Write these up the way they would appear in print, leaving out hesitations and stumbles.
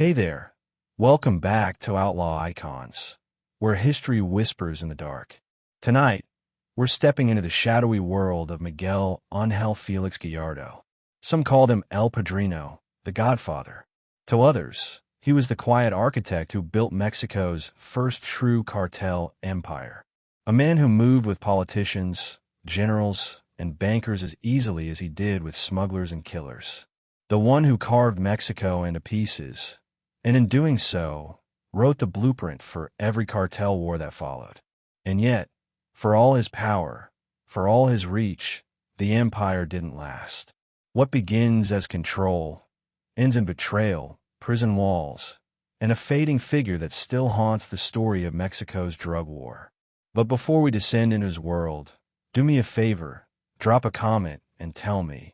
Hey there. Welcome back to Outlaw Icons, where history whispers in the dark. Tonight, we're stepping into the shadowy world of Miguel Ángel Félix Gallardo. Some called him El Padrino, the Godfather. To others, he was the quiet architect who built Mexico's first true cartel empire. A man who moved with politicians, generals, and bankers as easily as he did with smugglers and killers. The one who carved Mexico into pieces, and in doing so, wrote the blueprint for every cartel war that followed. And yet, for all his power, for all his reach, the empire didn't last. What begins as control ends in betrayal, prison walls, and a fading figure that still haunts the story of Mexico's drug war. But before we descend into his world, do me a favor, drop a comment and tell me,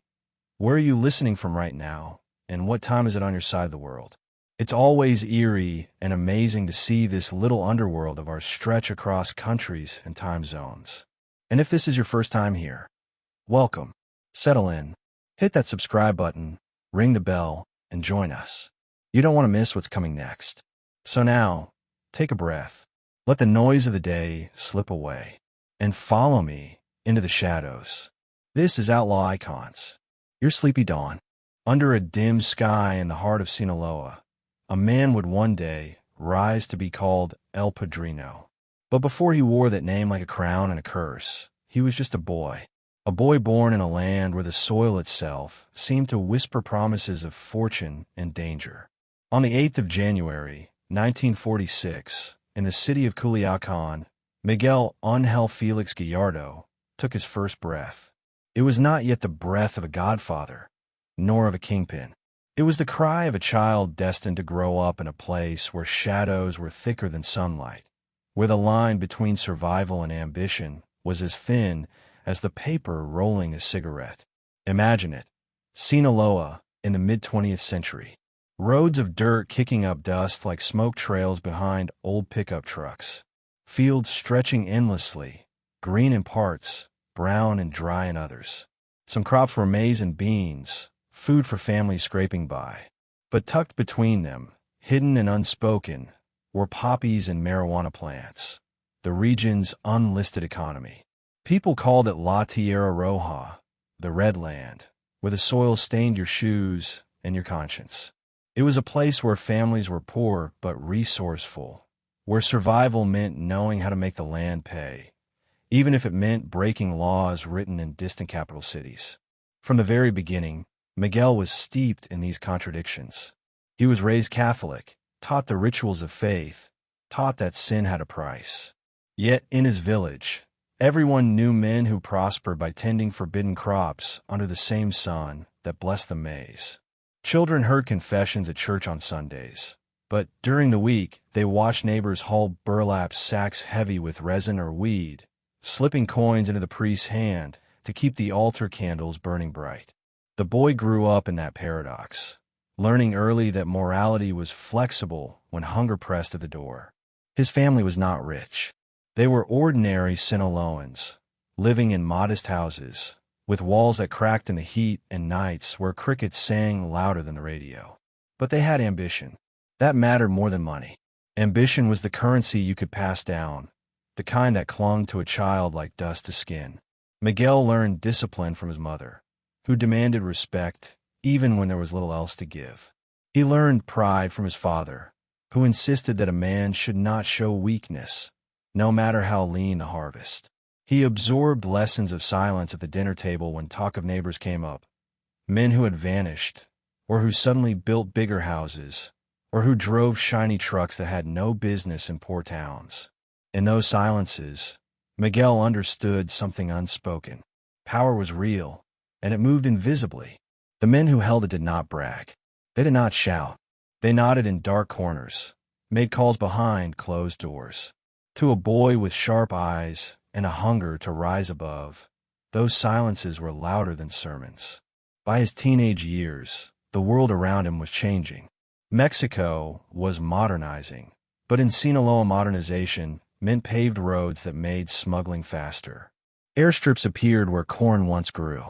where are you listening from right now, and what time is it on your side of the world? It's always eerie and amazing to see this little underworld of ours stretch across countries and time zones. And if this is your first time here, welcome. Settle in, hit that subscribe button, ring the bell, and join us. You don't want to miss what's coming next. So now, take a breath, let the noise of the day slip away, and follow me into the shadows. This is Outlaw Icons, your sleepy dawn. Under a dim sky in the heart of Sinaloa, a man would one day rise to be called El Padrino. But before he wore that name like a crown and a curse, he was just a boy born in a land where the soil itself seemed to whisper promises of fortune and danger. On the 8th of January, 1946, in the city of Culiacan, Miguel Ángel Félix Gallardo took his first breath. It was not yet the breath of a godfather, nor of a kingpin. It was the cry of a child destined to grow up in a place where shadows were thicker than sunlight, where the line between survival and ambition was as thin as the paper rolling a cigarette. Imagine it, Sinaloa in the mid-20th century. Roads of dirt kicking up dust like smoke trails behind old pickup trucks. Fields stretching endlessly, green in parts, brown and dry in others. Some crops were maize and beans, food for families scraping by. But tucked between them, hidden and unspoken, were poppies and marijuana plants, the region's unlisted economy. People called it La Tierra Roja, the Red Land, where the soil stained your shoes and your conscience. It was a place where families were poor but resourceful, where survival meant knowing how to make the land pay, even if it meant breaking laws written in distant capital cities. From the very beginning, Miguel was steeped in these contradictions. He was raised Catholic, taught the rituals of faith, taught that sin had a price. Yet in his village, everyone knew men who prospered by tending forbidden crops under the same sun that blessed the maize. Children heard confessions at church on Sundays, but during the week they watched neighbors haul burlap sacks heavy with resin or weed, slipping coins into the priest's hand to keep the altar candles burning bright. The boy grew up in that paradox, learning early that morality was flexible when hunger pressed at the door. His family was not rich. They were ordinary Sinaloans, living in modest houses, with walls that cracked in the heat and nights where crickets sang louder than the radio. But they had ambition. That mattered more than money. Ambition was the currency you could pass down, the kind that clung to a child like dust to skin. Miguel learned discipline from his mother, who demanded respect even when there was little else to give. He learned pride from his father, who insisted that a man should not show weakness, no matter how lean the harvest. He absorbed lessons of silence at the dinner table when talk of neighbors came up, men who had vanished, or who suddenly built bigger houses, or who drove shiny trucks that had no business in poor towns. In those silences, Miguel understood something unspoken. Power was real, and it moved invisibly. The men who held it did not brag. They did not shout. They nodded in dark corners, made calls behind closed doors. To a boy with sharp eyes and a hunger to rise above, those silences were louder than sermons. By his teenage years, the world around him was changing. Mexico was modernizing, but in Sinaloa modernization meant paved roads that made smuggling faster. Airstrips appeared where corn once grew.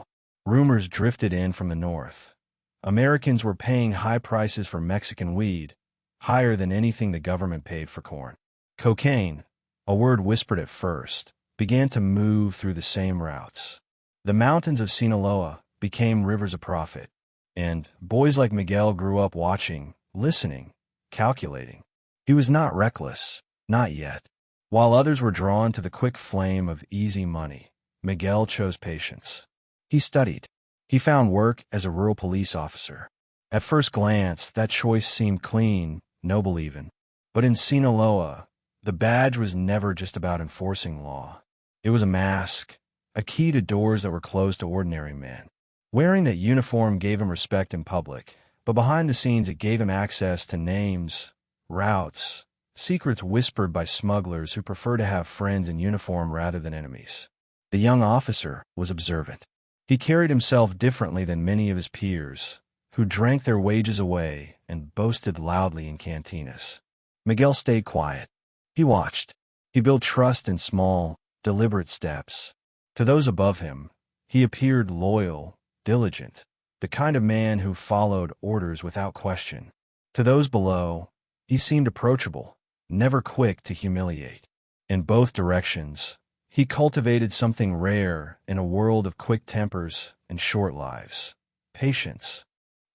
Rumors drifted in from the north. Americans were paying high prices for Mexican weed, higher than anything the government paid for corn. Cocaine, a word whispered at first, began to move through the same routes. The mountains of Sinaloa became rivers of profit, and boys like Miguel grew up watching, listening, calculating. He was not reckless, not yet. While others were drawn to the quick flame of easy money, Miguel chose patience. He studied. He found work as a rural police officer. At first glance, that choice seemed clean, noble even. But in Sinaloa, the badge was never just about enforcing law. It was a mask, a key to doors that were closed to ordinary men. Wearing that uniform gave him respect in public, but behind the scenes it gave him access to names, routes, secrets whispered by smugglers who prefer to have friends in uniform rather than enemies. The young officer was observant. He carried himself differently than many of his peers, who drank their wages away and boasted loudly in cantinas. Miguel stayed quiet. He watched. He built trust in small, deliberate steps. To those above him, he appeared loyal, diligent, the kind of man who followed orders without question. To those below, he seemed approachable, never quick to humiliate. In both directions, he cultivated something rare in a world of quick tempers and short lives: patience.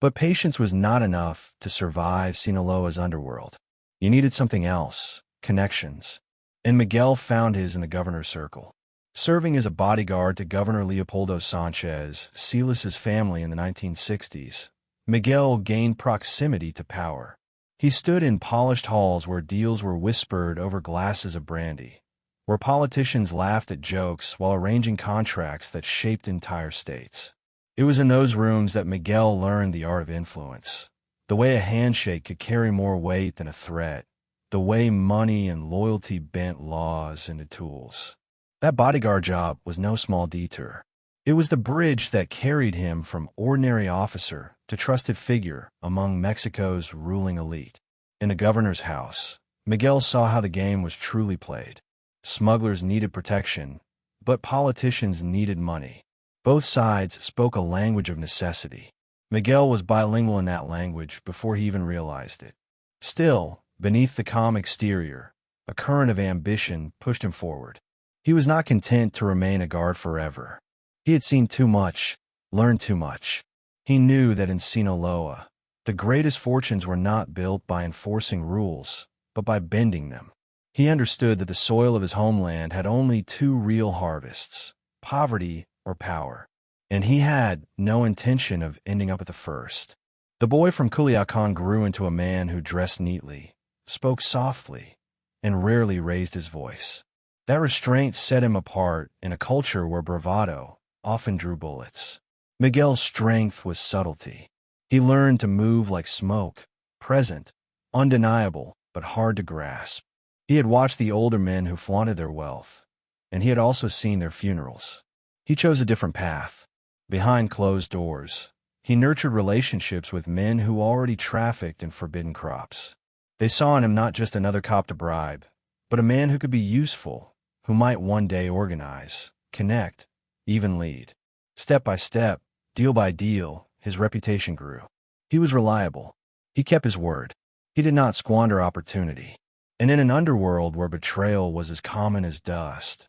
But patience was not enough to survive Sinaloa's underworld. You needed something else: connections. And Miguel found his in the governor's circle. Serving as a bodyguard to Governor Leopoldo Sanchez Silas's family in the 1960s, Miguel gained proximity to power. He stood in polished halls where deals were whispered over glasses of brandy, where politicians laughed at jokes while arranging contracts that shaped entire states. It was in those rooms that Miguel learned the art of influence, the way a handshake could carry more weight than a threat, the way money and loyalty bent laws into tools. That bodyguard job was no small detour. It was the bridge that carried him from ordinary officer to trusted figure among Mexico's ruling elite. In the governor's house, Miguel saw how the game was truly played. Smugglers needed protection, but politicians needed money. Both sides spoke a language of necessity. Miguel was bilingual in that language before he even realized it. Still, beneath the calm exterior, a current of ambition pushed him forward. He was not content to remain a guard forever. He had seen too much, learned too much. He knew that in Sinaloa, the greatest fortunes were not built by enforcing rules, but by bending them. He understood that the soil of his homeland had only two real harvests: poverty or power. And he had no intention of ending up at the first. The boy from Culiacan grew into a man who dressed neatly, spoke softly, and rarely raised his voice. That restraint set him apart in a culture where bravado often drew bullets. Miguel's strength was subtlety. He learned to move like smoke, present, undeniable, but hard to grasp. He had watched the older men who flaunted their wealth, and he had also seen their funerals. He chose a different path. Behind closed doors, he nurtured relationships with men who already trafficked in forbidden crops. They saw in him not just another cop to bribe, but a man who could be useful, who might one day organize, connect, even lead. Step by step, deal by deal, his reputation grew. He was reliable. He kept his word. He did not squander opportunity. And in an underworld where betrayal was as common as dust,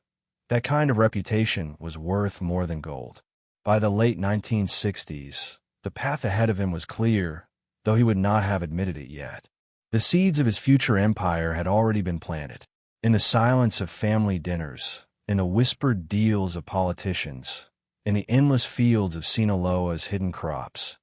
that kind of reputation was worth more than gold. By the late 1960s, the path ahead of him was clear, though he would not have admitted it yet. The seeds of his future empire had already been planted. In the silence of family dinners, in the whispered deals of politicians, in the endless fields of Sinaloa's hidden crops,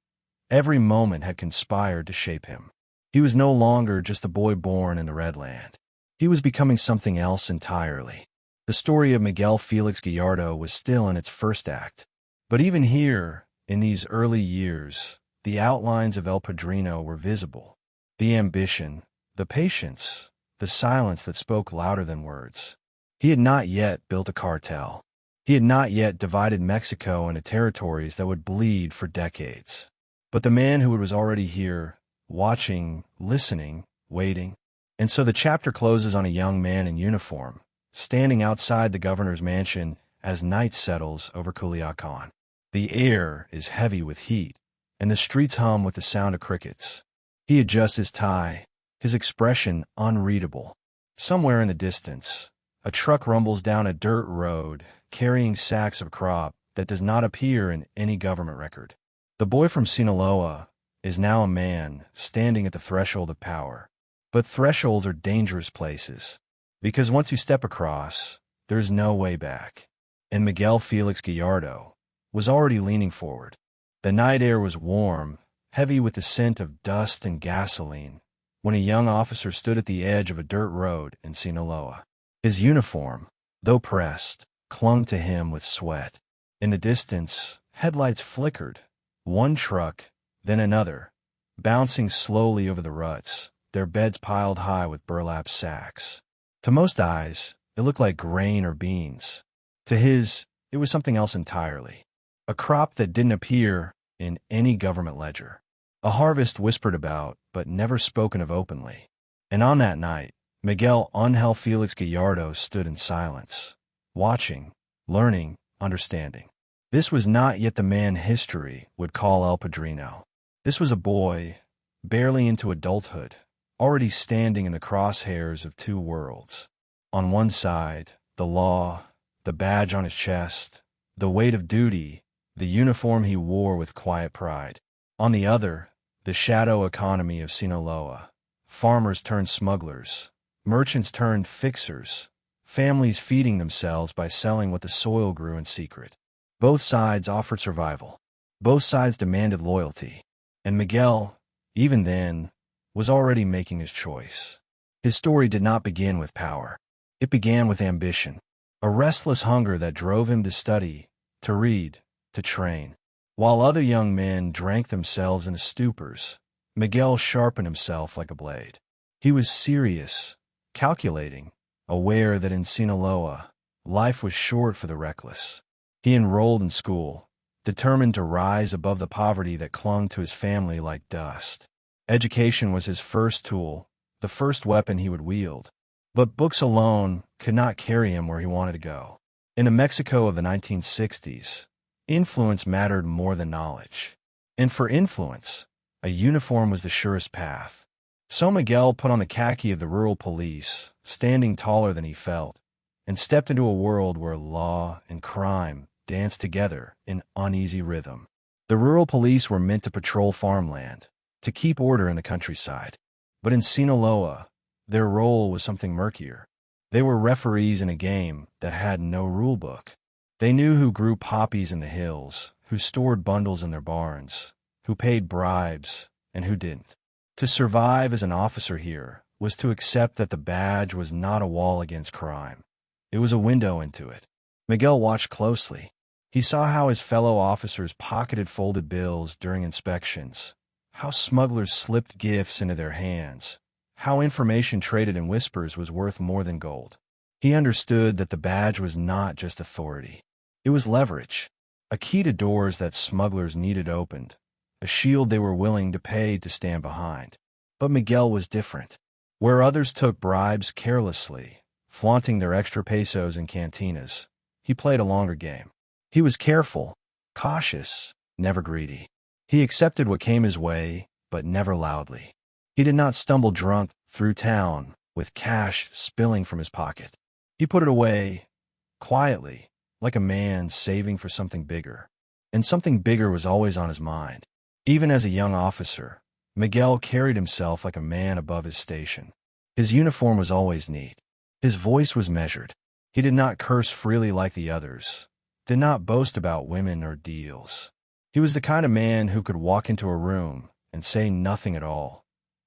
every moment had conspired to shape him. He was no longer just a boy born in the Red Land. He was becoming something else entirely. The story of Miguel Félix Gallardo was still in its first act. But even here, in these early years, the outlines of El Padrino were visible. The ambition, the patience, the silence that spoke louder than words. He had not yet built a cartel. He had not yet divided Mexico into territories that would bleed for decades. But the man who was already here, watching, listening, waiting. And so the chapter closes on a young man in uniform, standing outside the governor's mansion as night settles over Culiacan. The air is heavy with heat, and the streets hum with the sound of crickets. He adjusts his tie, his expression unreadable. Somewhere in the distance, a truck rumbles down a dirt road, carrying sacks of crop that does not appear in any government record. The boy from Sinaloa is now a man standing at the threshold of power. But thresholds are dangerous places, because once you step across, there is no way back. And Miguel Félix Gallardo was already leaning forward. The night air was warm, heavy with the scent of dust and gasoline, when a young officer stood at the edge of a dirt road in Sinaloa. His uniform, though pressed, clung to him with sweat. In the distance, headlights flickered, one truck, then another, bouncing slowly over the ruts, their beds piled high with burlap sacks. To most eyes, it looked like grain or beans. To his, it was something else entirely. A crop that didn't appear in any government ledger. A harvest whispered about, but never spoken of openly. And on that night, Miguel Ángel Félix Gallardo stood in silence, watching, learning, understanding. This was not yet the man history would call El Padrino. This was a boy, barely into adulthood, already standing in the crosshairs of two worlds. On one side, the law, the badge on his chest, the weight of duty, the uniform he wore with quiet pride. On the other, the shadow economy of Sinaloa. Farmers turned smugglers, merchants turned fixers, families feeding themselves by selling what the soil grew in secret. Both sides offered survival. Both sides demanded loyalty. And Miguel, even then, was already making his choice. His story did not begin with power. It began with ambition, a restless hunger that drove him to study, to read, to train. While other young men drank themselves into stupors, Miguel sharpened himself like a blade. He was serious, calculating, aware that in Sinaloa, life was short for the reckless. He enrolled in school, determined to rise above the poverty that clung to his family like dust. Education was his first tool, the first weapon he would wield. But books alone could not carry him where he wanted to go. In the Mexico of the 1960s, influence mattered more than knowledge. And for influence, a uniform was the surest path. So Miguel put on the khaki of the rural police, standing taller than he felt, and stepped into a world where law and crime danced together in uneasy rhythm. The rural police were meant to patrol farmland, to keep order in the countryside. But in Sinaloa, their role was something murkier. They were referees in a game that had no rule book. They knew who grew poppies in the hills, who stored bundles in their barns, who paid bribes, and who didn't. To survive as an officer here was to accept that the badge was not a wall against crime. It was a window into it. Miguel watched closely. He saw how his fellow officers pocketed folded bills during inspections, how smugglers slipped gifts into their hands, how information traded in whispers was worth more than gold. He understood that the badge was not just authority. It was leverage, a key to doors that smugglers needed opened, a shield they were willing to pay to stand behind. But Miguel was different. Where others took bribes carelessly, flaunting their extra pesos in cantinas, he played a longer game. He was careful, cautious, never greedy. He accepted what came his way, but never loudly. He did not stumble drunk through town with cash spilling from his pocket. He put it away, quietly, like a man saving for something bigger. And something bigger was always on his mind. Even as a young officer, Miguel carried himself like a man above his station. His uniform was always neat. His voice was measured. He did not curse freely like the others, did not boast about women or deals. He was the kind of man who could walk into a room and say nothing at all,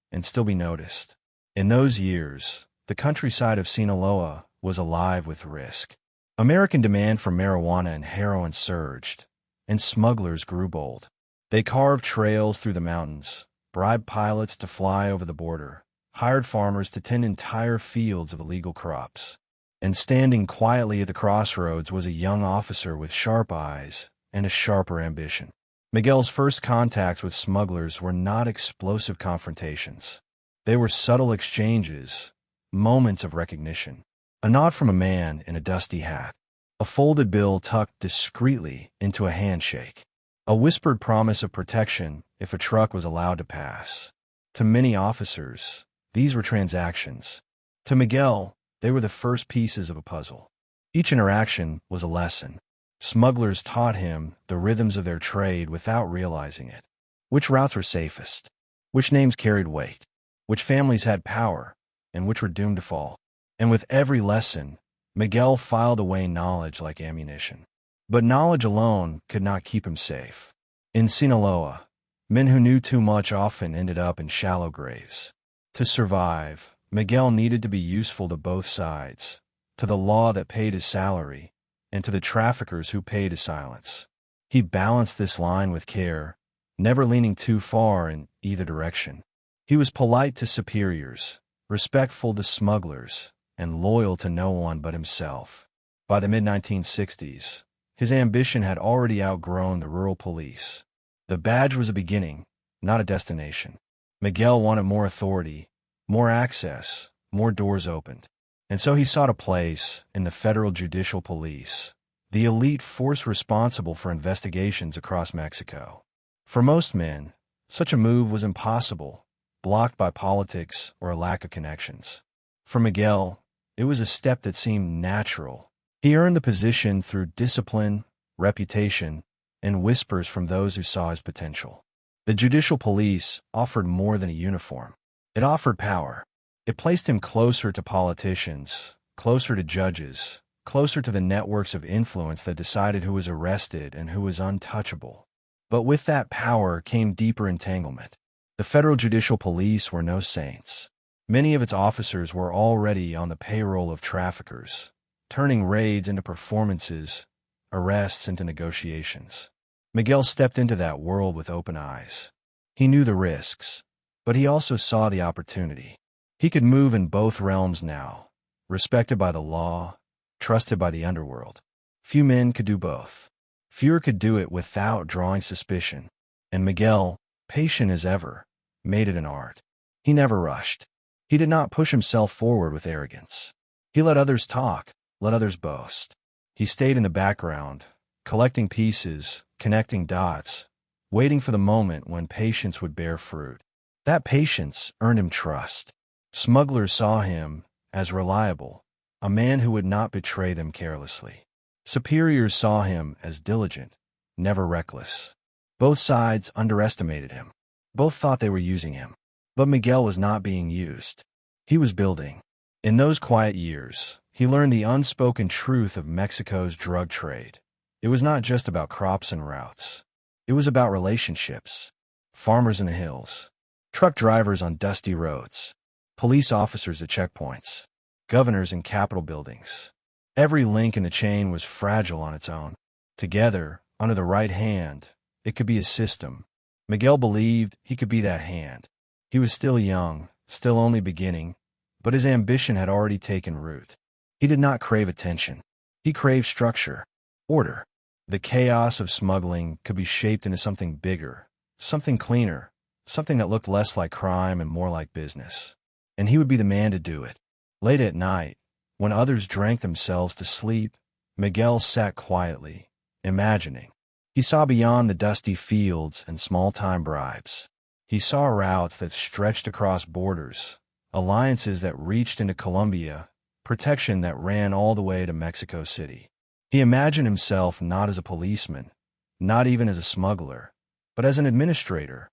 and still be noticed. In those years, the countryside of Sinaloa was alive with risk. American demand for marijuana and heroin surged, and smugglers grew bold. They carved trails through the mountains, bribed pilots to fly over the border, hired farmers to tend entire fields of illegal crops. And standing quietly at the crossroads was a young officer with sharp eyes and a sharper ambition. Miguel's first contacts with smugglers were not explosive confrontations. They were subtle exchanges, moments of recognition. A nod from a man in a dusty hat, a folded bill tucked discreetly into a handshake, a whispered promise of protection if a truck was allowed to pass. To many officers, These were transactions. To Miguel, they were the first pieces of a puzzle. Each interaction was a lesson. Smugglers taught him the rhythms of their trade without realizing it. Which routes were safest? Which names carried weight? Which families had power? And which were doomed to fall? And with every lesson, Miguel filed away knowledge like ammunition. But knowledge alone could not keep him safe. In Sinaloa, men who knew too much often ended up in shallow graves. To survive, Miguel needed to be useful to both sides, to the law that paid his salary, and to the traffickers who paid his silence. He balanced this line with care, never leaning too far in either direction. He was polite to superiors, respectful to smugglers, and loyal to no one but himself. By the mid-1960s, his ambition had already outgrown the rural police. The badge was a beginning, not a destination. Miguel wanted more authority, more access, more doors opened. And so he sought a place in the federal judicial police, the elite force responsible for investigations across Mexico. For most men, such a move was impossible, blocked by politics or a lack of connections. For Miguel, it was a step that seemed natural. He earned the position through discipline, reputation, and whispers from those who saw his potential. The judicial police offered more than a uniform. It offered power. It placed him closer to politicians, closer to judges, closer to the networks of influence that decided who was arrested and who was untouchable. But with that power came deeper entanglement. The federal judicial police were no saints. Many of its officers were already on the payroll of traffickers, turning raids into performances, arrests into negotiations. Miguel stepped into that world with open eyes. He knew the risks, but he also saw the opportunity. He could move in both realms now, respected by the law, trusted by the underworld. Few men could do both. Fewer could do it without drawing suspicion. And Miguel, patient as ever, made it an art. He never rushed. He did not push himself forward with arrogance. He let others talk, let others boast. He stayed in the background, collecting pieces, connecting dots, waiting for the moment when patience would bear fruit. That patience earned him trust. Smugglers saw him as reliable, a man who would not betray them carelessly. Superiors saw him as diligent, never reckless. Both sides underestimated him. Both thought they were using him. But Miguel was not being used. He was building. In those quiet years, he learned the unspoken truth of Mexico's drug trade. It was not just about crops and routes. It was about relationships. Farmers in the hills, truck drivers on dusty roads, police officers at checkpoints, governors in Capitol buildings. Every link in the chain was fragile on its own. Together, under the right hand, it could be a system. Miguel believed he could be that hand. He was still young, still only beginning, but his ambition had already taken root. He did not crave attention. He craved structure, order. The chaos of smuggling could be shaped into something bigger, something cleaner, something that looked less like crime and more like business. And he would be the man to do it. Late at night, when others drank themselves to sleep, Miguel sat quietly, imagining. He saw beyond the dusty fields and small-time bribes. He saw routes that stretched across borders, alliances that reached into Colombia, protection that ran all the way to Mexico City. He imagined himself not as a policeman, not even as a smuggler, but as an administrator,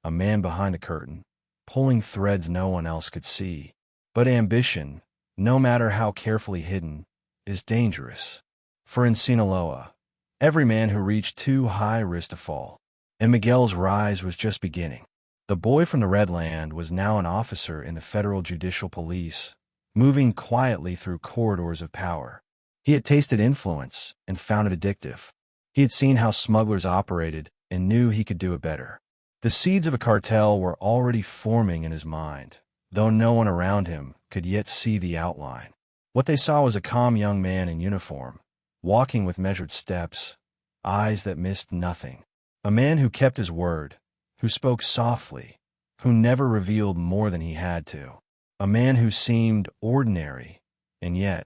a man behind the curtain, pulling threads no one else could see. But ambition, no matter how carefully hidden, is dangerous. For in Sinaloa, every man who reached too high risked to fall. And Miguel's rise was just beginning. The boy from the Red Land was now an officer in the federal judicial police, moving quietly through corridors of power. He had tasted influence and found it addictive. He had seen how smugglers operated and knew he could do it better. The seeds of a cartel were already forming in his mind, though no one around him could yet see the outline. What they saw was a calm young man in uniform, walking with measured steps, eyes that missed nothing. A man who kept his word, who spoke softly, who never revealed more than he had to. A man who seemed ordinary, and yet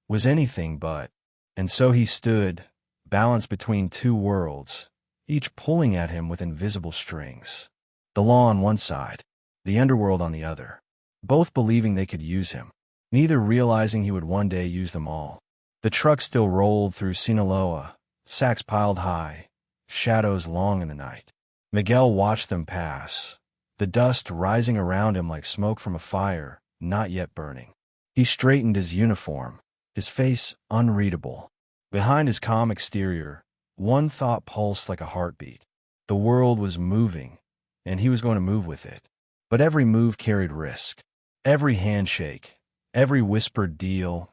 was anything but. And so he stood, balanced between two worlds, each pulling at him with invisible strings. The law on one side, the underworld on the other. both believing they could use him, neither realizing he would one day use them all. The truck still rolled through Sinaloa, sacks piled high, shadows long in the night. Miguel watched them pass, the dust rising around him like smoke from a fire not yet burning. He straightened his uniform, his face unreadable. Behind his calm exterior, one thought pulsed like a heartbeat. The world was moving, and he was going to move with it. But every move carried risk. Every handshake, every whispered deal,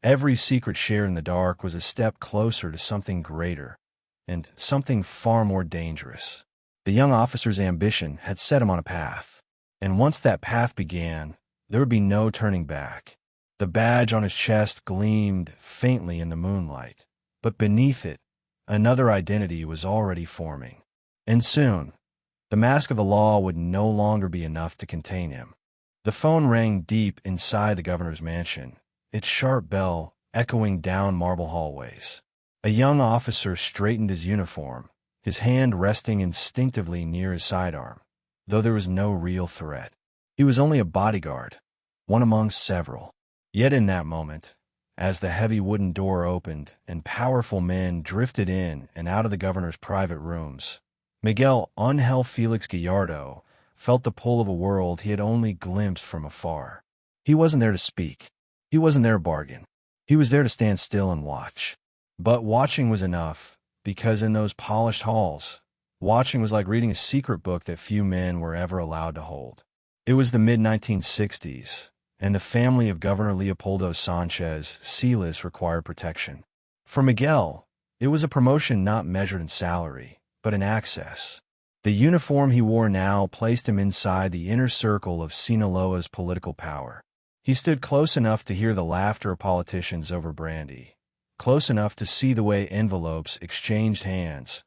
every secret shared in the dark was a step closer to something greater, and something far more dangerous. The young officer's ambition had set him on a path, and once that path began, there would be no turning back. The badge on his chest gleamed faintly in the moonlight, but beneath it, another identity was already forming. And soon, the mask of the law would no longer be enough to contain him. The phone rang deep inside the governor's mansion, its sharp bell echoing down marble hallways. A young officer straightened his uniform, his hand resting instinctively near his sidearm, though there was no real threat. He was only a bodyguard, one among several. Yet in that moment, as the heavy wooden door opened and powerful men drifted in and out of the governor's private rooms, Miguel Ángel Félix Gallardo felt the pull of a world he had only glimpsed from afar. He wasn't there to speak. He wasn't there to bargain. He was there to stand still and watch. But watching was enough, because in those polished halls, watching was like reading a secret book that few men were ever allowed to hold. It was the mid-1960s, and the family of Governor Leopoldo Sanchez Silas required protection. For Miguel, it was a promotion not measured in salary, but in access. The uniform he wore now placed him inside the inner circle of Sinaloa's political power. He stood close enough to hear the laughter of politicians over brandy, close enough to see the way envelopes exchanged hands,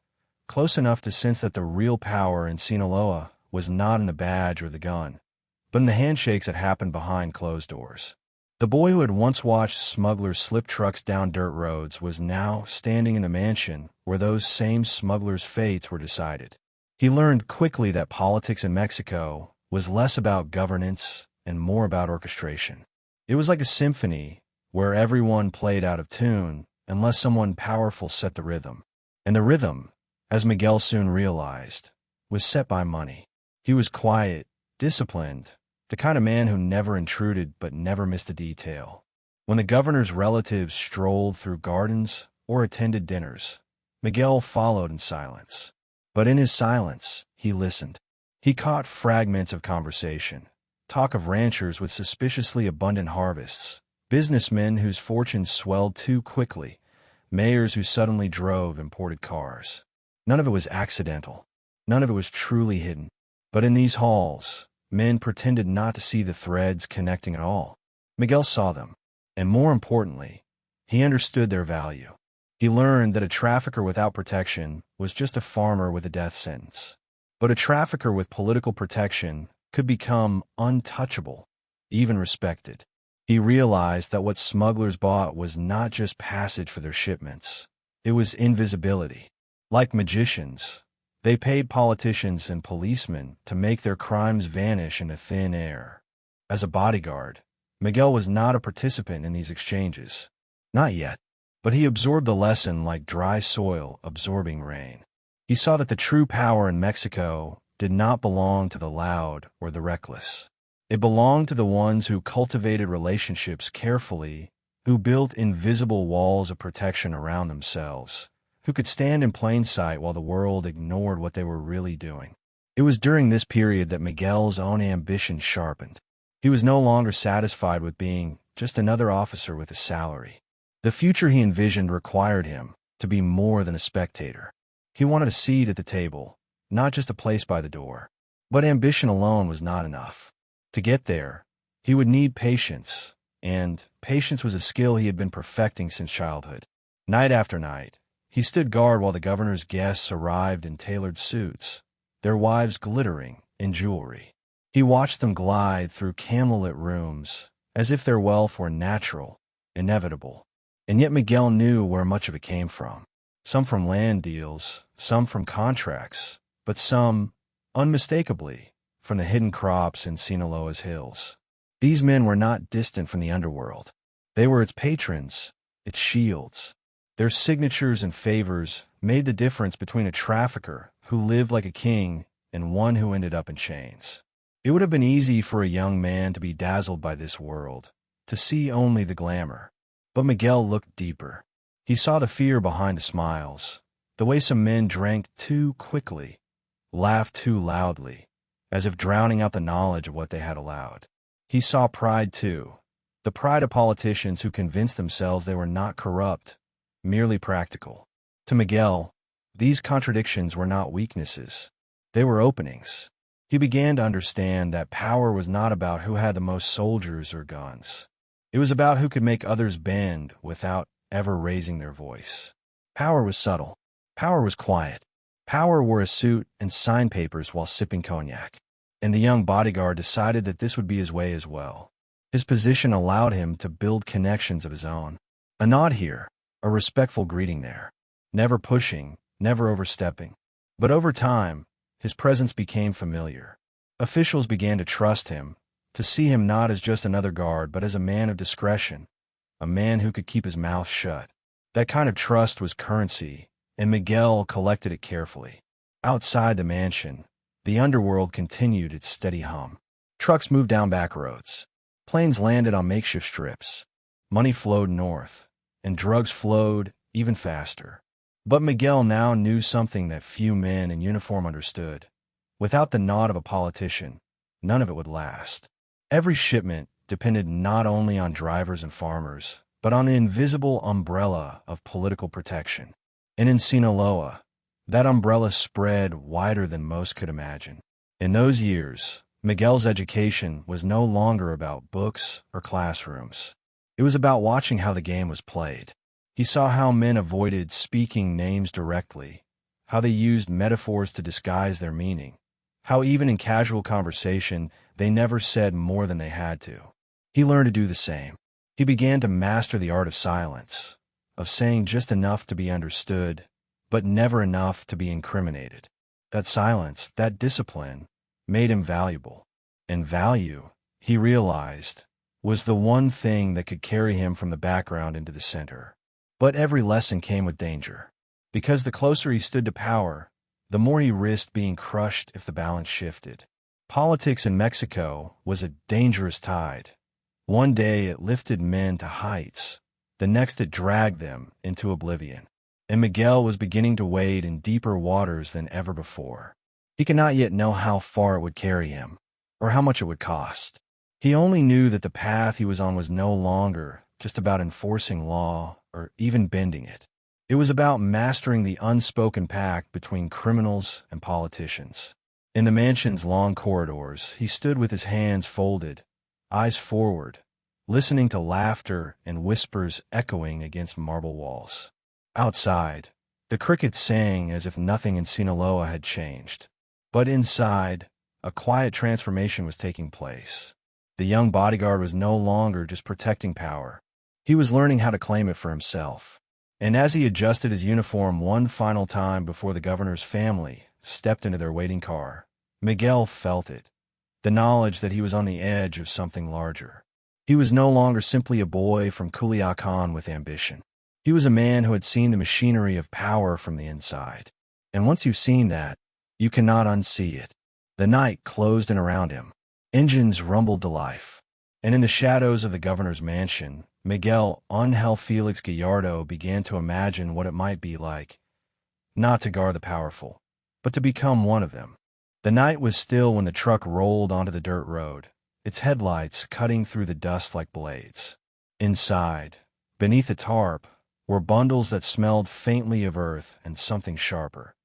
close enough to sense that the real power in Sinaloa was not in the badge or the gun, but in the handshakes that happened behind closed doors. The boy who had once watched smugglers slip trucks down dirt roads was now standing in the mansion where those same smugglers' fates were decided. He learned quickly that politics in Mexico was less about governance and more about orchestration. It was like a symphony where everyone played out of tune unless someone powerful set the rhythm. And the rhythm, as Miguel soon realized, was set by money. He was quiet, disciplined, the kind of man who never intruded but never missed a detail. When the governor's relatives strolled through gardens or attended dinners, Miguel followed in silence. But in his silence, he listened. He caught fragments of conversation, talk of ranchers with suspiciously abundant harvests, businessmen whose fortunes swelled too quickly, mayors who suddenly drove imported cars. None of it was accidental. None of it was truly hidden. But in these halls, men pretended not to see the threads connecting at all. Miguel saw them, and more importantly, he understood their value. He learned that a trafficker without protection was just a farmer with a death sentence. But a trafficker with political protection could become untouchable, even respected. He realized that what smugglers bought was not just passage for their shipments. It was invisibility. Like magicians, they paid politicians and policemen to make their crimes vanish into thin air. As a bodyguard, Miguel was not a participant in these exchanges. Not yet. But he absorbed the lesson like dry soil absorbing rain. He saw that the true power in Mexico did not belong to the loud or the reckless. It belonged to the ones who cultivated relationships carefully, who built invisible walls of protection around themselves, who could stand in plain sight while the world ignored what they were really doing. It was during this period that Miguel's own ambition sharpened. He was no longer satisfied with being just another officer with a salary. The future he envisioned required him to be more than a spectator. He wanted a seat at the table, not just a place by the door. But ambition alone was not enough. To get there, he would need patience, and patience was a skill he had been perfecting since childhood. Night after night, he stood guard while the governor's guests arrived in tailored suits, their wives glittering in jewelry. He watched them glide through candlelit rooms as if their wealth were natural, inevitable. And yet Miguel knew where much of it came from. Some from land deals, some from contracts, but some, unmistakably, from the hidden crops in Sinaloa's hills. These men were not distant from the underworld. They were its patrons, its shields. Their signatures and favors made the difference between a trafficker who lived like a king and one who ended up in chains. It would have been easy for a young man to be dazzled by this world, to see only the glamour. But Miguel looked deeper. He saw the fear behind the smiles, the way some men drank too quickly, laughed too loudly, as if drowning out the knowledge of what they had allowed. He saw pride too, the pride of politicians who convinced themselves they were not corrupt, merely practical. To Miguel, these contradictions were not weaknesses. They were openings. He began to understand that power was not about who had the most soldiers or guns. It was about who could make others bend without ever raising their voice. Power was subtle. Power was quiet. Power wore a suit and signed papers while sipping cognac. And the young bodyguard decided that this would be his way as well. His position allowed him to build connections of his own. A nod here, a respectful greeting there. Never pushing, never overstepping. But over time, his presence became familiar. Officials began to trust him, to see him not as just another guard, but as a man of discretion, a man who could keep his mouth shut. That kind of trust was currency, and Miguel collected it carefully. Outside the mansion, the underworld continued its steady hum. Trucks moved down back roads. Planes landed on makeshift strips. Money flowed north, and drugs flowed even faster. But Miguel now knew something that few men in uniform understood. Without the nod of a politician, none of it would last. Every shipment depended not only on drivers and farmers, but on an invisible umbrella of political protection. And in Sinaloa, that umbrella spread wider than most could imagine. In those years, Miguel's education was no longer about books or classrooms. It was about watching how the game was played. He saw how men avoided speaking names directly, how they used metaphors to disguise their meaning, how even in casual conversation they never said more than they had to. He learned to do the same. He began to master the art of silence, of saying just enough to be understood, but never enough to be incriminated. That silence, that discipline, made him valuable. And value, he realized, was the one thing that could carry him from the background into the center. But every lesson came with danger. Because the closer he stood to power, the more he risked being crushed if the balance shifted. Politics in Mexico was a dangerous tide. One day it lifted men to heights, the next it dragged them into oblivion. And Miguel was beginning to wade in deeper waters than ever before. He could not yet know how far it would carry him, or how much it would cost. He only knew that the path he was on was no longer just about enforcing law or even bending it. It was about mastering the unspoken pact between criminals and politicians. In the mansion's long corridors, he stood with his hands folded, eyes forward, listening to laughter and whispers echoing against marble walls. Outside, the crickets sang as if nothing in Sinaloa had changed. But inside, a quiet transformation was taking place. The young bodyguard was no longer just protecting power. He was learning how to claim it for himself. And as he adjusted his uniform one final time before the governor's family stepped into their waiting car, Miguel felt it, the knowledge that he was on the edge of something larger. He was no longer simply a boy from Culiacan with ambition. He was a man who had seen the machinery of power from the inside. And once you've seen that, you cannot unsee it. The night closed in around him. Engines rumbled to life. And in the shadows of the governor's mansion, Miguel Ángel Félix Gallardo began to imagine what it might be like, not to guard the powerful, but to become one of them. The night was still when the truck rolled onto the dirt road, its headlights cutting through the dust like blades. Inside, beneath the tarp, were bundles that smelled faintly of earth and something sharper.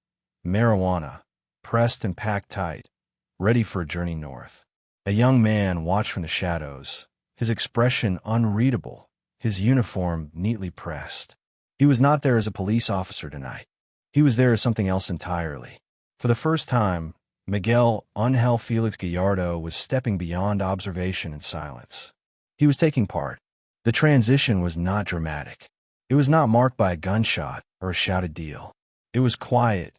Marijuana, pressed and packed tight, ready for a journey north. A young man watched from the shadows, his expression unreadable, his uniform neatly pressed. He was not there as a police officer tonight. He was there as something else entirely. For the first time, Miguel Ángel Félix Gallardo was stepping beyond observation and silence. He was taking part. The transition was not dramatic. It was not marked by a gunshot or a shouted deal. It was quiet,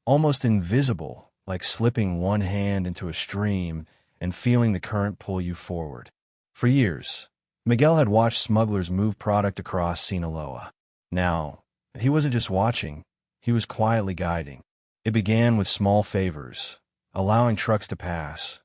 almost invisible, like slipping one hand into a stream and feeling the current pull you forward. For years, Miguel had watched smugglers move product across Sinaloa. Now, he wasn't just watching, he was quietly guiding. It began with small favors, allowing trucks to pass,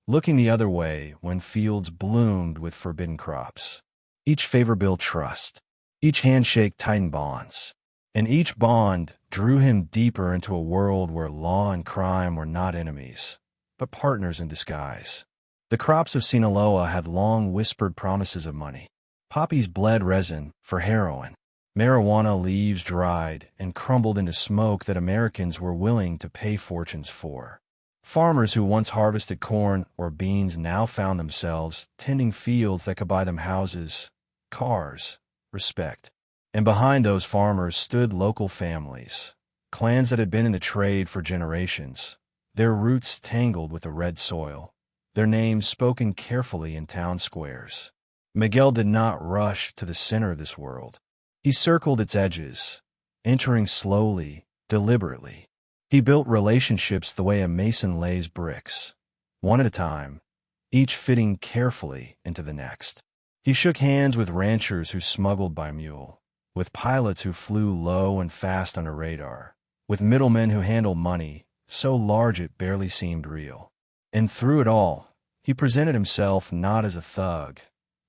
looking the other way when fields bloomed with forbidden crops. Each favor built trust. Each handshake tightened bonds. And each bond drew him deeper into a world where law and crime were not enemies, but partners in disguise. The crops of Sinaloa had long whispered promises of money. Poppies bled resin for heroin. Marijuana leaves dried and crumbled into smoke that Americans were willing to pay fortunes for. Farmers who once harvested corn or beans now found themselves tending fields that could buy them houses, cars, respect. And behind those farmers stood local families, clans that had been in the trade for generations, their roots tangled with the red soil, their names spoken carefully in town squares. Miguel did not rush to the center of this world. He circled its edges, entering slowly, deliberately. He built relationships the way a mason lays bricks, one at a time, each fitting carefully into the next. He shook hands with ranchers who smuggled by mule, with pilots who flew low and fast under radar, with middlemen who handled money so large it barely seemed real. And through it all, he presented himself not as a thug,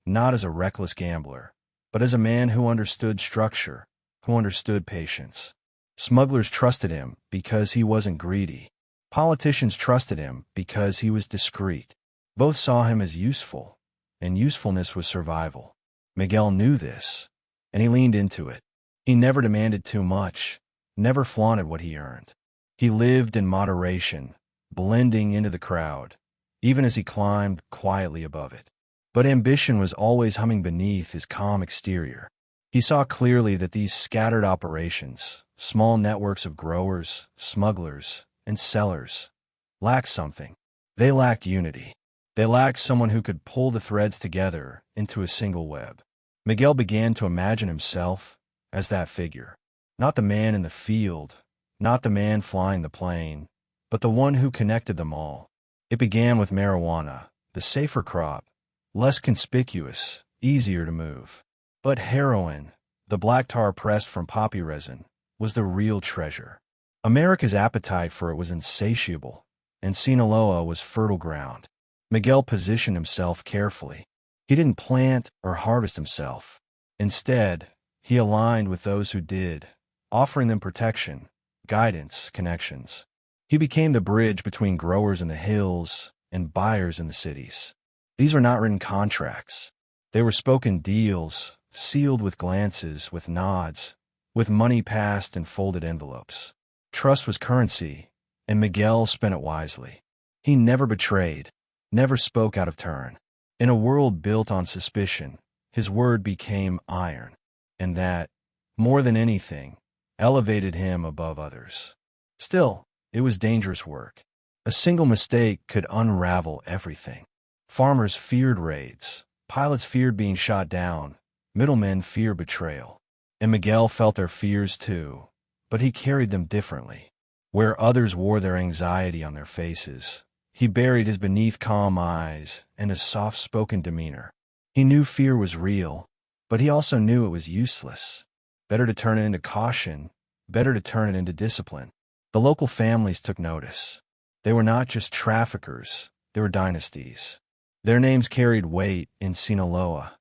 not as a reckless gambler, but as a man who understood structure, who understood patience. Smugglers trusted him because he wasn't greedy. Politicians trusted him because he was discreet. Both saw him as useful, and usefulness was survival. Miguel knew this, and he leaned into it. He never demanded too much, never flaunted what he earned. He lived in moderation, blending into the crowd, even as he climbed quietly above it. But ambition was always humming beneath his calm exterior. He saw clearly that these scattered operations, small networks of growers, smugglers, and sellers, lacked something. They lacked unity. They lacked someone who could pull the threads together into a single web. Miguel began to imagine himself as that figure. Not the man in the field, not the man flying the plane, but the one who connected them all. It began with marijuana, the safer crop, less conspicuous, easier to move. But heroin, the black tar pressed from poppy resin, was the real treasure. America's appetite for it was insatiable, and Sinaloa was fertile ground. Miguel positioned himself carefully. He didn't plant or harvest himself. Instead, he aligned with those who did, offering them protection, guidance, connections. He became the bridge between growers in the hills and buyers in the cities. These were not written contracts. They were spoken deals, sealed with glances, with nods, with money passed in folded envelopes. Trust was currency, and Miguel spent it wisely. He never betrayed, never spoke out of turn. In a world built on suspicion, his word became iron, and that, more than anything, elevated him above others. Still, it was dangerous work. A single mistake could unravel everything. Farmers feared raids, pilots feared being shot down, middlemen feared betrayal. And Miguel felt their fears too, but he carried them differently. Where others wore their anxiety on their faces, he buried his beneath calm eyes and a soft-spoken demeanor. He knew fear was real, but he also knew it was useless. Better to turn it into caution, better to turn it into discipline. The local families took notice. They were not just traffickers, they were dynasties. Their names carried weight in Sinaloa,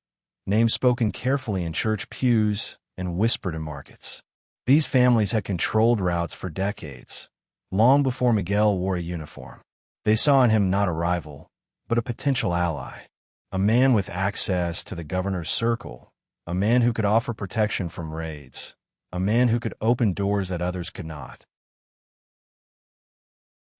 names spoken carefully in church pews and whispered in markets. These families had controlled routes for decades, long before Miguel wore a uniform. They saw in him not a rival, but a potential ally, a man with access to the governor's circle, a man who could offer protection from raids, a man who could open doors that others could not.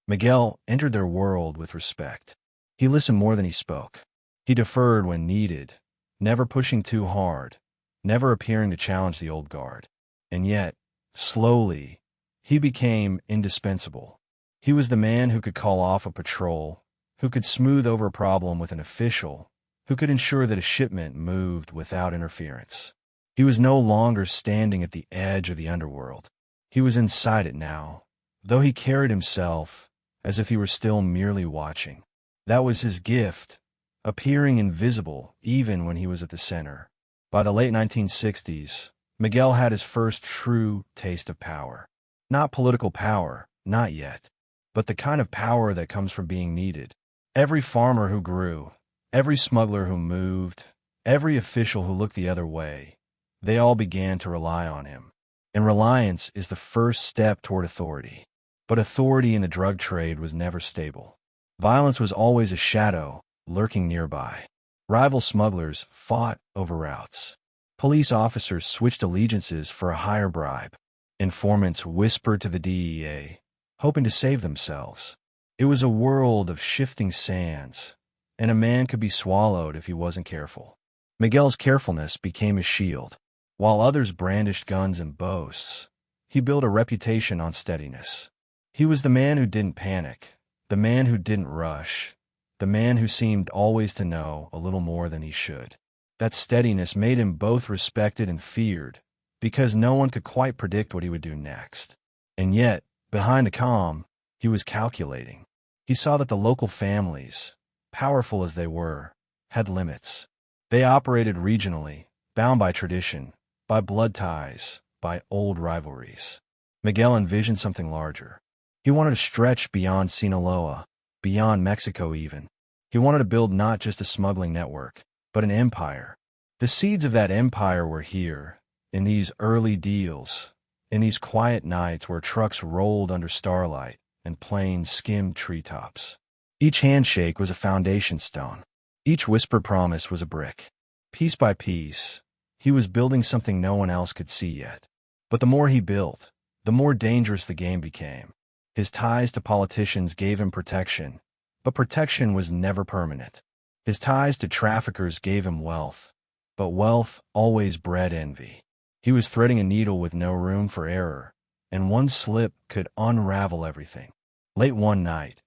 Miguel entered their world with respect. He listened more than he spoke. He deferred when needed, never pushing too hard, never appearing to challenge the old guard. And yet, slowly, he became indispensable. He was the man who could call off a patrol, who could smooth over a problem with an official, who could ensure that a shipment moved without interference. He was no longer standing at the edge of the underworld. He was inside it now, though he carried himself as if he were still merely watching. That was his gift, appearing invisible even when he was at the center. By the late 1960s, Miguel had his first true taste of power. Not political power, not yet, but the kind of power that comes from being needed. Every farmer who grew, every smuggler who moved, every official who looked the other way, they all began to rely on him. And reliance is the first step toward authority. But authority in the drug trade was never stable. Violence was always a shadow, lurking nearby. Rival smugglers fought over routes. Police officers switched allegiances for a higher bribe. Informants whispered to the DEA, hoping to save themselves. It was a world of shifting sands, and a man could be swallowed if he wasn't careful. Miguel's carefulness became his shield. While others brandished guns and boasts, he built a reputation on steadiness. He was the man who didn't panic, the man who didn't rush, the man who seemed always to know a little more than he should. That steadiness made him both respected and feared, because no one could quite predict what he would do next. And yet, behind the calm, he was calculating. He saw that the local families, powerful as they were, had limits. They operated regionally, bound by tradition, by blood ties, by old rivalries. Miguel envisioned something larger. He wanted to stretch beyond Sinaloa, beyond Mexico even. He wanted to build not just a smuggling network, but an empire. The seeds of that empire were here, in these early deals, in these quiet nights where trucks rolled under starlight and planes skimmed treetops. Each handshake was a foundation stone. Each whispered promise was a brick. Piece by piece, he was building something no one else could see yet. But the more he built, the more dangerous the game became. His ties to politicians gave him protection, but protection was never permanent. His ties to traffickers gave him wealth, but wealth always bred envy. He was threading a needle with no room for error, and one slip could unravel everything. Late one night,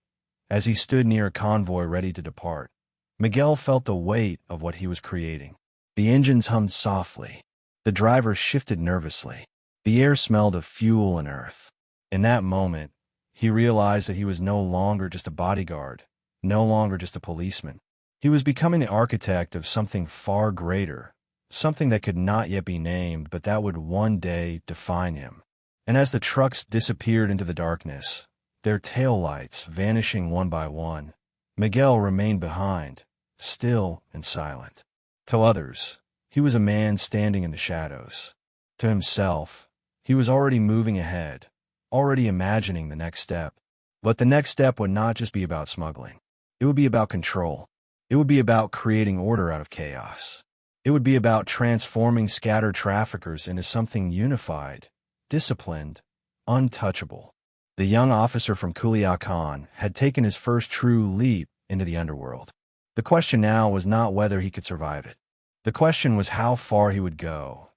as he stood near a convoy ready to depart, Miguel felt the weight of what he was creating. The engines hummed softly. The driver shifted nervously. The air smelled of fuel and earth. In that moment, he realized that he was no longer just a bodyguard, no longer just a policeman. He was becoming the architect of something far greater, something that could not yet be named, but that would one day define him. And as the trucks disappeared into the darkness, their taillights vanishing one by one, Miguel remained behind, still and silent. To others, he was a man standing in the shadows. To himself, he was already moving ahead, already imagining the next step. But the next step would not just be about smuggling. It would be about control. It would be about creating order out of chaos. It would be about transforming scattered traffickers into something unified, disciplined, untouchable. The young officer from Culiacan had taken his first true leap into the underworld. The question now was not whether he could survive it. The question was how far he would go,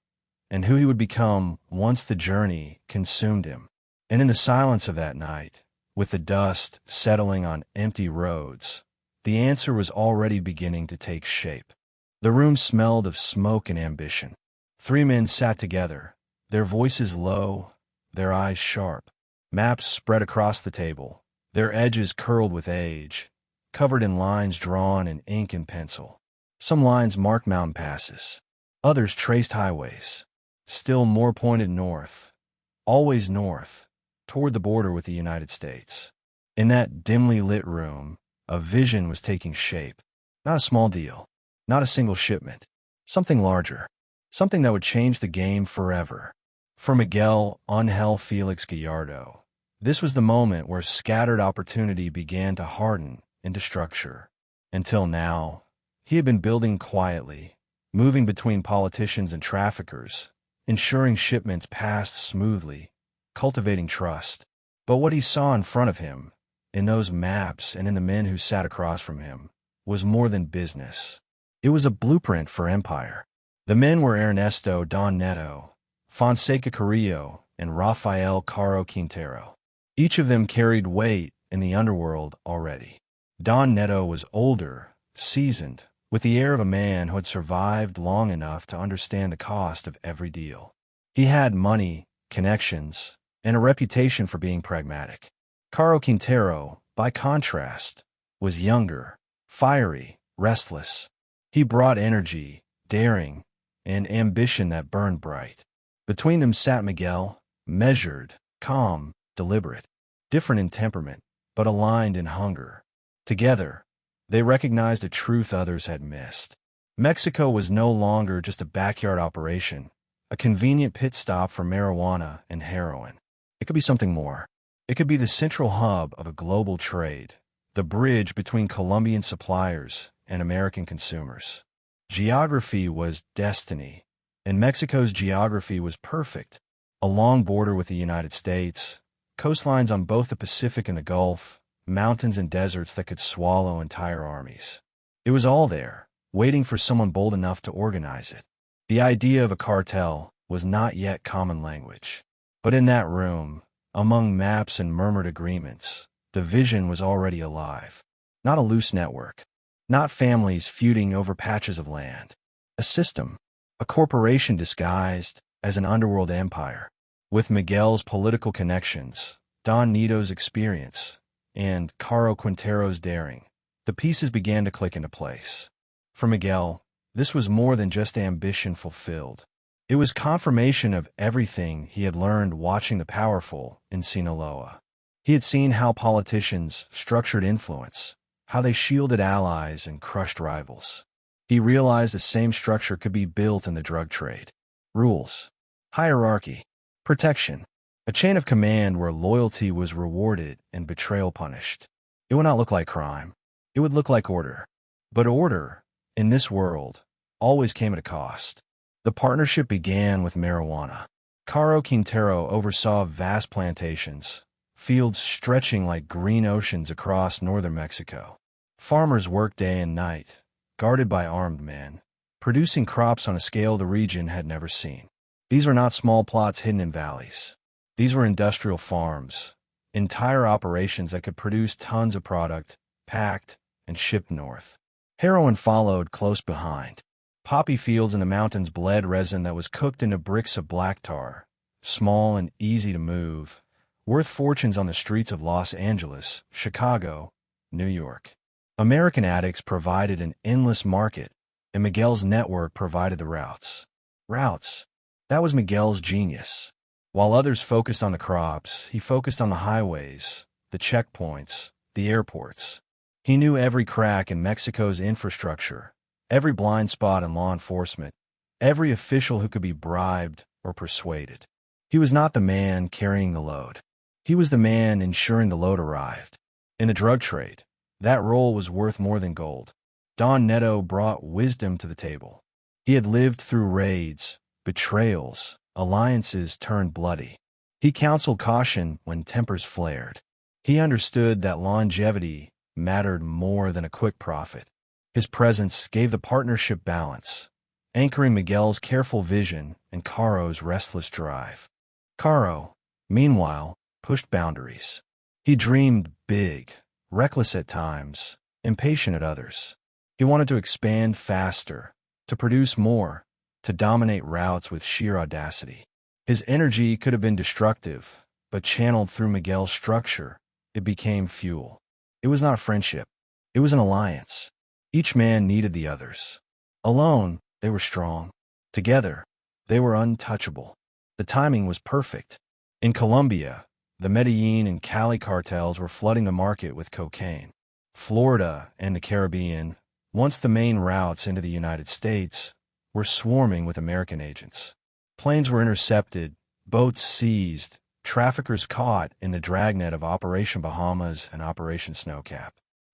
and who he would become once the journey consumed him. And in the silence of that night, with the dust settling on empty roads, the answer was already beginning to take shape. The room smelled of smoke and ambition. Three men sat together, their voices low, their eyes sharp. Maps spread across the table, their edges curled with age, covered in lines drawn in ink and pencil. Some lines marked mountain passes, others traced highways, still more pointed north, always north, toward the border with the United States. In that dimly lit room, a vision was taking shape. Not a small deal, not a single shipment, something larger, something that would change the game forever. For Miguel Ángel Félix Gallardo, this was the moment where scattered opportunity began to harden into structure. Until now, he had been building quietly, moving between politicians and traffickers, ensuring shipments passed smoothly, cultivating trust. But what he saw in front of him, in those maps and in the men who sat across from him, was more than business. It was a blueprint for empire. The men were Ernesto Don Neto, Fonseca Carrillo, and Rafael Caro Quintero. Each of them carried weight in the underworld already. Don Neto was older, seasoned, with the air of a man who had survived long enough to understand the cost of every deal. He had money, connections, and a reputation for being pragmatic. Caro Quintero, by contrast, was younger, fiery, restless. He brought energy, daring, and ambition that burned bright. Between them sat Miguel, measured, calm, deliberate, different in temperament, but aligned in hunger. Together, they recognized a truth others had missed. Mexico was no longer just a backyard operation, a convenient pit stop for marijuana and heroin. It could be something more. It could be the central hub of a global trade, the bridge between Colombian suppliers and American consumers. Geography was destiny, and Mexico's geography was perfect. A long border with the United States, coastlines on both the Pacific and the Gulf, mountains and deserts that could swallow entire armies. It was all there, waiting for someone bold enough to organize it. The idea of a cartel was not yet common language. But in that room, among maps and murmured agreements, the vision was already alive. Not a loose network. Not families feuding over patches of land. A system. A corporation disguised as an underworld empire. With Miguel's political connections, Don Nito's experience, and Caro Quintero's daring, the pieces began to click into place. For Miguel, this was more than just ambition fulfilled. It was confirmation of everything he had learned watching the powerful in Sinaloa. He had seen how politicians structured influence, how they shielded allies and crushed rivals. He realized the same structure could be built in the drug trade. Rules, hierarchy, protection, a chain of command where loyalty was rewarded and betrayal punished. It would not look like crime. It would look like order. But order, in this world, always came at a cost. The partnership began with marijuana. Caro Quintero oversaw vast plantations, fields stretching like green oceans across northern Mexico. Farmers worked day and night, guarded by armed men, producing crops on a scale the region had never seen. These were not small plots hidden in valleys. These were industrial farms, entire operations that could produce tons of product, packed and shipped north. Heroin followed close behind. Poppy fields in the mountains bled resin that was cooked into bricks of black tar, small and easy to move, worth fortunes on the streets of Los Angeles, Chicago, New York. American addicts provided an endless market, and Miguel's network provided the routes. Routes. That was Miguel's genius. While others focused on the crops, he focused on the highways, the checkpoints, the airports. He knew every crack in Mexico's infrastructure, every blind spot in law enforcement, every official who could be bribed or persuaded. He was not the man carrying the load. He was the man ensuring the load arrived. In the drug trade, that role was worth more than gold. Don Neto brought wisdom to the table. He had lived through raids, betrayals, alliances turned bloody. He counseled caution when tempers flared. He understood that longevity mattered more than a quick profit. His presence gave the partnership balance, anchoring Miguel's careful vision and Caro's restless drive. Caro, meanwhile, pushed boundaries. He dreamed big, reckless at times, impatient at others. He wanted to expand faster, to produce more, to dominate routes with sheer audacity. His energy could have been destructive, but channeled through Miguel's structure, it became fuel. It was not friendship. It was an alliance. Each man needed the others. Alone, they were strong. Together, they were untouchable. The timing was perfect. In Colombia, the Medellin and Cali cartels were flooding the market with cocaine. Florida and the Caribbean, once the main routes into the United States, were swarming with American agents. Planes were intercepted, boats seized, traffickers caught in the dragnet of Operation Bahamas and Operation Snowcap.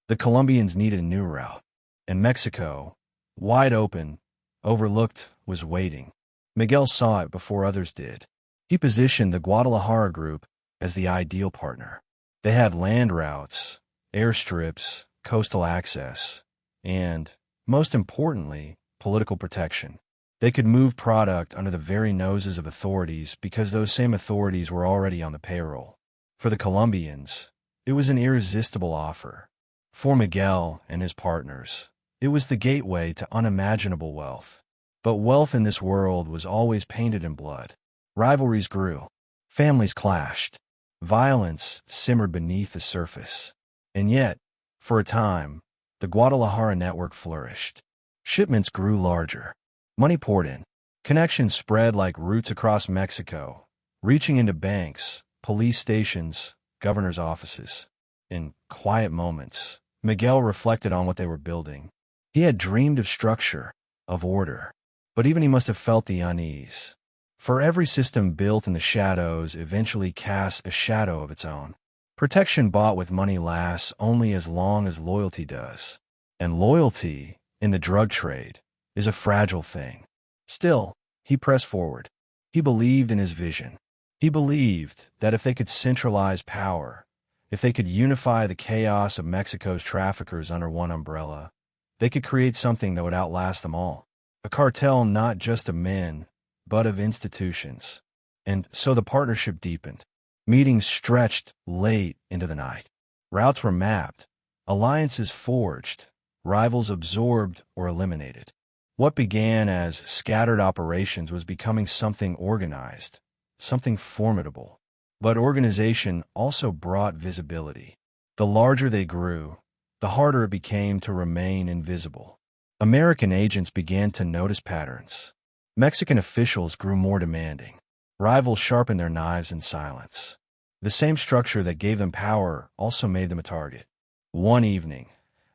The Colombians needed a new route, and Mexico, wide open, overlooked, was waiting. Miguel saw it before others did. He positioned the Guadalajara group as the ideal partner. They had land routes, airstrips, coastal access, and, most importantly, political protection. They could move product under the very noses of authorities because those same authorities were already on the payroll. For the Colombians, it was an irresistible offer. For Miguel and his partners, it was the gateway to unimaginable wealth. But wealth in this world was always painted in blood. Rivalries grew. Families clashed. Violence simmered beneath the surface. And yet, for a time, the Guadalajara network flourished. Shipments grew larger. Money poured in. Connections spread like roots across Mexico, reaching into banks, police stations, governors' offices. In quiet moments, Miguel reflected on what they were building. He had dreamed of structure, of order, but even he must have felt the unease. For every system built in the shadows eventually casts a shadow of its own. Protection bought with money lasts only as long as loyalty does. And loyalty, in the drug trade, is a fragile thing. Still, he pressed forward. He believed in his vision. He believed that if they could centralize power, if they could unify the chaos of Mexico's traffickers under one umbrella, they could create something that would outlast them all. A cartel not just of men, but of institutions. And so the partnership deepened. Meetings stretched late into the night. Routes were mapped, alliances forged, rivals absorbed or eliminated. What began as scattered operations was becoming something organized, something formidable. But organization also brought visibility. The larger they grew, the harder it became to remain invisible. American agents began to notice patterns. Mexican officials grew more demanding. Rivals sharpened their knives in silence. The same structure that gave them power also made them a target. One evening,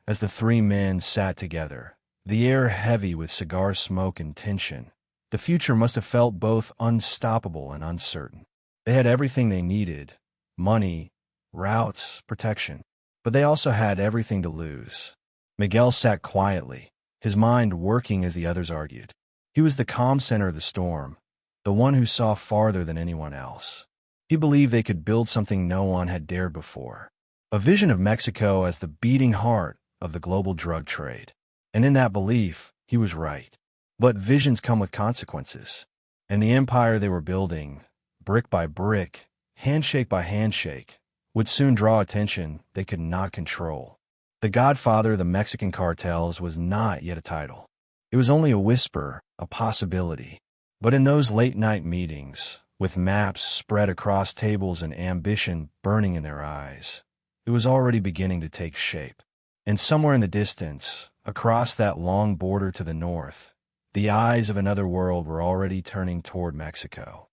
as the three men sat together, the air heavy with cigar smoke and tension, the future must have felt both unstoppable and uncertain. They had everything they needed: money, routes, protection. But they also had everything to lose. Miguel sat quietly, his mind working as the others argued. He was the calm center of the storm, the one who saw farther than anyone else. He believed they could build something no one had dared before. A vision of Mexico as the beating heart of the global drug trade. And in that belief, he was right. But visions come with consequences. And the empire they were building, brick by brick, handshake by handshake, would soon draw attention they could not control. The Godfather of the Mexican Cartels was not yet a title. It was only a whisper, a possibility. But in those late-night meetings, with maps spread across tables and ambition burning in their eyes, it was already beginning to take shape. And somewhere in the distance, across that long border to the north, the eyes of another world were already turning toward Mexico.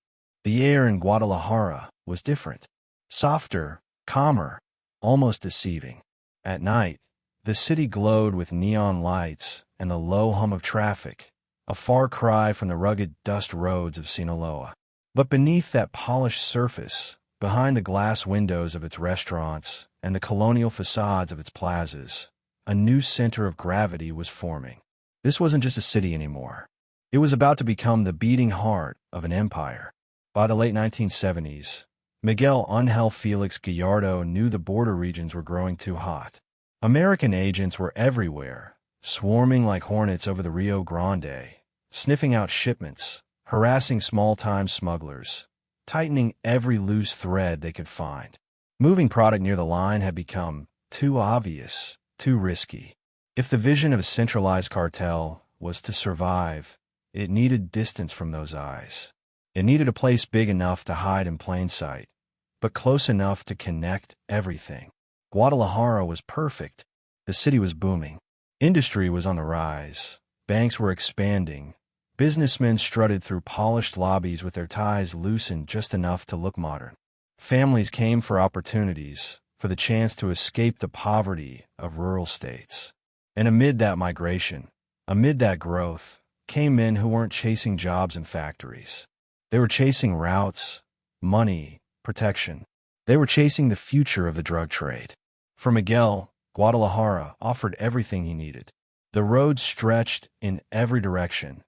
The air in Guadalajara was different, softer, calmer, almost deceiving. At night, the city glowed with neon lights and the low hum of traffic, a far cry from the rugged dust roads of Sinaloa. But beneath that polished surface, behind the glass windows of its restaurants and the colonial facades of its plazas, a new center of gravity was forming. This wasn't just a city anymore. It was about to become the beating heart of an empire. By the late 1970s, Miguel Ángel Félix Gallardo knew the border regions were growing too hot. American agents were everywhere, swarming like hornets over the Rio Grande, sniffing out shipments, harassing small-time smugglers, tightening every loose thread they could find. Moving product near the line had become too obvious, too risky. If the vision of a centralized cartel was to survive, it needed distance from those eyes. It needed a place big enough to hide in plain sight, but close enough to connect everything. Guadalajara was perfect. The city was booming. Industry was on the rise. Banks were expanding. Businessmen strutted through polished lobbies with their ties loosened just enough to look modern. Families came for opportunities, for the chance to escape the poverty of rural states. And amid that migration, amid that growth, came men who weren't chasing jobs in factories. They were chasing routes, money, protection. They were chasing the future of the drug trade. For Miguel, Guadalajara offered everything he needed. The roads stretched in every direction,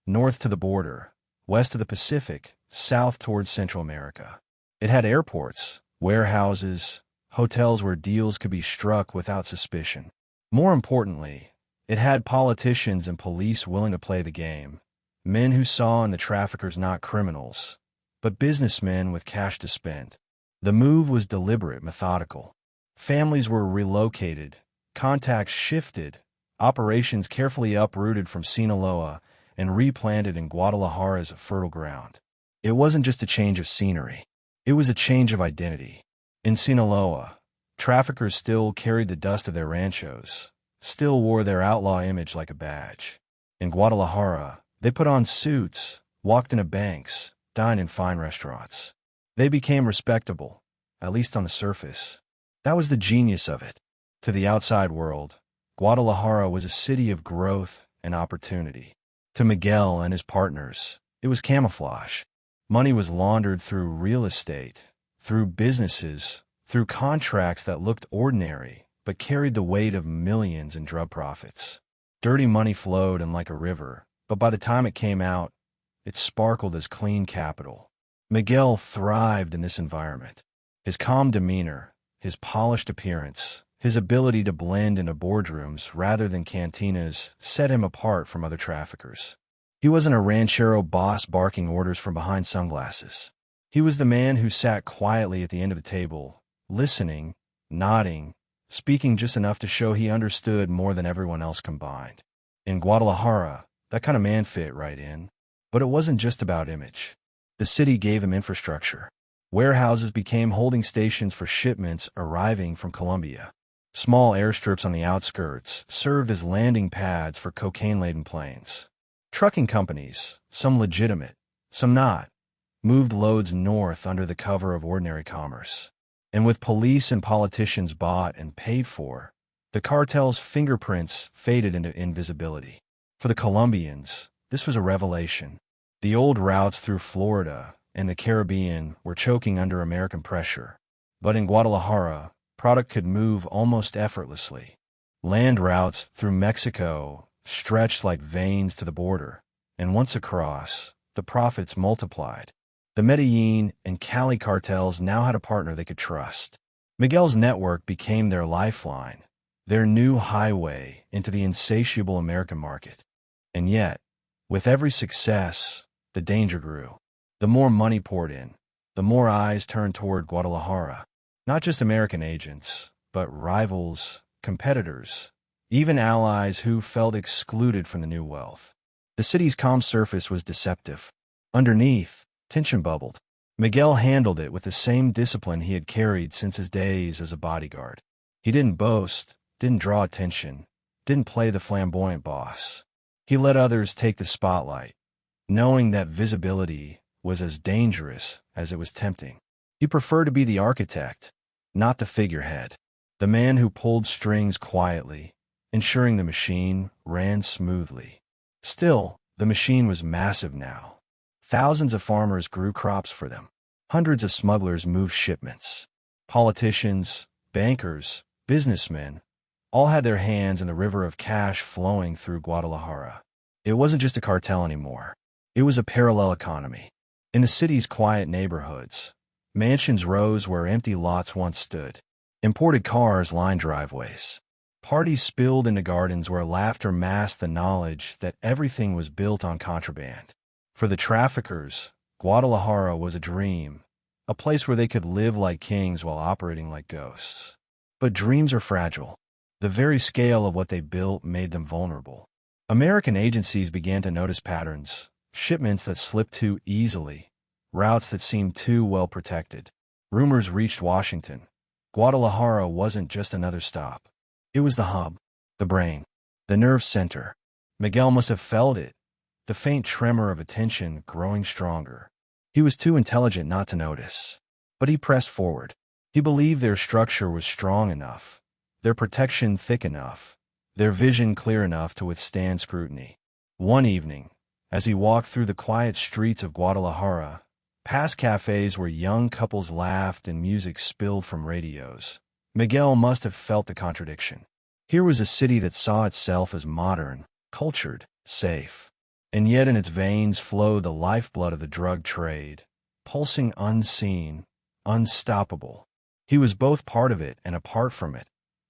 north to the border, west to the Pacific, south towards Central America. It had airports, warehouses, hotels where deals could be struck without suspicion. More importantly, it had politicians and police willing to play the game, men who saw in the traffickers not criminals, but businessmen with cash to spend. The move was deliberate, methodical. Families were relocated, contacts shifted, operations carefully uprooted from Sinaloa and replanted in Guadalajara's fertile ground. It wasn't just a change of scenery. It was a change of identity. In Sinaloa, traffickers still carried the dust of their ranchos, still wore their outlaw image like a badge. In Guadalajara, they put on suits, walked into banks, dined in fine restaurants. They became respectable, at least on the surface. That was the genius of it. To the outside world, Guadalajara was a city of growth and opportunity. To Miguel and his partners, it was camouflage. Money was laundered through real estate, through businesses, through contracts that looked ordinary but carried the weight of millions in drug profits. Dirty money flowed in like a river, but by the time it came out, it sparkled as clean capital. Miguel thrived in this environment. His calm demeanor, his polished appearance, his ability to blend into boardrooms rather than cantinas set him apart from other traffickers. He wasn't a ranchero boss barking orders from behind sunglasses. He was the man who sat quietly at the end of the table, listening, nodding, speaking just enough to show he understood more than everyone else combined. In Guadalajara, that kind of man fit right in. But it wasn't just about image. The city gave him infrastructure. Warehouses became holding stations for shipments arriving from Colombia. Small airstrips on the outskirts served as landing pads for cocaine-laden planes. Trucking companies, some legitimate, some not, moved loads north under the cover of ordinary commerce. And with police and politicians bought and paid for, the cartel's fingerprints faded into invisibility. For the Colombians, this was a revelation. The old routes through Florida and the Caribbean were choking under American pressure. But in Guadalajara, product could move almost effortlessly. Land routes through Mexico stretched like veins to the border, and once across, the profits multiplied. The Medellin and Cali cartels now had a partner they could trust. Miguel's network became their lifeline, their new highway into the insatiable American market. And yet, with every success, the danger grew. The more money poured in, the more eyes turned toward Guadalajara. Not just American agents, but rivals, competitors, even allies who felt excluded from the new wealth. The city's calm surface was deceptive. Underneath, tension bubbled. Miguel handled it with the same discipline he had carried since his days as a bodyguard. He didn't boast, didn't draw attention, didn't play the flamboyant boss. He let others take the spotlight, knowing that visibility was as dangerous as it was tempting. He preferred to be the architect, not the figurehead, the man who pulled strings quietly, ensuring the machine ran smoothly. Still, the machine was massive now. Thousands of farmers grew crops for them. Hundreds of smugglers moved shipments. Politicians, bankers, businessmen, all had their hands in the river of cash flowing through Guadalajara. It wasn't just a cartel anymore. It was a parallel economy. In the city's quiet neighborhoods, mansions rose where empty lots once stood. Imported cars lined driveways. Parties spilled into gardens where laughter masked the knowledge that everything was built on contraband. For the traffickers, Guadalajara was a dream, a place where they could live like kings while operating like ghosts. But dreams are fragile. The very scale of what they built made them vulnerable. American agencies began to notice patterns, shipments that slipped too easily, routes that seemed too well protected. Rumors reached Washington. Guadalajara wasn't just another stop. It was the hub, the brain, the nerve center. Miguel must have felt it, the faint tremor of attention growing stronger. He was too intelligent not to notice. But he pressed forward. He believed their structure was strong enough, their protection thick enough, their vision clear enough to withstand scrutiny. One evening, as he walked through the quiet streets of Guadalajara, past cafes where young couples laughed and music spilled from radios, Miguel must have felt the contradiction. Here was a city that saw itself as modern, cultured, safe. And yet in its veins flowed the lifeblood of the drug trade, pulsing unseen, unstoppable. He was both part of it and apart from it,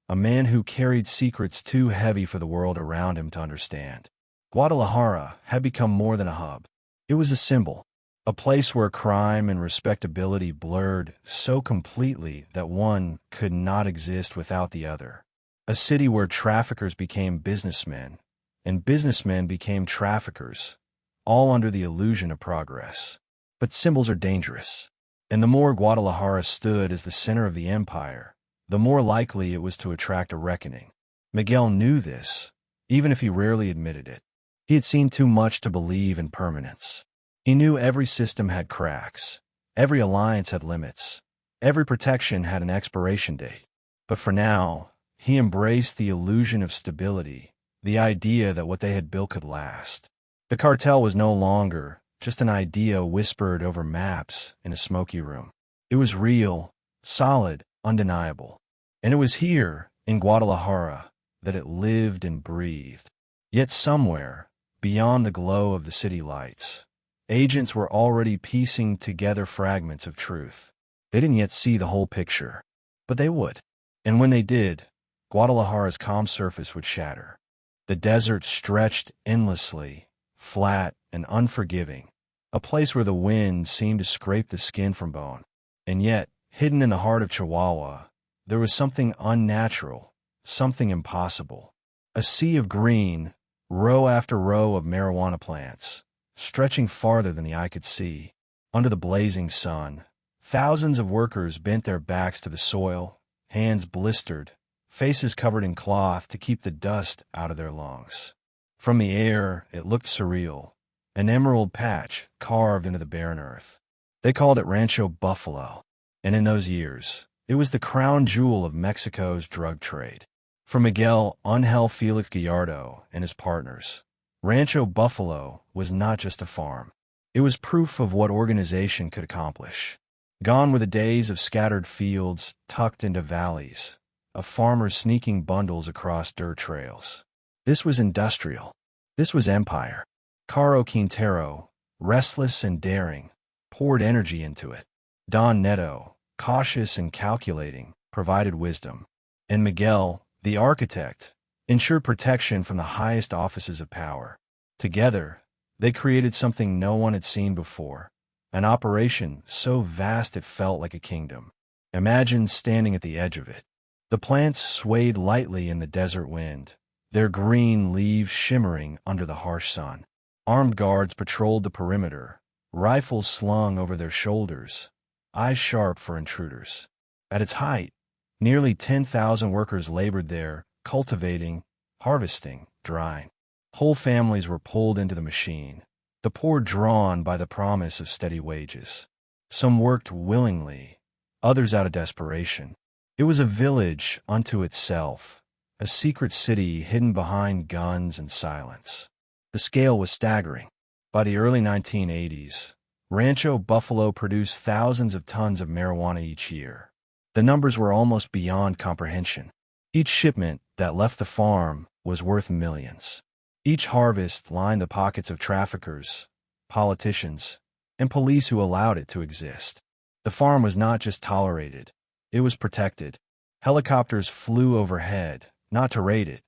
a man who carried secrets too heavy for the world around him to understand. Guadalajara had become more than a hub. It was a symbol, a place where crime and respectability blurred so completely that one could not exist without the other. A city where traffickers became businessmen, and businessmen became traffickers, all under the illusion of progress. But symbols are dangerous, and the more Guadalajara stood as the center of the empire, the more likely it was to attract a reckoning. Miguel knew this, even if he rarely admitted it. He had seen too much to believe in permanence. He knew every system had cracks, every alliance had limits, every protection had an expiration date. But for now, he embraced the illusion of stability, the idea that what they had built could last. The cartel was no longer just an idea whispered over maps in a smoky room. It was real, solid, undeniable. And it was here, in Guadalajara, that it lived and breathed. Yet somewhere, beyond the glow of the city lights, agents were already piecing together fragments of truth. They didn't yet see the whole picture, but they would. And when they did, Guadalajara's calm surface would shatter. The desert stretched endlessly, flat and unforgiving, a place where the wind seemed to scrape the skin from bone. And yet, hidden in the heart of Chihuahua, there was something unnatural, something impossible. A sea of green, row after row of marijuana plants, stretching farther than the eye could see. Under the blazing sun, thousands of workers bent their backs to the soil, hands blistered, faces covered in cloth to keep the dust out of their lungs. From the air, it looked surreal, an emerald patch carved into the barren earth. They called it Rancho Buffalo, and in those years, it was the crown jewel of Mexico's drug trade. For Miguel Ángel Félix Gallardo and his partners, Rancho Buffalo was not just a farm. It was proof of what organization could accomplish. Gone were the days of scattered fields tucked into valleys, of farmers sneaking bundles across dirt trails. This was industrial. This was empire. Caro Quintero, restless and daring, poured energy into it. Don Neto, cautious and calculating, provided wisdom. And Miguel, the architect, ensured protection from the highest offices of power. Together, they created something no one had seen before, an operation so vast it felt like a kingdom. Imagine standing at the edge of it. The plants swayed lightly in the desert wind, their green leaves shimmering under the harsh sun. Armed guards patrolled the perimeter, rifles slung over their shoulders, eyes sharp for intruders. At its height, nearly 10,000 workers labored there, cultivating, harvesting, drying. Whole families were pulled into the machine, the poor drawn by the promise of steady wages. Some worked willingly, others out of desperation. It was a village unto itself, a secret city hidden behind guns and silence. The scale was staggering. By the early 1980s, Rancho Buffalo produced thousands of tons of marijuana each year. The numbers were almost beyond comprehension. Each shipment that left the farm was worth millions. Each harvest lined the pockets of traffickers, politicians, and police who allowed it to exist. The farm was not just tolerated, it was protected. Helicopters flew overhead, not to raid it,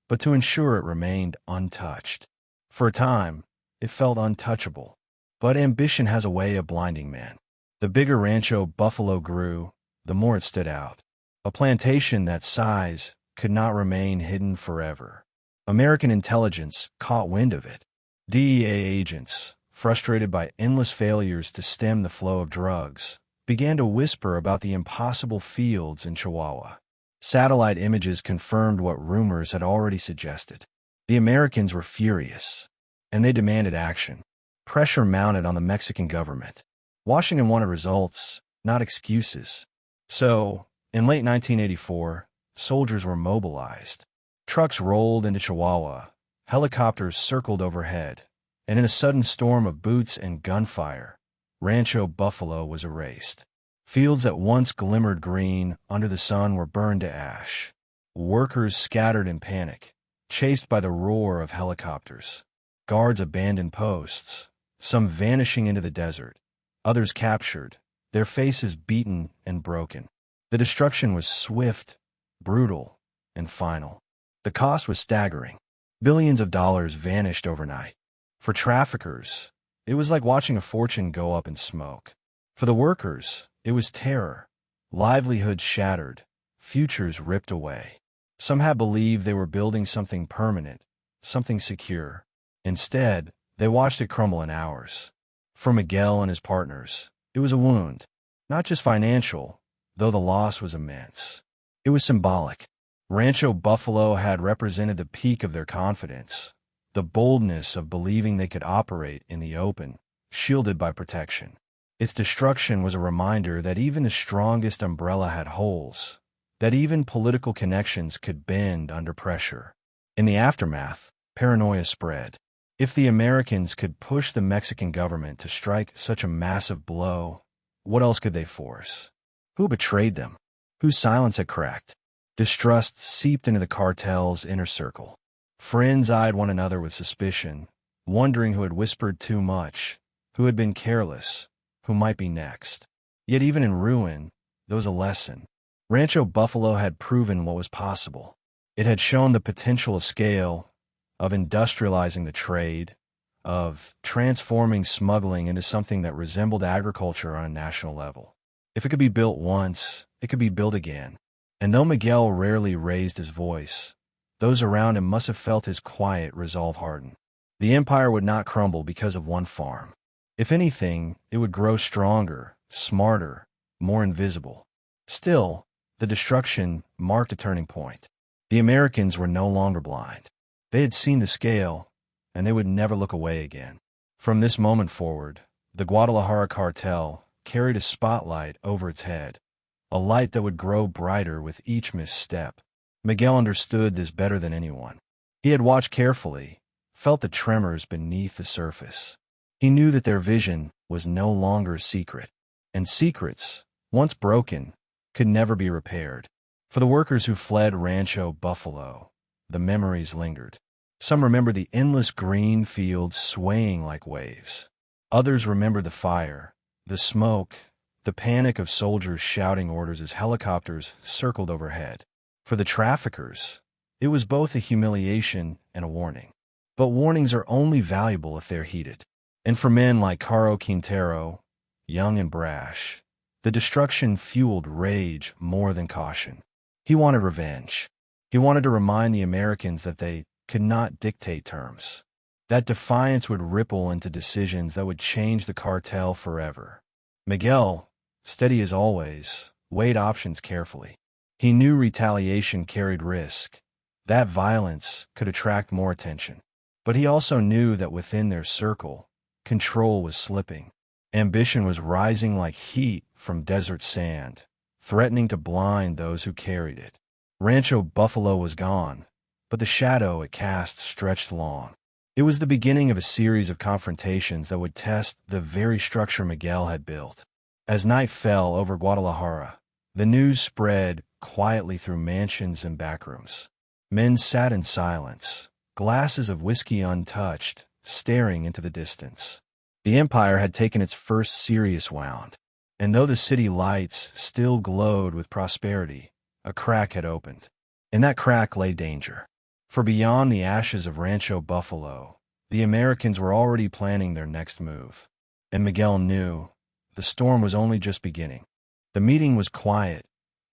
but to ensure it remained untouched. For a time, it felt untouchable. But ambition has a way of blinding man. The bigger Rancho Buffalo grew, the more it stood out. A plantation that size could not remain hidden forever. American intelligence caught wind of it. DEA agents, frustrated by endless failures to stem the flow of drugs, began to whisper about the impossible fields in Chihuahua. Satellite images confirmed what rumors had already suggested. The Americans were furious, and they demanded action. Pressure mounted on the Mexican government. Washington wanted results, not excuses. So, in late 1984, soldiers were mobilized. Trucks rolled into Chihuahua, helicopters circled overhead, and in a sudden storm of boots and gunfire, Rancho Buffalo was erased. Fields that once glimmered green under the sun were burned to ash. Workers scattered in panic, chased by the roar of helicopters. Guards abandoned posts, some vanishing into the desert, others captured, their faces beaten and broken. The destruction was swift, brutal, and final. The cost was staggering. Billions of dollars vanished overnight. For traffickers, it was like watching a fortune go up in smoke. For the workers, it was terror. Livelihoods shattered, futures ripped away. Some had believed they were building something permanent, something secure. Instead, they watched it crumble in hours. For Miguel and his partners, it was a wound. Not just financial, though the loss was immense. It was symbolic. Rancho Buffalo had represented the peak of their confidence, the boldness of believing they could operate in the open, shielded by protection. Its destruction was a reminder that even the strongest umbrella had holes, that even political connections could bend under pressure. In the aftermath, paranoia spread. If the Americans could push the Mexican government to strike such a massive blow, what else could they force? Who betrayed them? Whose silence had cracked? Distrust seeped into the cartel's inner circle. Friends eyed one another with suspicion, wondering who had whispered too much, who had been careless, who might be next. Yet even in ruin, there was a lesson. Rancho Buffalo had proven what was possible. It had shown the potential of scale, of industrializing the trade, of transforming smuggling into something that resembled agriculture on a national level. If it could be built once, it could be built again. And though Miguel rarely raised his voice, those around him must have felt his quiet resolve harden. The empire would not crumble because of one farm. If anything, it would grow stronger, smarter, more invisible. Still, the destruction marked a turning point. The Americans were no longer blind. They had seen the scale, and they would never look away again. From this moment forward, the Guadalajara Cartel carried a spotlight over its head, a light that would grow brighter with each misstep. Miguel understood this better than anyone. He had watched carefully, felt the tremors beneath the surface. He knew that their vision was no longer a secret, and secrets, once broken, could never be repaired. For the workers who fled Rancho Buffalo, the memories lingered. Some remembered the endless green fields swaying like waves. Others remembered the fire, the smoke, the panic of soldiers shouting orders as helicopters circled overhead. For the traffickers, it was both a humiliation and a warning. But warnings are only valuable if they're heeded. And for men like Caro Quintero, young and brash, the destruction fueled rage more than caution. He wanted revenge. He wanted to remind the Americans that they could not dictate terms. That defiance would ripple into decisions that would change the cartel forever. Miguel, steady as always, weighed options carefully. He knew retaliation carried risk, that violence could attract more attention. But he also knew that within their circle, control was slipping. Ambition was rising like heat from desert sand, threatening to blind those who carried it. Rancho Buffalo was gone, but the shadow it cast stretched long. It was the beginning of a series of confrontations that would test the very structure Miguel had built. As night fell over Guadalajara, the news spread quietly through mansions and backrooms. Men sat in silence, glasses of whiskey untouched, staring into the distance. The empire had taken its first serious wound, and though the city lights still glowed with prosperity, a crack had opened. In that crack lay danger. For beyond the ashes of Rancho Buffalo, the Americans were already planning their next move. And Miguel knew the storm was only just beginning. The meeting was quiet,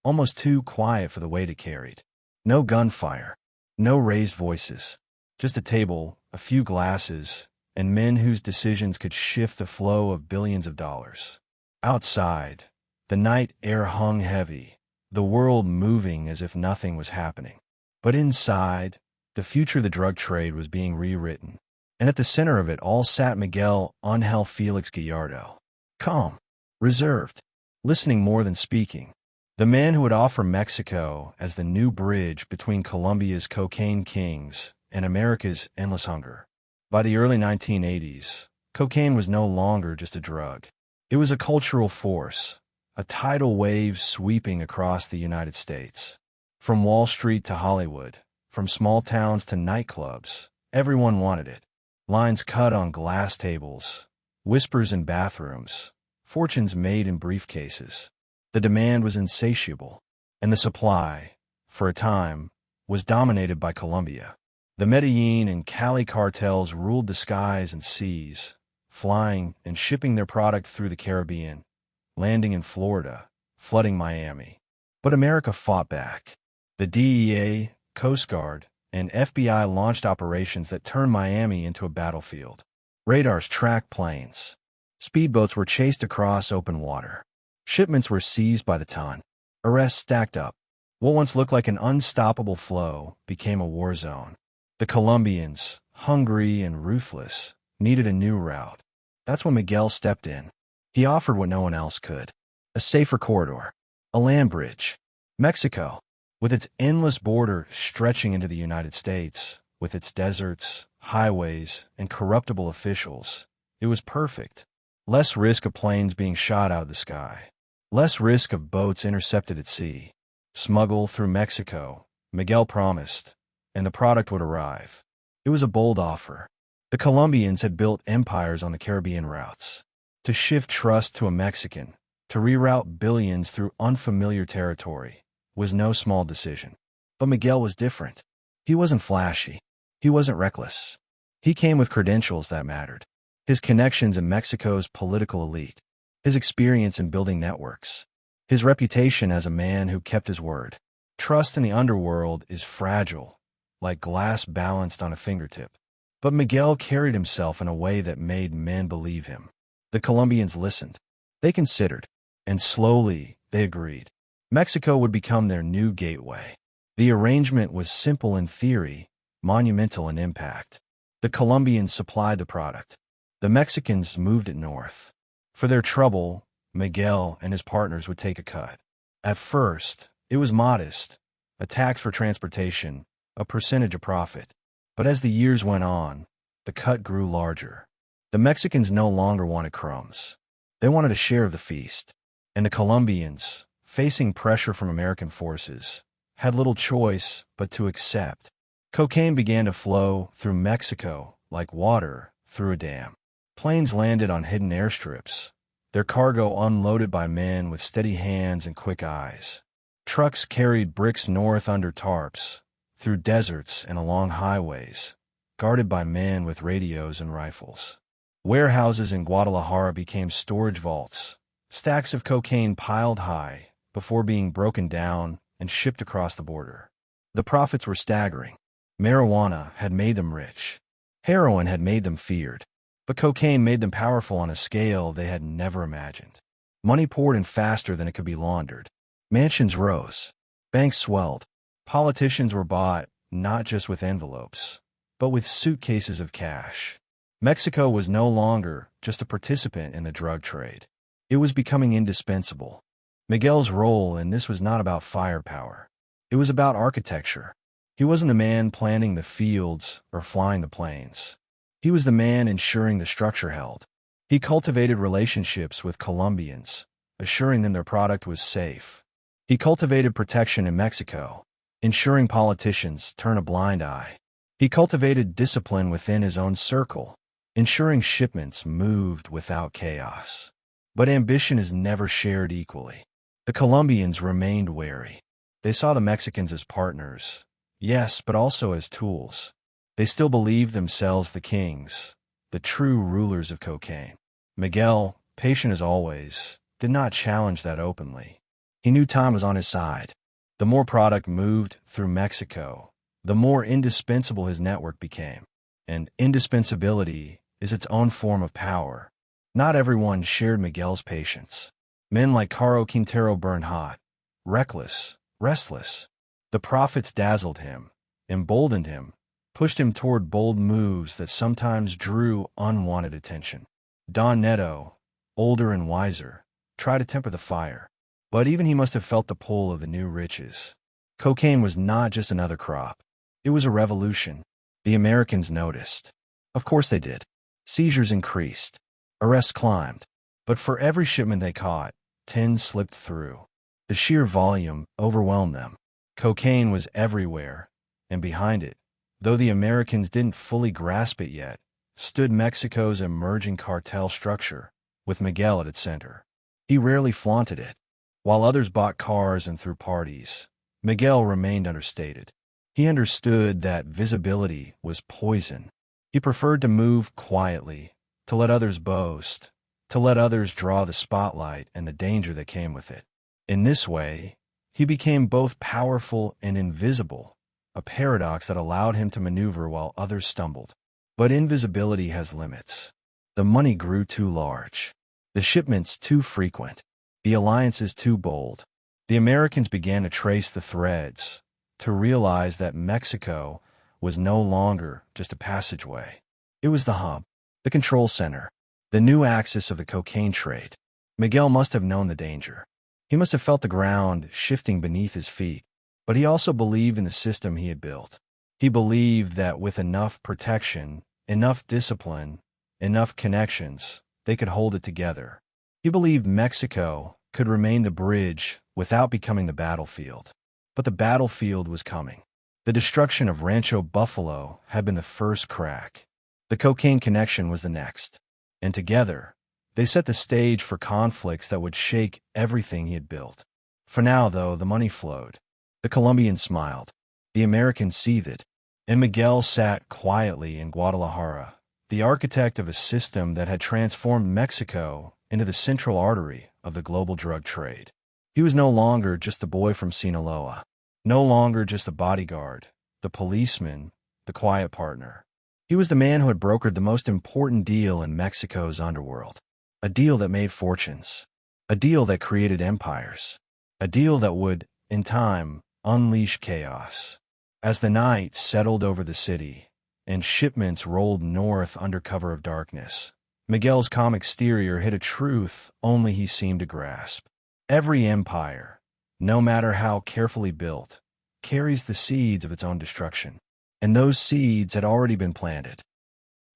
almost too quiet for the weight it carried. No gunfire, no raised voices, just a table, a few glasses, and men whose decisions could shift the flow of billions of dollars. Outside, the night air hung heavy, the world moving as if nothing was happening. But inside, the future of the drug trade was being rewritten. And at the center of it all sat Miguel Ángel Félix Gallardo. Calm, reserved, listening more than speaking. The man who would offer Mexico as the new bridge between Colombia's cocaine kings and America's endless hunger. By the early 1980s, cocaine was no longer just a drug. It was a cultural force, a tidal wave sweeping across the United States. From Wall Street to Hollywood, from small towns to nightclubs, everyone wanted it. Lines cut on glass tables, whispers in bathrooms, fortunes made in briefcases. The demand was insatiable, and the supply, for a time, was dominated by Colombia. The Medellin and Cali cartels ruled the skies and seas, flying and shipping their product through the Caribbean, landing in Florida, flooding Miami. But America fought back. The DEA, Coast Guard, and FBI launched operations that turned Miami into a battlefield. Radars tracked planes. Speedboats were chased across open water. Shipments were seized by the ton. Arrests stacked up. What once looked like an unstoppable flow became a war zone. The Colombians, hungry and ruthless, needed a new route. That's when Miguel stepped in. He offered what no one else could: a safer corridor, a land bridge. Mexico, with its endless border stretching into the United States, with its deserts, highways, and corruptible officials, it was perfect. Less risk of planes being shot out of the sky. Less risk of boats intercepted at sea. Smuggle through Mexico, Miguel promised, and the product would arrive. It was a bold offer. The Colombians had built empires on the Caribbean routes. To shift trust to a Mexican, to reroute billions through unfamiliar territory, was no small decision. But Miguel was different. He wasn't flashy. He wasn't reckless. He came with credentials that mattered. His connections in Mexico's political elite. His experience in building networks. His reputation as a man who kept his word. Trust in the underworld is fragile, like glass balanced on a fingertip. But Miguel carried himself in a way that made men believe him. The Colombians listened. They considered. And slowly, they agreed. Mexico would become their new gateway. The arrangement was simple in theory, monumental in impact. The Colombians supplied the product. The Mexicans moved it north. For their trouble, Miguel and his partners would take a cut. At first, it was modest, a tax for transportation, a percentage of profit. But as the years went on, the cut grew larger. The Mexicans no longer wanted crumbs. They wanted a share of the feast. And the Colombians, facing pressure from American forces, had little choice but to accept. Cocaine began to flow through Mexico like water through a dam. Planes landed on hidden airstrips, their cargo unloaded by men with steady hands and quick eyes. Trucks carried bricks north under tarps, through deserts and along highways, guarded by men with radios and rifles. Warehouses in Guadalajara became storage vaults, stacks of cocaine piled high before being broken down and shipped across the border. The profits were staggering. Marijuana had made them rich. Heroin had made them feared. But cocaine made them powerful on a scale they had never imagined. Money poured in faster than it could be laundered. Mansions rose. Banks swelled. Politicians were bought not just with envelopes, but with suitcases of cash. Mexico was no longer just a participant in the drug trade. It was becoming indispensable. Miguel's role in this was not about firepower. It was about architecture. He wasn't the man planting the fields or flying the planes. He was the man ensuring the structure held. He cultivated relationships with Colombians, assuring them their product was safe. He cultivated protection in Mexico, ensuring politicians turn a blind eye. He cultivated discipline within his own circle, ensuring shipments moved without chaos. But ambition is never shared equally. The Colombians remained wary. They saw the Mexicans as partners, yes, but also as tools. They still believed themselves the kings, the true rulers of cocaine. Miguel, patient as always, did not challenge that openly. He knew time was on his side. The more product moved through Mexico, the more indispensable his network became. And indispensability is its own form of power. Not everyone shared Miguel's patience. Men like Caro Quintero burned hot, reckless, restless. The profits dazzled him, emboldened him, pushed him toward bold moves that sometimes drew unwanted attention. Don Neto, older and wiser, tried to temper the fire. But even he must have felt the pull of the new riches. Cocaine was not just another crop. It was a revolution. The Americans noticed. Of course they did. Seizures increased. Arrests climbed. But for every shipment they caught, 10 slipped through. The sheer volume overwhelmed them. Cocaine was everywhere, and behind it, though the Americans didn't fully grasp it yet, stood Mexico's emerging cartel structure, with Miguel at its center. He rarely flaunted it. While others bought cars and threw parties, Miguel remained understated. He understood that visibility was poison. He preferred to move quietly, to let others boast, to let others draw the spotlight and the danger that came with it. In this way, he became both powerful and invisible, a paradox that allowed him to maneuver while others stumbled. But invisibility has limits. The money grew too large. The shipments too frequent. The alliances too bold. The Americans began to trace the threads, to realize that Mexico was no longer just a passageway. It was the hub, the control center, the new axis of the cocaine trade. Miguel must have known the danger. He must have felt the ground shifting beneath his feet, but he also believed in the system he had built. He believed that with enough protection, enough discipline, enough connections, they could hold it together. He believed Mexico could remain the bridge without becoming the battlefield. But the battlefield was coming. The destruction of Rancho Buffalo had been the first crack. The cocaine connection was the next. And together, they set the stage for conflicts that would shake everything he had built. For now, though, the money flowed. The Colombians smiled. The Americans seethed. And Miguel sat quietly in Guadalajara, the architect of a system that had transformed Mexico into the central artery of the global drug trade. He was no longer just the boy from Sinaloa, no longer just the bodyguard, the policeman, the quiet partner. He was the man who had brokered the most important deal in Mexico's underworld, a deal that made fortunes, a deal that created empires, a deal that would, in time, unleash chaos. As the night settled over the city and shipments rolled north under cover of darkness, Miguel's calm exterior hid a truth only he seemed to grasp. Every empire, no matter how carefully built, carries the seeds of its own destruction, and those seeds had already been planted.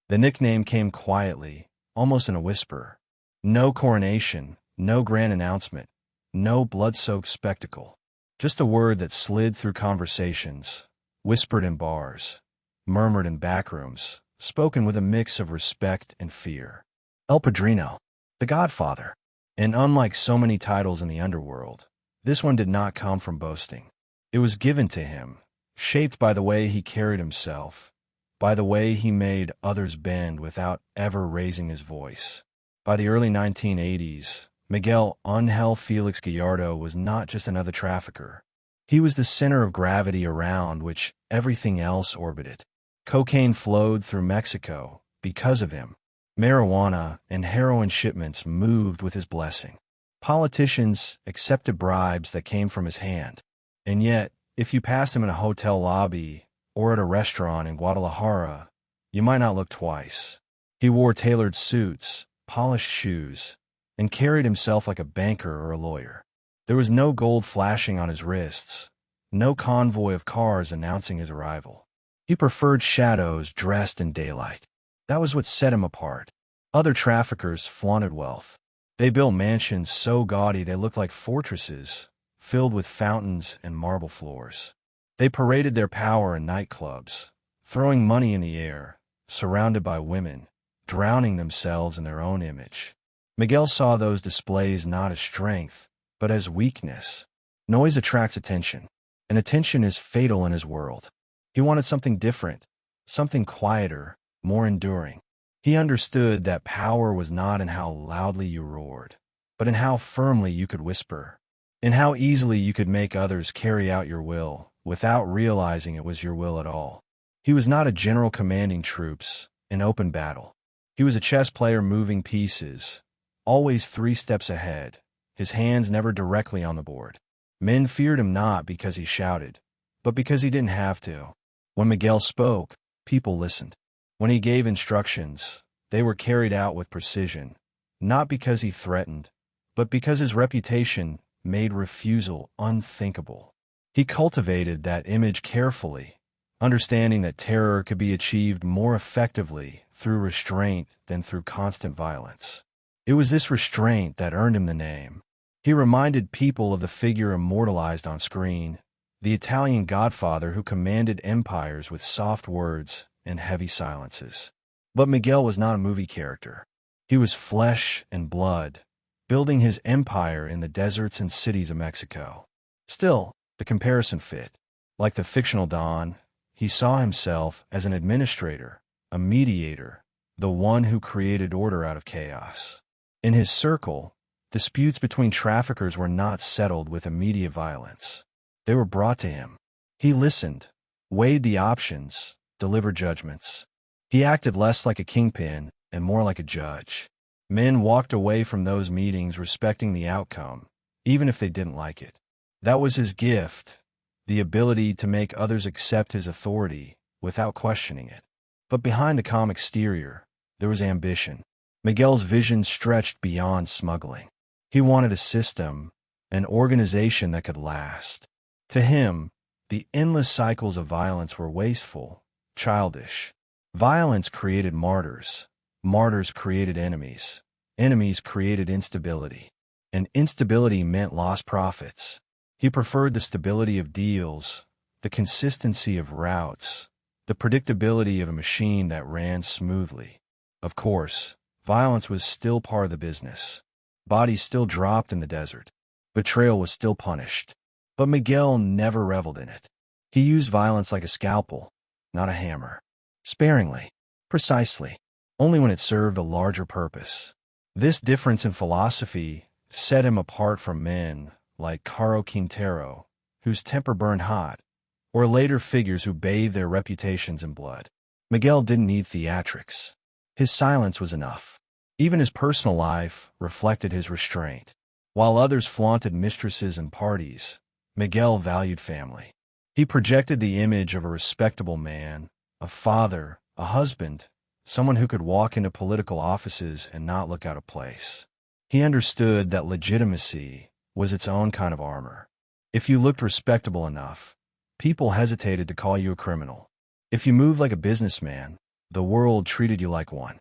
The nickname came quietly, almost in a whisper. No coronation, no grand announcement, no blood-soaked spectacle. Just a word that slid through conversations, whispered in bars, murmured in backrooms, spoken with a mix of respect and fear. El Padrino, the Godfather. And unlike so many titles in the underworld, this one did not come from boasting. It was given to him, shaped by the way he carried himself, by the way he made others bend without ever raising his voice. By the early 1980s, Miguel Ángel Félix Gallardo was not just another trafficker. He was the center of gravity around which everything else orbited. Cocaine flowed through Mexico because of him. Marijuana and heroin shipments moved with his blessing. Politicians accepted bribes that came from his hand. And yet, if you passed him in a hotel lobby or at a restaurant in Guadalajara, you might not look twice. He wore tailored suits, polished shoes, and carried himself like a banker or a lawyer. There was no gold flashing on his wrists, no convoy of cars announcing his arrival. He preferred shadows dressed in daylight. That was what set him apart. Other traffickers flaunted wealth. They built mansions so gaudy they looked like fortresses, filled with fountains and marble floors. They paraded their power in nightclubs, throwing money in the air, surrounded by women, drowning themselves in their own image. Miguel saw those displays not as strength, but as weakness. Noise attracts attention, and attention is fatal in his world. He wanted something different, something quieter, more enduring. He understood that power was not in how loudly you roared, but in how firmly you could whisper, in how easily you could make others carry out your will without realizing it was your will at all. He was not a general commanding troops in open battle. He was a chess player moving pieces, always 3 steps ahead, his hands never directly on the board. Men feared him not because he shouted, but because he didn't have to. When Miguel spoke, people listened. When he gave instructions, they were carried out with precision, not because he threatened, but because his reputation made refusal unthinkable. He cultivated that image carefully, understanding that terror could be achieved more effectively through restraint than through constant violence. It was this restraint that earned him the name. He reminded people of the figure immortalized on screen, the Italian Godfather who commanded empires with soft words and heavy silences. But Miguel was not a movie character. He was flesh and blood, building his empire in the deserts and cities of Mexico. Still, the comparison fit. Like the fictional Don, he saw himself as an administrator, a mediator, the one who created order out of chaos. In his circle, disputes between traffickers were not settled with immediate violence. They were brought to him. He listened, weighed the options, delivered judgments. He acted less like a kingpin and more like a judge. Men walked away from those meetings respecting the outcome, even if they didn't like it. That was his gift, the ability to make others accept his authority without questioning it. But behind the calm exterior, there was ambition. Miguel's vision stretched beyond smuggling. He wanted a system, an organization that could last. To him, the endless cycles of violence were wasteful, childish. Violence created martyrs. Martyrs created enemies. Enemies created instability. And instability meant lost profits. He preferred the stability of deals, the consistency of routes, the predictability of a machine that ran smoothly. Of course, violence was still part of the business. Bodies still dropped in the desert. Betrayal was still punished. But Miguel never reveled in it. He used violence like a scalpel, not a hammer. Sparingly, precisely, only when it served a larger purpose. This difference in philosophy set him apart from men like Caro Quintero, whose temper burned hot, or later figures who bathed their reputations in blood. Miguel didn't need theatrics. His silence was enough. Even his personal life reflected his restraint. While others flaunted mistresses and parties, Miguel valued family. He projected the image of a respectable man, a father, a husband, someone who could walk into political offices and not look out of place. He understood that legitimacy was its own kind of armor. If you looked respectable enough, people hesitated to call you a criminal. If you moved like a businessman, the world treated you like one.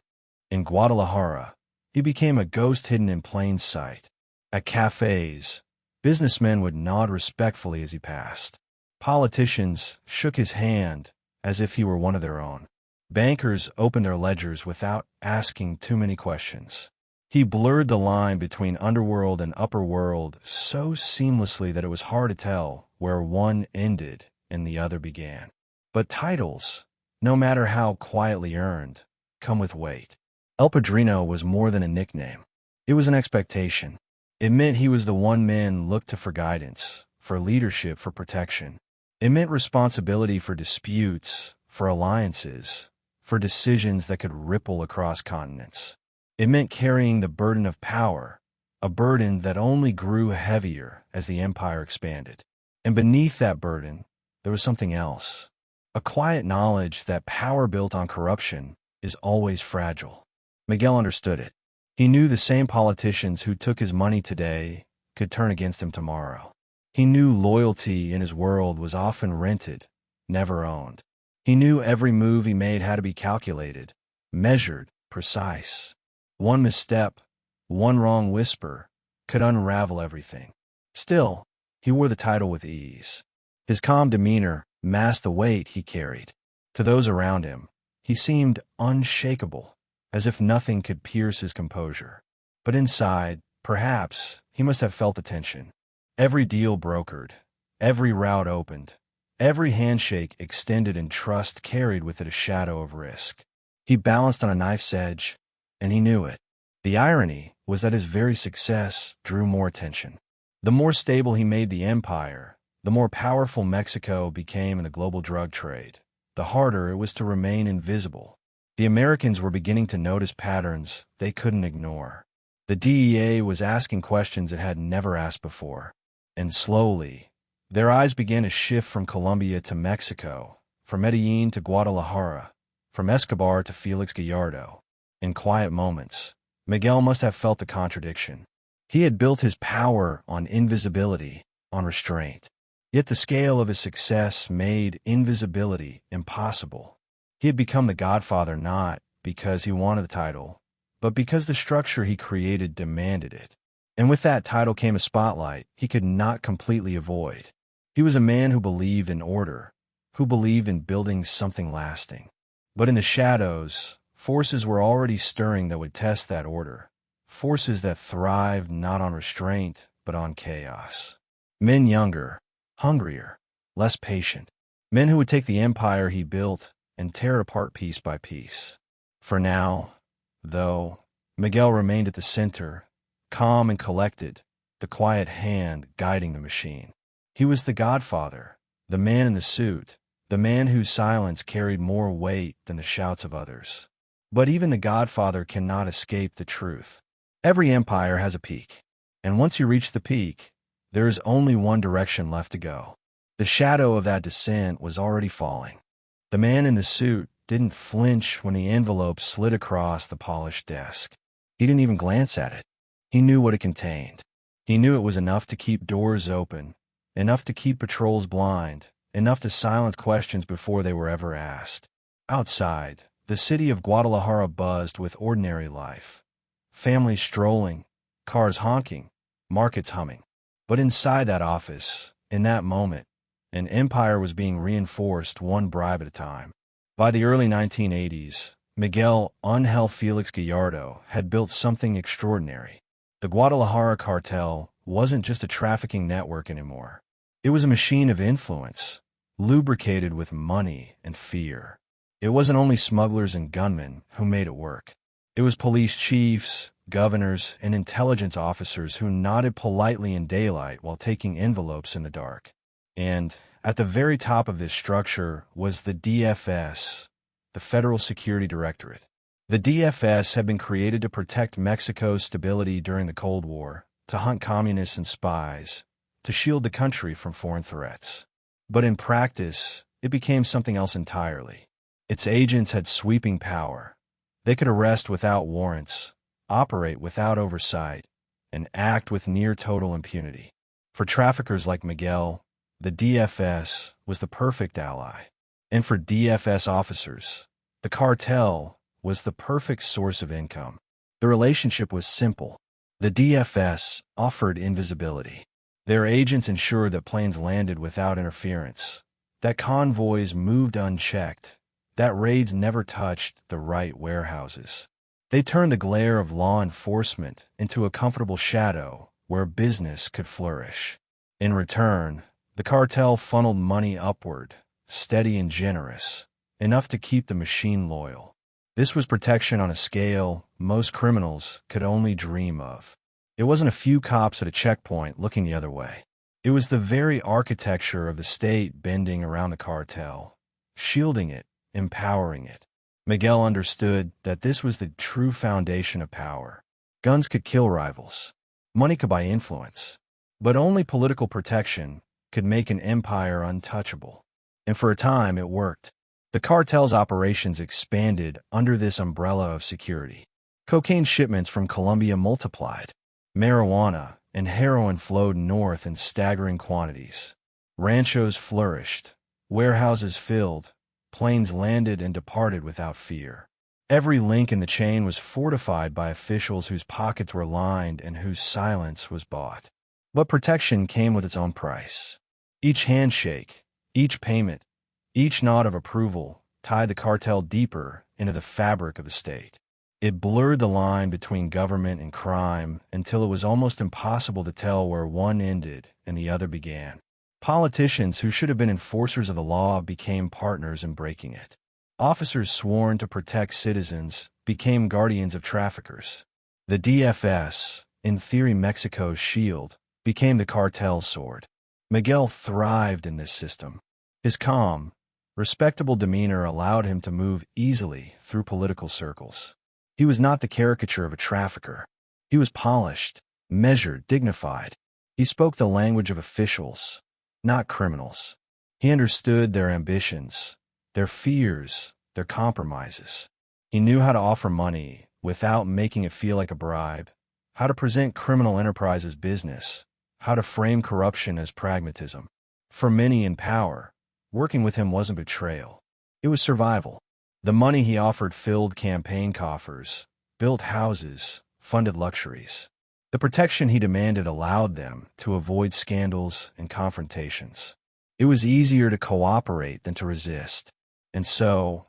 In Guadalajara, he became a ghost hidden in plain sight. At cafes, businessmen would nod respectfully as he passed. Politicians shook his hand as if he were one of their own. Bankers opened their ledgers without asking too many questions. He blurred the line between underworld and upper world so seamlessly that it was hard to tell where one ended and the other began. But titles, no matter how quietly earned, come with weight. El Padrino was more than a nickname. It was an expectation. It meant he was the one men looked to for guidance, for leadership, for protection. It meant responsibility for disputes, for alliances, for decisions that could ripple across continents. It meant carrying the burden of power, a burden that only grew heavier as the empire expanded. And beneath that burden, there was something else. A quiet knowledge that power built on corruption is always fragile. Miguel understood it. He knew the same politicians who took his money today could turn against him tomorrow. He knew loyalty in his world was often rented, never owned. He knew every move he made had to be calculated, measured, precise. One misstep, one wrong whisper, could unravel everything. Still, he wore the title with ease. His calm demeanor masked the weight he carried. To those around him, he seemed unshakable, as if nothing could pierce his composure. But inside, perhaps, he must have felt the tension. Every deal brokered, every route opened, every handshake extended in trust carried with it a shadow of risk. He balanced on a knife's edge, and he knew it. The irony was that his very success drew more attention. The more stable he made the empire, the more powerful Mexico became in the global drug trade, the harder it was to remain invisible. The Americans were beginning to notice patterns they couldn't ignore. The DEA was asking questions it had never asked before. And slowly, their eyes began to shift from Colombia to Mexico, from Medellin to Guadalajara, from Escobar to Felix Gallardo. In quiet moments, Miguel must have felt the contradiction. He had built his power on invisibility, on restraint. Yet the scale of his success made invisibility impossible. He had become the Godfather not because he wanted the title, but because the structure he created demanded it. And with that title came a spotlight he could not completely avoid. He was a man who believed in order, who believed in building something lasting. But in the shadows, forces were already stirring that would test that order. Forces that thrived not on restraint, but on chaos. Men younger, hungrier, less patient. Men who would take the empire he built and tear it apart piece by piece. For now, though, Miguel remained at the center, calm and collected, the quiet hand guiding the machine. He was the Godfather, the man in the suit, the man whose silence carried more weight than the shouts of others. But even the Godfather cannot escape the truth. Every empire has a peak, and once you reach the peak, There is only one direction left to go. The shadow of that descent was already falling. The man in the suit didn't flinch when the envelope slid across the polished desk. He didn't even glance at it. He knew what it contained. He knew it was enough to keep doors open, enough to keep patrols blind, enough to silence questions before they were ever asked. Outside, the city of Guadalajara buzzed with ordinary life. Families strolling, cars honking, markets humming. But inside that office, in that moment, an empire was being reinforced one bribe at a time. By the early 1980s, Miguel Ángel Félix Gallardo had built something extraordinary. The Guadalajara Cartel wasn't just a trafficking network anymore. It was a machine of influence, lubricated with money and fear. It wasn't only smugglers and gunmen who made it work. It was police chiefs, governors, and intelligence officers who nodded politely in daylight while taking envelopes in the dark. And at the very top of this structure was the DFS, the Federal Security Directorate. The DFS had been created to protect Mexico's stability during the Cold War, to hunt communists and spies, to shield the country from foreign threats. But in practice, it became something else entirely. Its agents had sweeping power. They could arrest without warrants, operate without oversight, and act with near-total impunity. For traffickers like Miguel, the DFS was the perfect ally. And for DFS officers, the cartel was the perfect source of income. The relationship was simple. The DFS offered invisibility. Their agents ensured that planes landed without interference, that convoys moved unchecked, that raids never touched the right warehouses. They turned the glare of law enforcement into a comfortable shadow where business could flourish. In return, the cartel funneled money upward, steady and generous, enough to keep the machine loyal. This was protection on a scale most criminals could only dream of. It wasn't a few cops at a checkpoint looking the other way. It was the very architecture of the state bending around the cartel, shielding it, empowering it. Miguel understood that this was the true foundation of power. Guns could kill rivals. Money could buy influence. But only political protection could make an empire untouchable. And for a time, it worked. The cartel's operations expanded under this umbrella of security. Cocaine shipments from Colombia multiplied. Marijuana and heroin flowed north in staggering quantities. Ranchos flourished. Warehouses filled. Planes landed and departed without fear. Every link in the chain was fortified by officials whose pockets were lined and whose silence was bought. But protection came with its own price. Each handshake, each payment, each nod of approval tied the cartel deeper into the fabric of the state. It blurred the line between government and crime until it was almost impossible to tell where one ended and the other began. Politicians who should have been enforcers of the law became partners in breaking it. Officers sworn to protect citizens became guardians of traffickers. The DFS, in theory Mexico's shield, became the cartel's sword. Miguel thrived in this system. His calm, respectable demeanor allowed him to move easily through political circles. He was not the caricature of a trafficker. He was polished, measured, dignified. He spoke the language of officials, not criminals. He understood their ambitions, their fears, their compromises. He knew how to offer money without making it feel like a bribe, how to present criminal enterprise as business, how to frame corruption as pragmatism. For many in power, working with him wasn't betrayal. It was survival. The money he offered filled campaign coffers, built houses, funded luxuries. The protection he demanded allowed them to avoid scandals and confrontations. It was easier to cooperate than to resist. And so,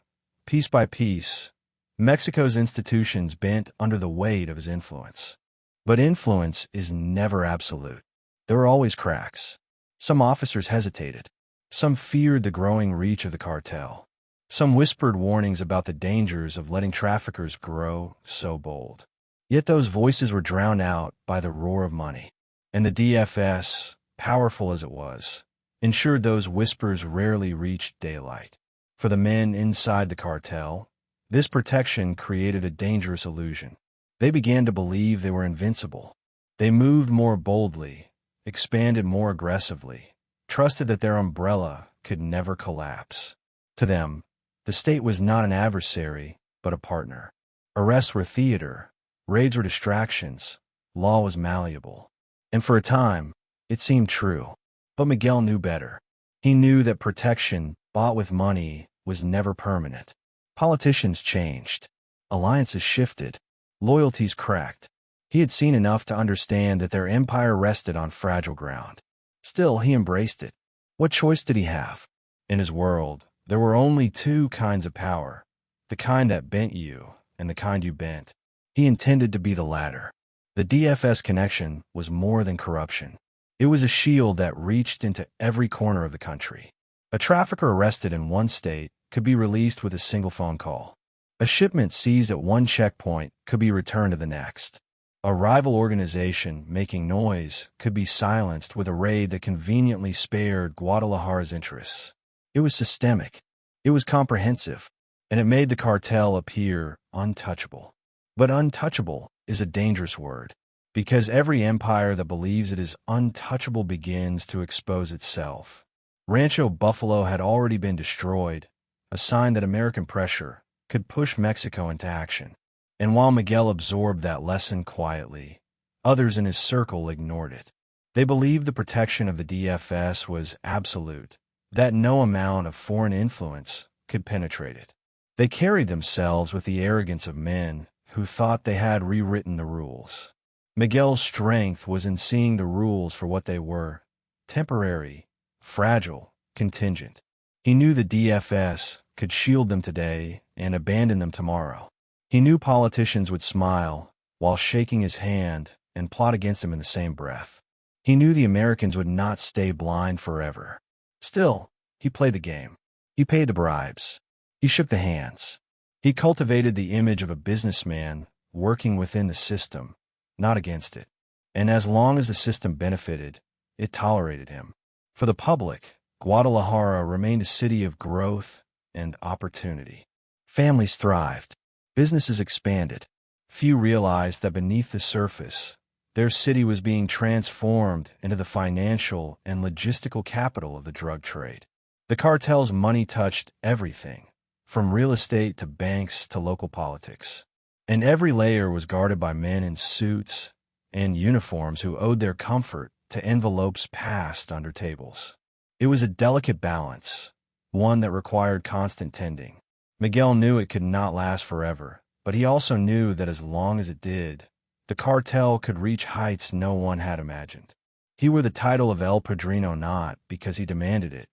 piece by piece, Mexico's institutions bent under the weight of his influence. But influence is never absolute. There were always cracks. Some officers hesitated. Some feared the growing reach of the cartel. Some whispered warnings about the dangers of letting traffickers grow so bold. Yet those voices were drowned out by the roar of money. And the DFS, powerful as it was, ensured those whispers rarely reached daylight. For the men inside the cartel, this protection created a dangerous illusion. They began to believe they were invincible. They moved more boldly, expanded more aggressively, trusted that their umbrella could never collapse. To them, the state was not an adversary, but a partner. Arrests were theater, raids were distractions, law was malleable. And for a time, it seemed true. But Miguel knew better. He knew that protection, bought with money, was never permanent. Politicians changed. Alliances shifted. Loyalties cracked. He had seen enough to understand that their empire rested on fragile ground. Still, he embraced it. What choice did he have? In his world, there were only two kinds of power, the kind that bent you and the kind you bent. He intended to be the latter. The DFS connection was more than corruption. It was a shield that reached into every corner of the country. A trafficker arrested in one state could be released with a single phone call. A shipment seized at one checkpoint could be returned to the next. A rival organization making noise could be silenced with a raid that conveniently spared Guadalajara's interests. It was systemic. It was comprehensive. And it made the cartel appear untouchable. But untouchable is a dangerous word, because every empire that believes it is untouchable begins to expose itself. Rancho Buffalo had already been destroyed, a sign that American pressure could push Mexico into action. And while Miguel absorbed that lesson quietly, others in his circle ignored it. They believed the protection of the DFS was absolute, that no amount of foreign influence could penetrate it. They carried themselves with the arrogance of men who thought they had rewritten the rules. Miguel's strength was in seeing the rules for what they were: temporary, fragile, contingent. He knew the DFS could shield them today and abandon them tomorrow. He knew politicians would smile while shaking his hand and plot against him in the same breath. He knew the Americans would not stay blind forever. Still, he played the game. He paid the bribes. He shook the hands. He cultivated the image of a businessman working within the system, not against it. And as long as the system benefited, it tolerated him. For the public, Guadalajara remained a city of growth and opportunity. Families thrived. Businesses expanded. Few realized that beneath the surface, their city was being transformed into the financial and logistical capital of the drug trade. The cartel's money touched everything, from real estate to banks to local politics. And every layer was guarded by men in suits and uniforms who owed their comfort to envelopes passed under tables. It was a delicate balance, one that required constant tending. Miguel knew it could not last forever, but he also knew that as long as it did, the cartel could reach heights no one had imagined. He wore the title of El Padrino not because he demanded it,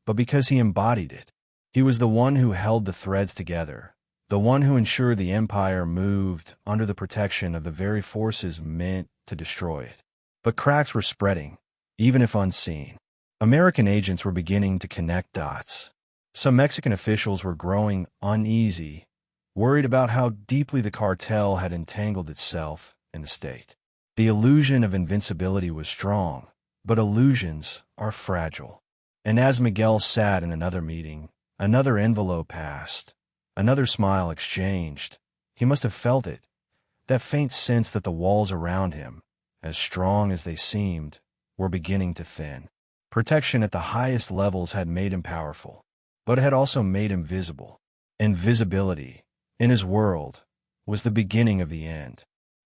but because he embodied it. He was the one who held the threads together, the one who ensured the empire moved under the protection of the very forces meant to destroy it. But cracks were spreading, even if unseen. American agents were beginning to connect dots. Some Mexican officials were growing uneasy, worried about how deeply the cartel had entangled itself in the state. The illusion of invincibility was strong, but illusions are fragile. And as Miguel sat in another meeting, another envelope passed, another smile exchanged. He must have felt it, that faint sense that the walls around him, as strong as they seemed, were beginning to thin. Protection at the highest levels had made him powerful, but it had also made him visible. And visibility, in his world, was the beginning of the end.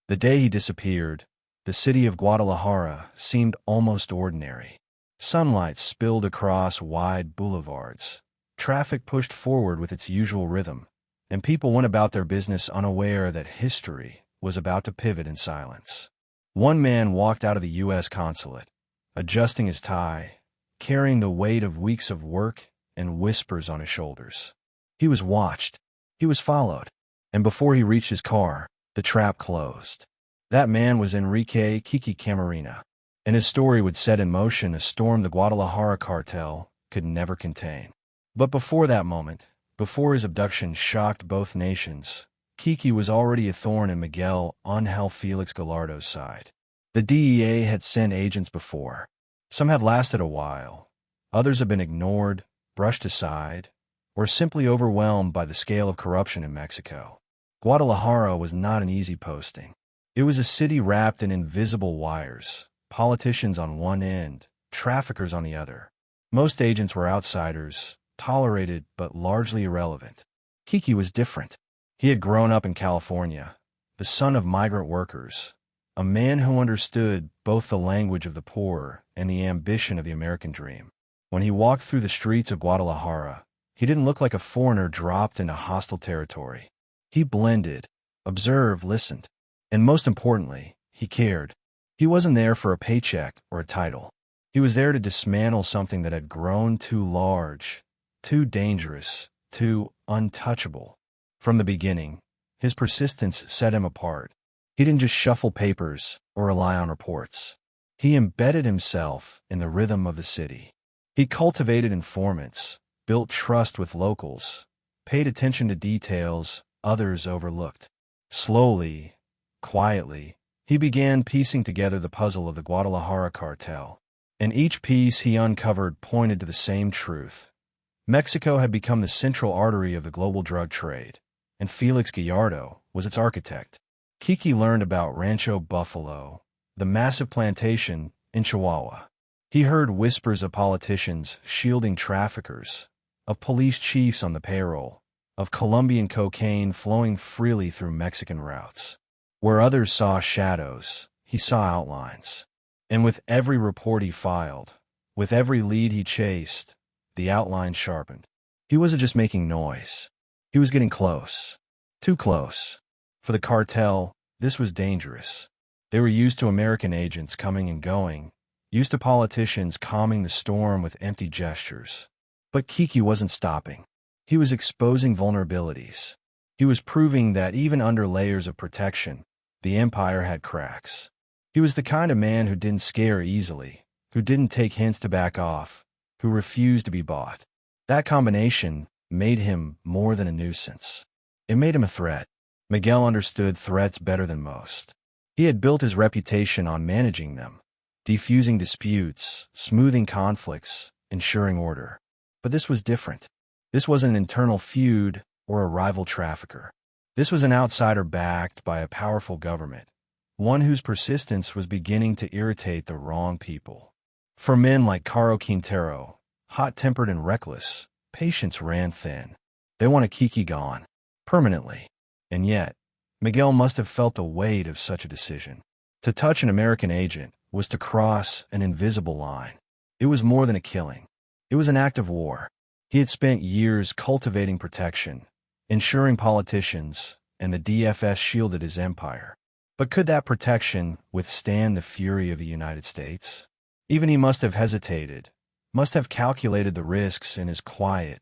The day he disappeared, the city of Guadalajara seemed almost ordinary. Sunlight spilled across wide boulevards. Traffic pushed forward with its usual rhythm, and people went about their business unaware that history was about to pivot in silence. One man walked out of the U.S. consulate, adjusting his tie, carrying the weight of weeks of work and whispers on his shoulders. He was watched. He was followed. And before he reached his car, the trap closed. That man was Enrique Kiki Camarena, and his story would set in motion a storm the Guadalajara Cartel could never contain. But before that moment, before his abduction shocked both nations, Kiki was already a thorn in Miguel Ángel Félix Gallardo's side. The DEA had sent agents before. Some had lasted a while. Others had been ignored, brushed aside, or simply overwhelmed by the scale of corruption in Mexico. Guadalajara was not an easy posting. It was a city wrapped in invisible wires, politicians on one end, traffickers on the other. Most agents were outsiders, tolerated but largely irrelevant. Kiki was different. He had grown up in California, the son of migrant workers, a man who understood both the language of the poor and the ambition of the American dream. When he walked through the streets of Guadalajara, he didn't look like a foreigner dropped into hostile territory. He blended, observed, listened, and most importantly, he cared. He wasn't there for a paycheck or a title. He was there to dismantle something that had grown too large, too dangerous, too untouchable. From the beginning, his persistence set him apart. He didn't just shuffle papers or rely on reports. He embedded himself in the rhythm of the city. He cultivated informants, built trust with locals, paid attention to details others overlooked. Slowly, quietly, he began piecing together the puzzle of the Guadalajara Cartel. And each piece he uncovered pointed to the same truth. Mexico had become the central artery of the global drug trade, and Felix Gallardo was its architect. Kiki learned about Rancho Buffalo, the massive plantation in Chihuahua. He heard whispers of politicians shielding traffickers, of police chiefs on the payroll, of Colombian cocaine flowing freely through Mexican routes. Where others saw shadows, he saw outlines. And with every report he filed, with every lead he chased, the outline sharpened. He wasn't just making noise. He was getting close. Too close. For the cartel, this was dangerous. They were used to American agents coming and going, used to politicians calming the storm with empty gestures. But Kiki wasn't stopping. He was exposing vulnerabilities. He was proving that even under layers of protection, the empire had cracks. He was the kind of man who didn't scare easily, who didn't take hints to back off, who refused to be bought. That combination made him more than a nuisance. It made him a threat. Miguel understood threats better than most. He had built his reputation on managing them, defusing disputes, smoothing conflicts, ensuring order. But this was different. This wasn't an internal feud or a rival trafficker. This was an outsider backed by a powerful government, one whose persistence was beginning to irritate the wrong people. For men like Caro Quintero, hot-tempered and reckless, patience ran thin. They wanted Kiki gone, permanently. And yet, Miguel must have felt the weight of such a decision. To touch an American agent was to cross an invisible line. It was more than a killing. It was an act of war. He had spent years cultivating protection, ensuring politicians and the DFS shielded his empire. But could that protection withstand the fury of the United States? Even he must have hesitated, must have calculated the risks in his quiet,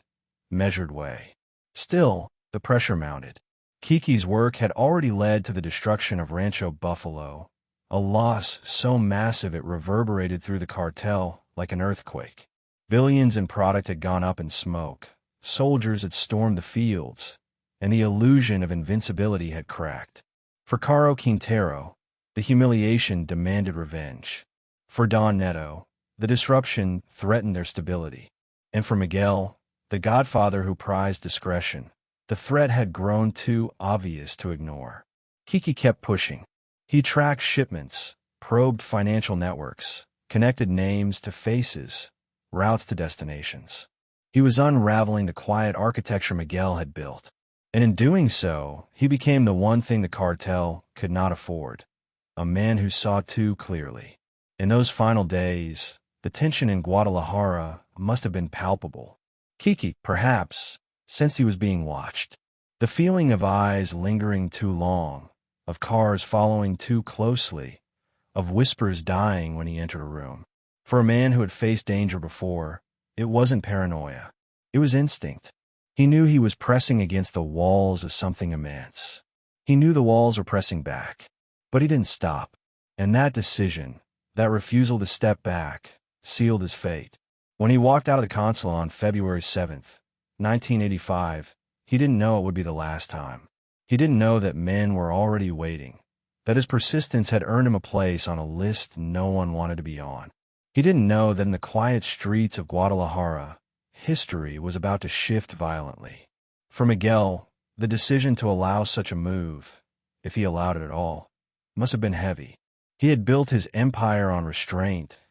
measured way. Still, the pressure mounted. Kiki's work had already led to the destruction of Rancho Buffalo, a loss so massive it reverberated through the cartel like an earthquake. Billions in product had gone up in smoke, soldiers had stormed the fields, and the illusion of invincibility had cracked. For Caro Quintero, the humiliation demanded revenge. For Don Neto, the disruption threatened their stability. And for Miguel, the Godfather who prized discretion, the threat had grown too obvious to ignore. Kiki kept pushing. He tracked shipments, probed financial networks, connected names to faces, routes to destinations. He was unraveling the quiet architecture Miguel had built. And in doing so, he became the one thing the cartel could not afford, a man who saw too clearly. In those final days, the tension in Guadalajara must have been palpable. Kiki, perhaps, sensed he was being watched. The feeling of eyes lingering too long, of cars following too closely, of whispers dying when he entered a room. For a man who had faced danger before, it wasn't paranoia. It was instinct. He knew he was pressing against the walls of something immense. He knew the walls were pressing back, but he didn't stop. And that decision, that refusal to step back, sealed his fate. When he walked out of the consulate on February 7th, 1985, he didn't know it would be the last time. He didn't know that men were already waiting, that his persistence had earned him a place on a list no one wanted to be on. He didn't know that in the quiet streets of Guadalajara, history was about to shift violently. For Miguel, the decision to allow such a move, if he allowed it at all, must have been heavy. He had built his empire on restraint,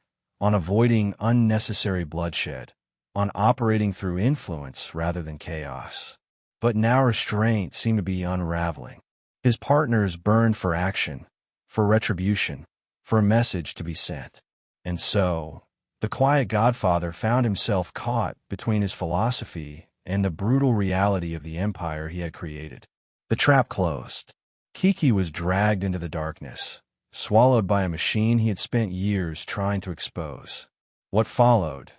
on avoiding unnecessary bloodshed, on operating through influence rather than chaos. But now restraint seemed to be unraveling. His partners burned for action, for retribution, for a message to be sent. And so, the quiet Godfather found himself caught between his philosophy and the brutal reality of the empire he had created. The trap closed. Kiki was dragged into the darkness, swallowed by a machine he had spent years trying to expose. What followed,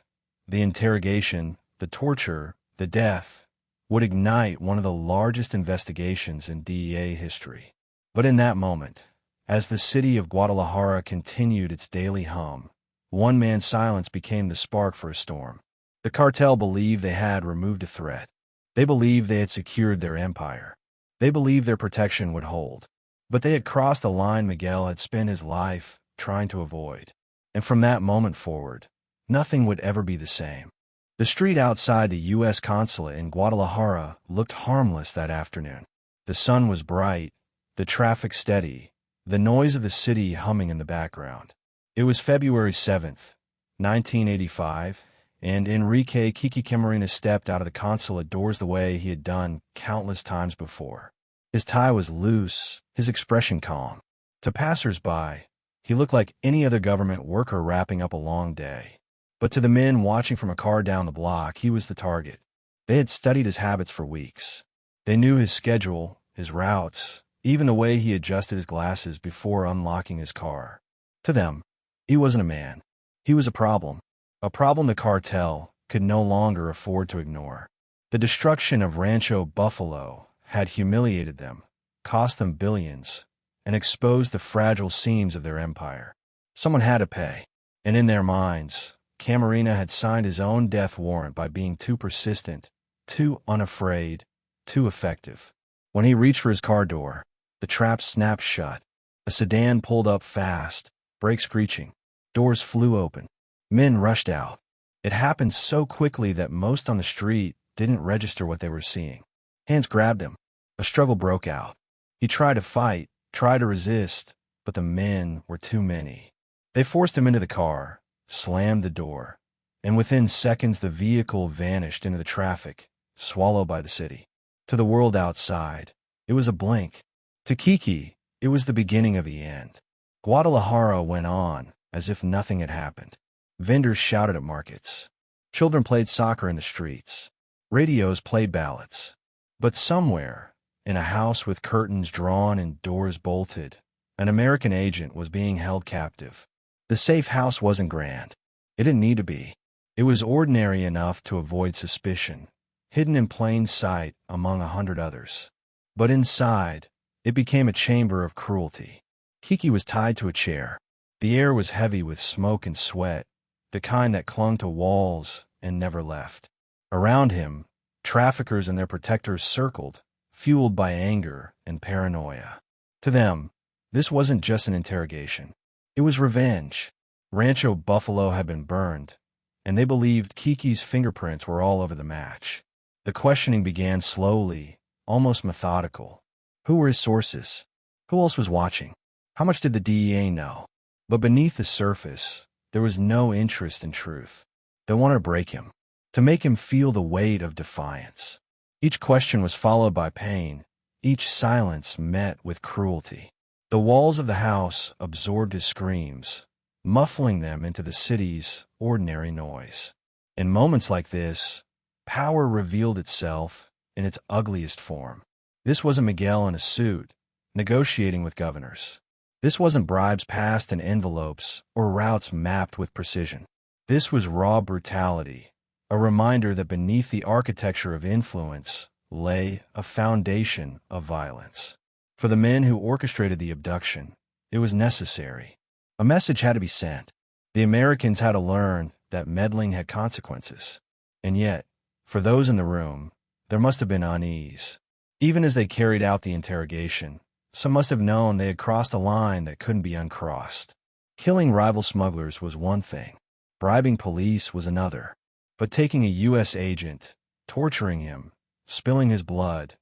the interrogation, the torture, the death, would ignite one of the largest investigations in DEA history. But in that moment, as the city of Guadalajara continued its daily hum, one man's silence became the spark for a storm. The cartel believed they had removed a threat. They believed they had secured their empire. They believed their protection would hold. But they had crossed the line Miguel had spent his life trying to avoid. And from that moment forward, nothing would ever be the same. The street outside the U.S. consulate in Guadalajara looked harmless that afternoon. The sun was bright, the traffic steady, the noise of the city humming in the background. It was February 7th, 1985, and Enrique Kiki Camarena stepped out of the consulate doors the way he had done countless times before. His tie was loose, his expression calm. To passers-by, he looked like any other government worker wrapping up a long day. But to the men watching from a car down the block, he was the target. They had studied his habits for weeks. They knew his schedule, his routes, even the way he adjusted his glasses before unlocking his car. To them, he wasn't a man. He was a problem the cartel could no longer afford to ignore. The destruction of Rancho Buffalo had humiliated them, cost them billions, and exposed the fragile seams of their empire. Someone had to pay, and in their minds, Camarena had signed his own death warrant by being too persistent, too unafraid, too effective. When he reached for his car door, the trap snapped shut. A sedan pulled up fast, brakes screeching. Doors flew open. Men rushed out. It happened so quickly that most on the street didn't register what they were seeing. Hands grabbed him. A struggle broke out. He tried to fight, tried to resist, but the men were too many. They forced him into the car, slammed the door, and within seconds the vehicle vanished into the traffic, swallowed by the city. To the world outside, it was a blink. To Kiki, it was the beginning of the end. Guadalajara went on as if nothing had happened. Vendors shouted at markets. Children played soccer in the streets. Radios played ballads. But somewhere, in a house with curtains drawn and doors bolted, an American agent was being held captive. The safe house wasn't grand. It didn't need to be. It was ordinary enough to avoid suspicion, hidden in plain sight among 100 others. But inside, it became a chamber of cruelty. Kiki was tied to a chair. The air was heavy with smoke and sweat, the kind that clung to walls and never left. Around him, traffickers and their protectors circled, fueled by anger and paranoia. To them, this wasn't just an interrogation. It was revenge. Rancho Buffalo had been burned, and they believed Kiki's fingerprints were all over the match. The questioning began slowly, almost methodical. Who were his sources? Who else was watching? How much did the DEA know? But beneath the surface, there was no interest in truth. They wanted to break him, to make him feel the weight of defiance. Each question was followed by pain, each silence met with cruelty. The walls of the house absorbed his screams, muffling them into the city's ordinary noise. In moments like this, power revealed itself in its ugliest form. This wasn't Miguel in a suit, negotiating with governors. This wasn't bribes passed in envelopes or routes mapped with precision. This was raw brutality, a reminder that beneath the architecture of influence lay a foundation of violence. For the men who orchestrated the abduction, it was necessary. A message had to be sent. The Americans had to learn that meddling had consequences. And yet, for those in the room, there must have been unease. Even as they carried out the interrogation, some must have known they had crossed a line that couldn't be uncrossed. Killing rival smugglers was one thing. Bribing police was another. But taking a U.S. agent, torturing him, spilling his blood,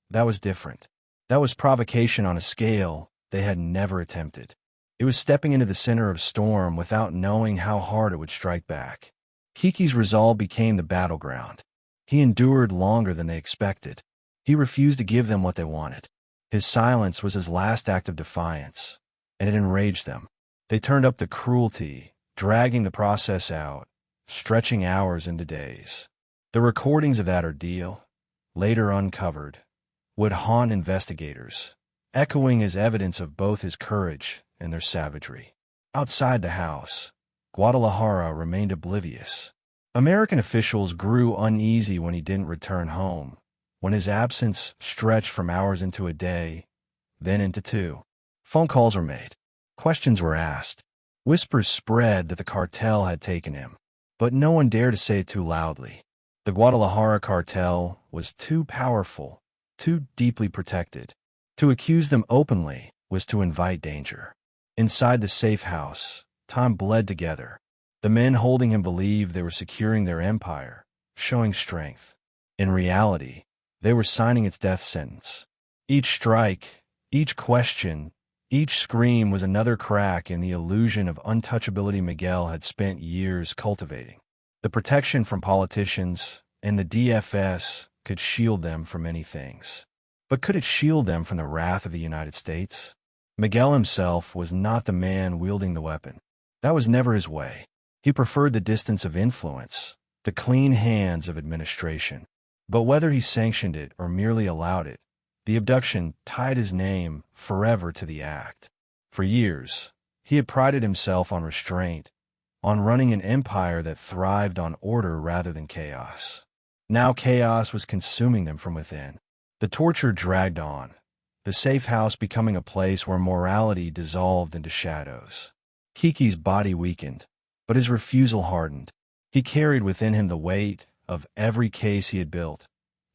that was different. That was provocation on a scale they had never attempted. It was stepping into the center of storm without knowing how hard it would strike back. Kiki's resolve became the battleground. He endured longer than they expected. He refused to give them what they wanted. His silence was his last act of defiance, and it enraged them. They turned up the cruelty, dragging the process out, stretching hours into days. The recordings of that ordeal, later uncovered, would haunt investigators, echoing as evidence of both his courage and their savagery. Outside the house, Guadalajara remained oblivious. American officials grew uneasy when he didn't return home, when his absence stretched from hours into a day, then into two. Phone calls were made. Questions were asked. Whispers spread that the cartel had taken him, but no one dared to say it too loudly. The Guadalajara Cartel was too powerful, too deeply protected. To accuse them openly was to invite danger. Inside the safe house, time bled together. The men holding him believed they were securing their empire, showing strength. In reality, they were signing its death sentence. Each strike, each question, each scream was another crack in the illusion of untouchability Miguel had spent years cultivating. The protection from politicians and the DFS could shield them from many things. But could it shield them from the wrath of the United States? Miguel himself was not the man wielding the weapon. That was never his way. He preferred the distance of influence, the clean hands of administration. But whether he sanctioned it or merely allowed it, the abduction tied his name forever to the act. For years, he had prided himself on restraint, on running an empire that thrived on order rather than chaos. Now chaos was consuming them from within. The torture dragged on, the safe house becoming a place where morality dissolved into shadows. Kiki's body weakened, but his refusal hardened. He carried within him the weight of every case he had built,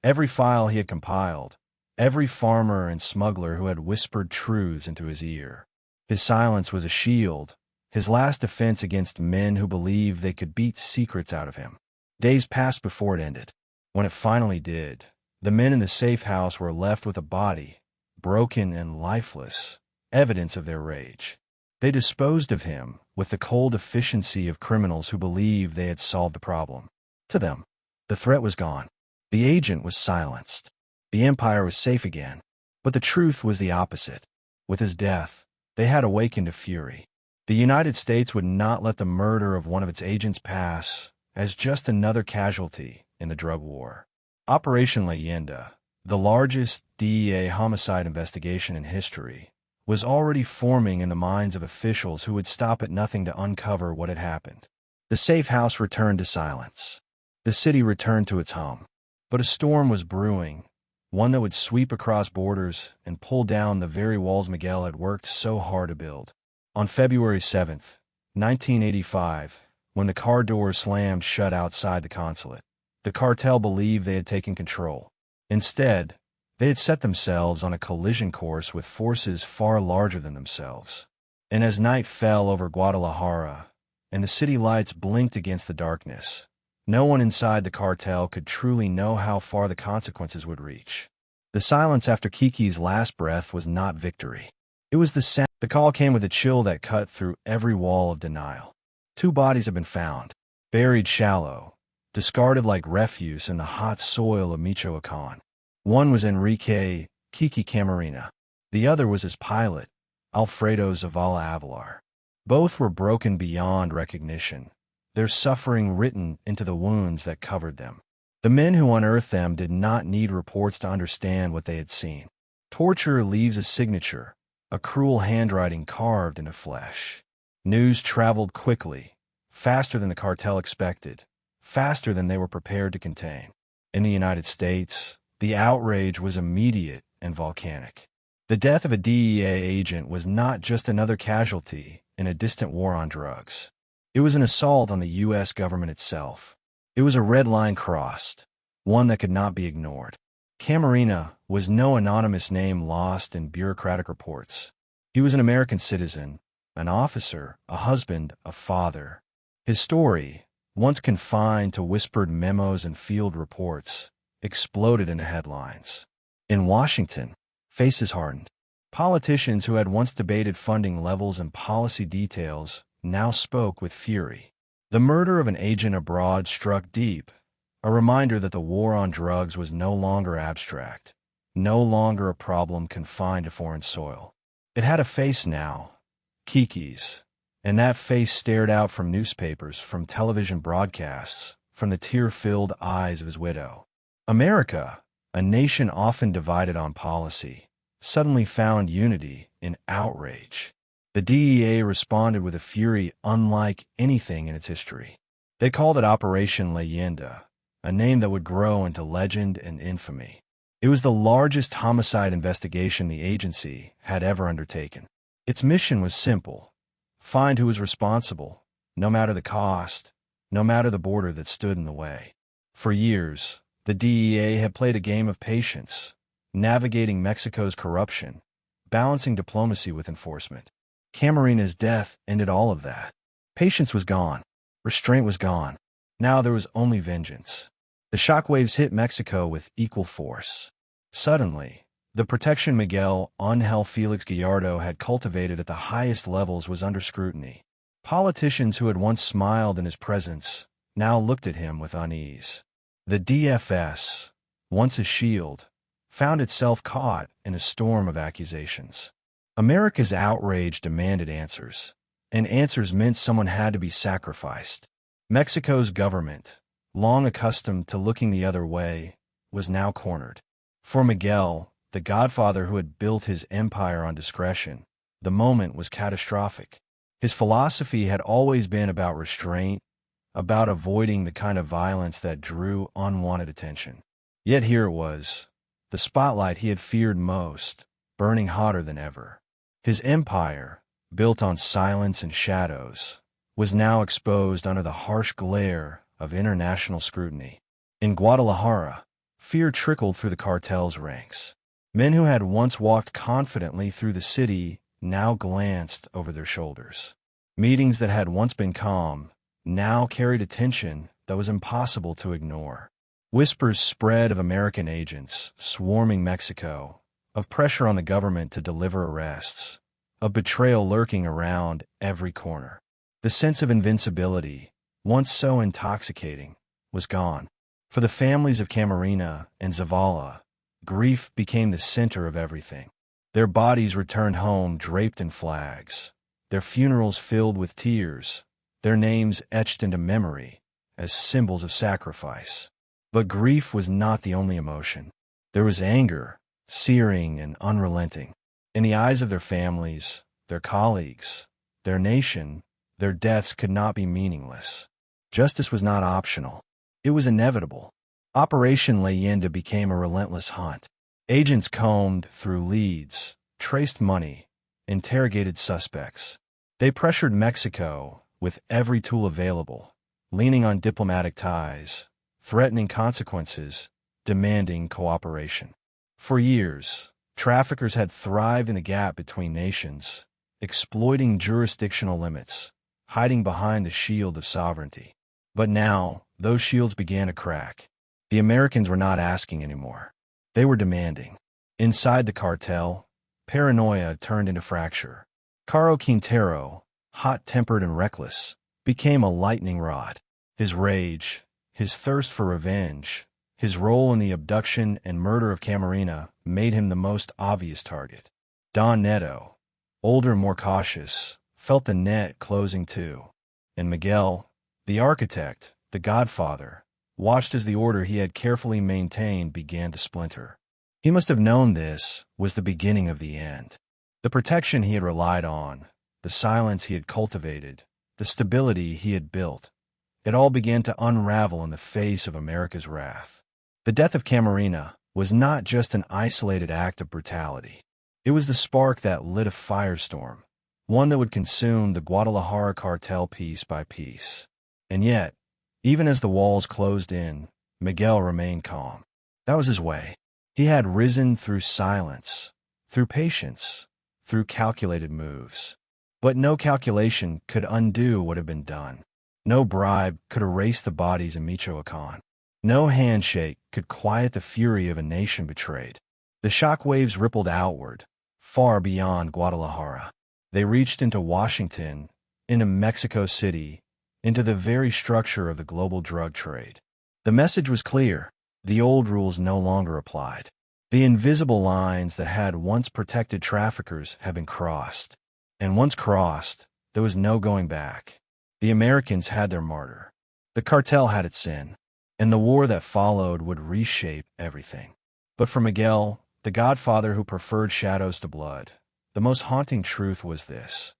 every file he had compiled, every farmer and smuggler who had whispered truths into his ear. His silence was a shield, his last defense against men who believed they could beat secrets out of him. Days passed before it ended. When it finally did, the men in the safe house were left with a body, broken and lifeless, evidence of their rage. They disposed of him with the cold efficiency of criminals who believed they had solved the problem. To them, the threat was gone. The agent was silenced. The empire was safe again. But the truth was the opposite. With his death, they had awakened to fury. The United States would not let the murder of one of its agents pass as just another casualty in the drug war. Operation Leyenda, the largest DEA homicide investigation in history, was already forming in the minds of officials who would stop at nothing to uncover what had happened. The safe house returned to silence. The city returned to its home. But a storm was brewing, one that would sweep across borders and pull down the very walls Miguel had worked so hard to build. On February 7th, 1985, when the car doors slammed shut outside the consulate, the cartel believed they had taken control. Instead, they had set themselves on a collision course with forces far larger than themselves. And as night fell over Guadalajara, and the city lights blinked against the darkness, no one inside the cartel could truly know how far the consequences would reach. The silence after Kiki's last breath was not victory. It was the sound. The call came with a chill that cut through every wall of denial. 2 bodies have been found, buried shallow, discarded like refuse in the hot soil of Michoacan. One was Enrique, Kiki Camarena. The other was his pilot, Alfredo Zavala Avalar. Both were broken beyond recognition, their suffering written into the wounds that covered them. The men who unearthed them did not need reports to understand what they had seen. Torture leaves a signature, a cruel handwriting carved into flesh. News traveled quickly, faster than the cartel expected, faster than they were prepared to contain. In the United States, the outrage was immediate and volcanic. The death of a DEA agent was not just another casualty in a distant war on drugs. It was an assault on the U.S. government itself. It was a red line crossed, one that could not be ignored. Camarena was no anonymous name lost in bureaucratic reports. He was an American citizen, an officer, a husband, a father. His story, once confined to whispered memos and field reports, exploded into headlines. In Washington, faces hardened. Politicians who had once debated funding levels and policy details now spoke with fury. The murder of an agent abroad struck deep, a reminder that the war on drugs was no longer abstract, no longer a problem confined to foreign soil. It had a face now, Kiki's, and that face stared out from newspapers, from television broadcasts, from the tear-filled eyes of his widow. America, a nation often divided on policy, suddenly found unity in outrage. The DEA responded with a fury unlike anything in its history. They called it Operation Leyenda, a name that would grow into legend and infamy. It was the largest homicide investigation the agency had ever undertaken. Its mission was simple: find who was responsible, no matter the cost, no matter the border that stood in the way. For years, the DEA had played a game of patience, navigating Mexico's corruption, balancing diplomacy with enforcement. Camarena's death ended all of that. Patience was gone. Restraint was gone. Now there was only vengeance. The shockwaves hit Mexico with equal force. Suddenly, the protection Miguel Ángel Félix Gallardo had cultivated at the highest levels was under scrutiny. Politicians who had once smiled in his presence now looked at him with unease. The DFS, once a shield, found itself caught in a storm of accusations. America's outrage demanded answers, and answers meant someone had to be sacrificed. Mexico's government, long accustomed to looking the other way, was now cornered. For Miguel, the Godfather who had built his empire on discretion, the moment was catastrophic. His philosophy had always been about restraint, about avoiding the kind of violence that drew unwanted attention. Yet here it was, the spotlight he had feared most, burning hotter than ever. His empire, built on silence and shadows, was now exposed under the harsh glare of international scrutiny. In Guadalajara, fear trickled through the cartel's ranks. Men who had once walked confidently through the city now glanced over their shoulders. Meetings that had once been calm now carried a tension that was impossible to ignore. Whispers spread of American agents swarming Mexico, of pressure on the government to deliver arrests, of betrayal lurking around every corner. The sense of invincibility, once so intoxicating, was gone. For the families of Camarena and Zavala, grief became the center of everything. Their bodies returned home draped in flags, their funerals filled with tears, their names etched into memory as symbols of sacrifice. But grief was not the only emotion. There was anger, searing and unrelenting. In the eyes of their families, their colleagues, their nation, their deaths could not be meaningless. Justice was not optional. It was inevitable. Operation Leyenda became a relentless hunt. Agents combed through leads, traced money, interrogated suspects. They pressured Mexico with every tool available, leaning on diplomatic ties, threatening consequences, demanding cooperation. For years, traffickers had thrived in the gap between nations, exploiting jurisdictional limits, hiding behind the shield of sovereignty. But now, those shields began to crack. The Americans were not asking anymore. They were demanding. Inside the cartel, paranoia turned into fracture. Caro Quintero, hot-tempered and reckless, became a lightning rod. His rage, his thirst for revenge, his role in the abduction and murder of Camarena made him the most obvious target. Don Neto, older and more cautious, felt the net closing too. And Miguel, the architect, the Godfather, watched as the order he had carefully maintained began to splinter. He must have known this was the beginning of the end. The protection he had relied on, the silence he had cultivated, the stability he had built, it all began to unravel in the face of America's wrath. The death of Camarena was not just an isolated act of brutality. It was the spark that lit a firestorm, one that would consume the Guadalajara Cartel piece by piece. And yet, even as the walls closed in, Miguel remained calm. That was his way. He had risen through silence, through patience, through calculated moves. But no calculation could undo what had been done. No bribe could erase the bodies in Michoacan. No handshake could quiet the fury of a nation betrayed. The shockwaves rippled outward, far beyond Guadalajara. They reached into Washington, into Mexico City, into the very structure of the global drug trade. The message was clear. The old rules no longer applied. The invisible lines that had once protected traffickers had been crossed. And once crossed, there was no going back. The Americans had their martyr. The cartel had its sin. And the war that followed would reshape everything. But for Miguel, the Godfather who preferred shadows to blood, the most haunting truth was this.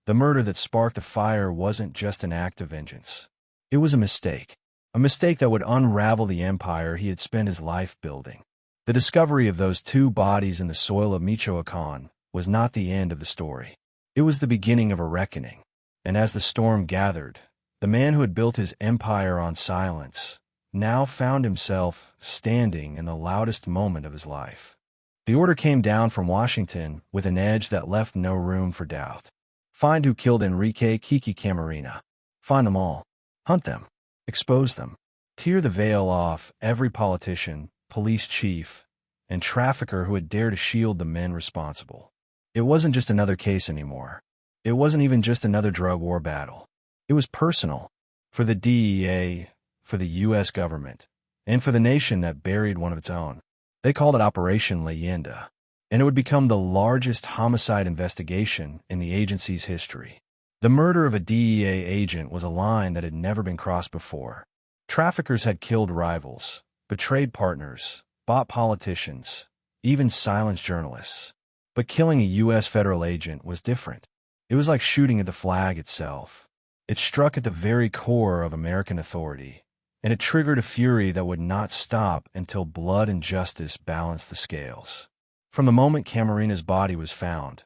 The murder that sparked the fire wasn't just an act of vengeance. It was a mistake that would unravel the empire he had spent his life building. The discovery of those two bodies in the soil of Michoacán was not the end of the story. It was the beginning of a reckoning. And as the storm gathered, the man who had built his empire on silence now found himself standing in the loudest moment of his life. The order came down from Washington with an edge that left no room for doubt. Find who killed Enrique, Kiki, Camarena. Find them all. Hunt them. Expose them. Tear the veil off every politician, police chief, and trafficker who had dared to shield the men responsible. It wasn't just another case anymore. It wasn't even just another drug war battle. It was personal. For the DEA, for the U.S. government, and for the nation that buried one of its own. They called it Operation Leyenda, and it would become the largest homicide investigation in the agency's history. The murder of a DEA agent was a line that had never been crossed before. Traffickers had killed rivals, betrayed partners, bought politicians, even silenced journalists. But killing a U.S. federal agent was different. It was like shooting at the flag itself. It struck at the very core of American authority, and it triggered a fury that would not stop until blood and justice balanced the scales. From the moment Camarena's body was found,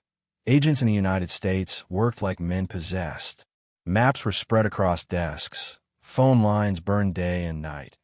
agents in the United States worked like men possessed. Maps were spread across desks, phone lines burned day and night,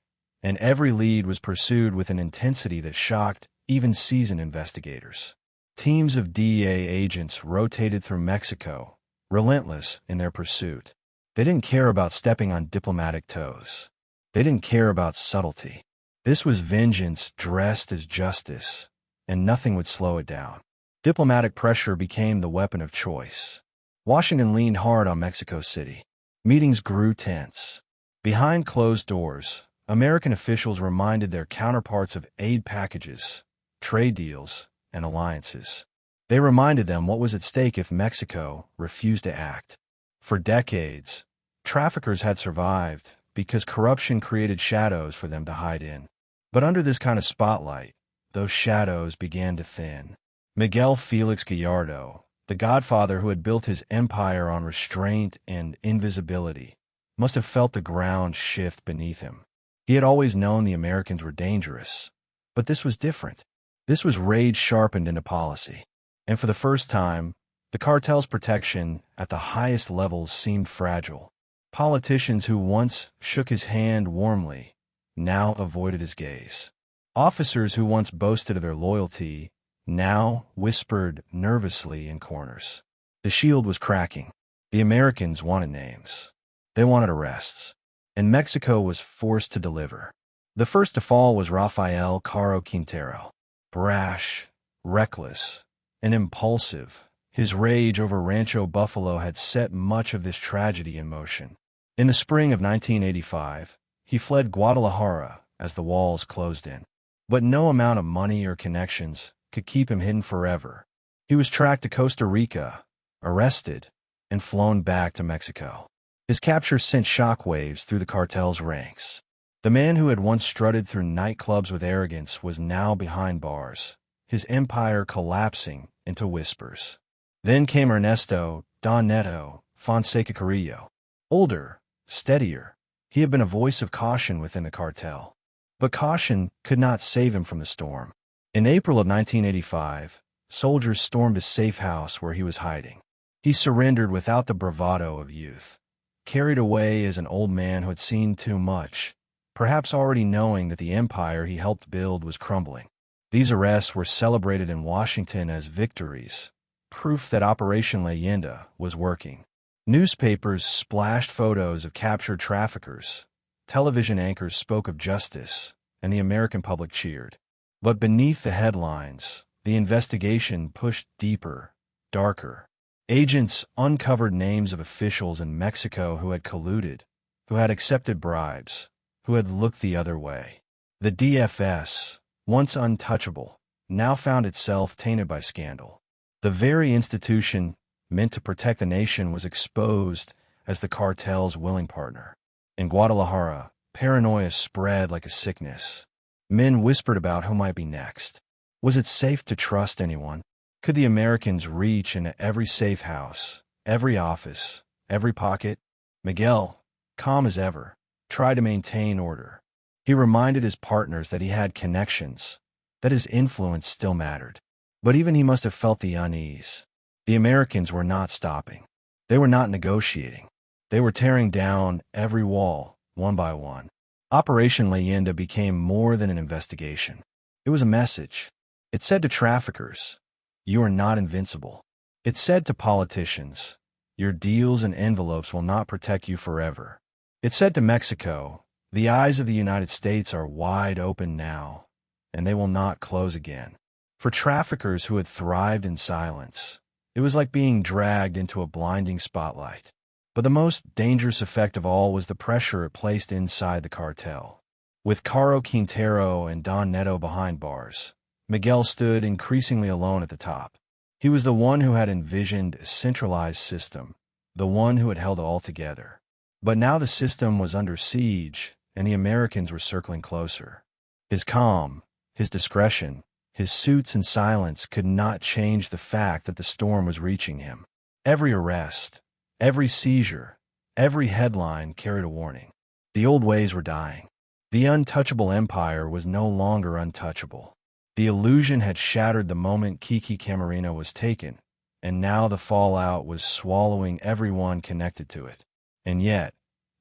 and every lead was pursued with an intensity that shocked even seasoned investigators. Teams of DEA agents rotated through Mexico, relentless in their pursuit. They didn't care about stepping on diplomatic toes. They didn't care about subtlety. This was vengeance dressed as justice, and nothing would slow it down. Diplomatic pressure became the weapon of choice. Washington leaned hard on Mexico City. Meetings grew tense. Behind closed doors, American officials reminded their counterparts of aid packages, trade deals, and alliances. They reminded them what was at stake if Mexico refused to act. For decades, traffickers had survived because corruption created shadows for them to hide in. But under this kind of spotlight, those shadows began to thin. Miguel Félix Gallardo, the Godfather who had built his empire on restraint and invisibility, must have felt the ground shift beneath him. He had always known the Americans were dangerous, but this was different. This was rage sharpened into policy. And for the first time, the cartel's protection at the highest levels seemed fragile. Politicians who once shook his hand warmly now avoided his gaze. Officers who once boasted of their loyalty now whispered nervously in corners. The shield was cracking. The Americans wanted names. They wanted arrests. And Mexico was forced to deliver. The first to fall was Rafael Caro Quintero. Brash, reckless, and impulsive, his rage over Rancho Buffalo had set much of this tragedy in motion. In the spring of 1985, he fled Guadalajara as the walls closed in. But no amount of money or connections could keep him hidden forever. He was tracked to Costa Rica, arrested, and flown back to Mexico. His capture sent shockwaves through the cartel's ranks. The man who had once strutted through nightclubs with arrogance was now behind bars, his empire collapsing into whispers. Then came Ernesto Don Neto Fonseca Carrillo. Older, steadier, he had been a voice of caution within the cartel. But caution could not save him from the storm. In April of 1985, soldiers stormed his safe house where he was hiding. He surrendered without the bravado of youth, carried away as an old man who had seen too much, perhaps already knowing that the empire he helped build was crumbling. These arrests were celebrated in Washington as victories, proof that Operation Leyenda was working. Newspapers splashed photos of captured traffickers, television anchors spoke of justice, and the American public cheered. But beneath the headlines, the investigation pushed deeper, darker. Agents uncovered names of officials in Mexico who had colluded, who had accepted bribes, who had looked the other way. The DFS, once untouchable, now found itself tainted by scandal. The very institution meant to protect the nation was exposed as the cartel's willing partner. In Guadalajara, paranoia spread like a sickness. Men whispered about who might be next. Was it safe to trust anyone? Could the Americans reach into every safe house, every office, every pocket? Miguel, calm as ever, tried to maintain order. He reminded his partners that he had connections, that his influence still mattered. But even he must have felt the unease. The Americans were not stopping. They were not negotiating. They were tearing down every wall, one by one. Operation Leyenda became more than an investigation. It was a message. It said to traffickers, "You are not invincible." It said to politicians, "Your deals and envelopes will not protect you forever." It said to Mexico, "The eyes of the United States are wide open now, and they will not close again." For traffickers who had thrived in silence, it was like being dragged into a blinding spotlight. But the most dangerous effect of all was the pressure it placed inside the cartel. With Caro Quintero and Don Neto behind bars, Miguel stood increasingly alone at the top. He was the one who had envisioned a centralized system, the one who had held it all together. But now the system was under siege, and the Americans were circling closer. His calm, his discretion, his suits and silence could not change the fact that the storm was reaching him. Every arrest, every seizure, every headline carried a warning. The old ways were dying. The untouchable empire was no longer untouchable. The illusion had shattered the moment Kiki Camarena was taken, and now the fallout was swallowing everyone connected to it. And yet,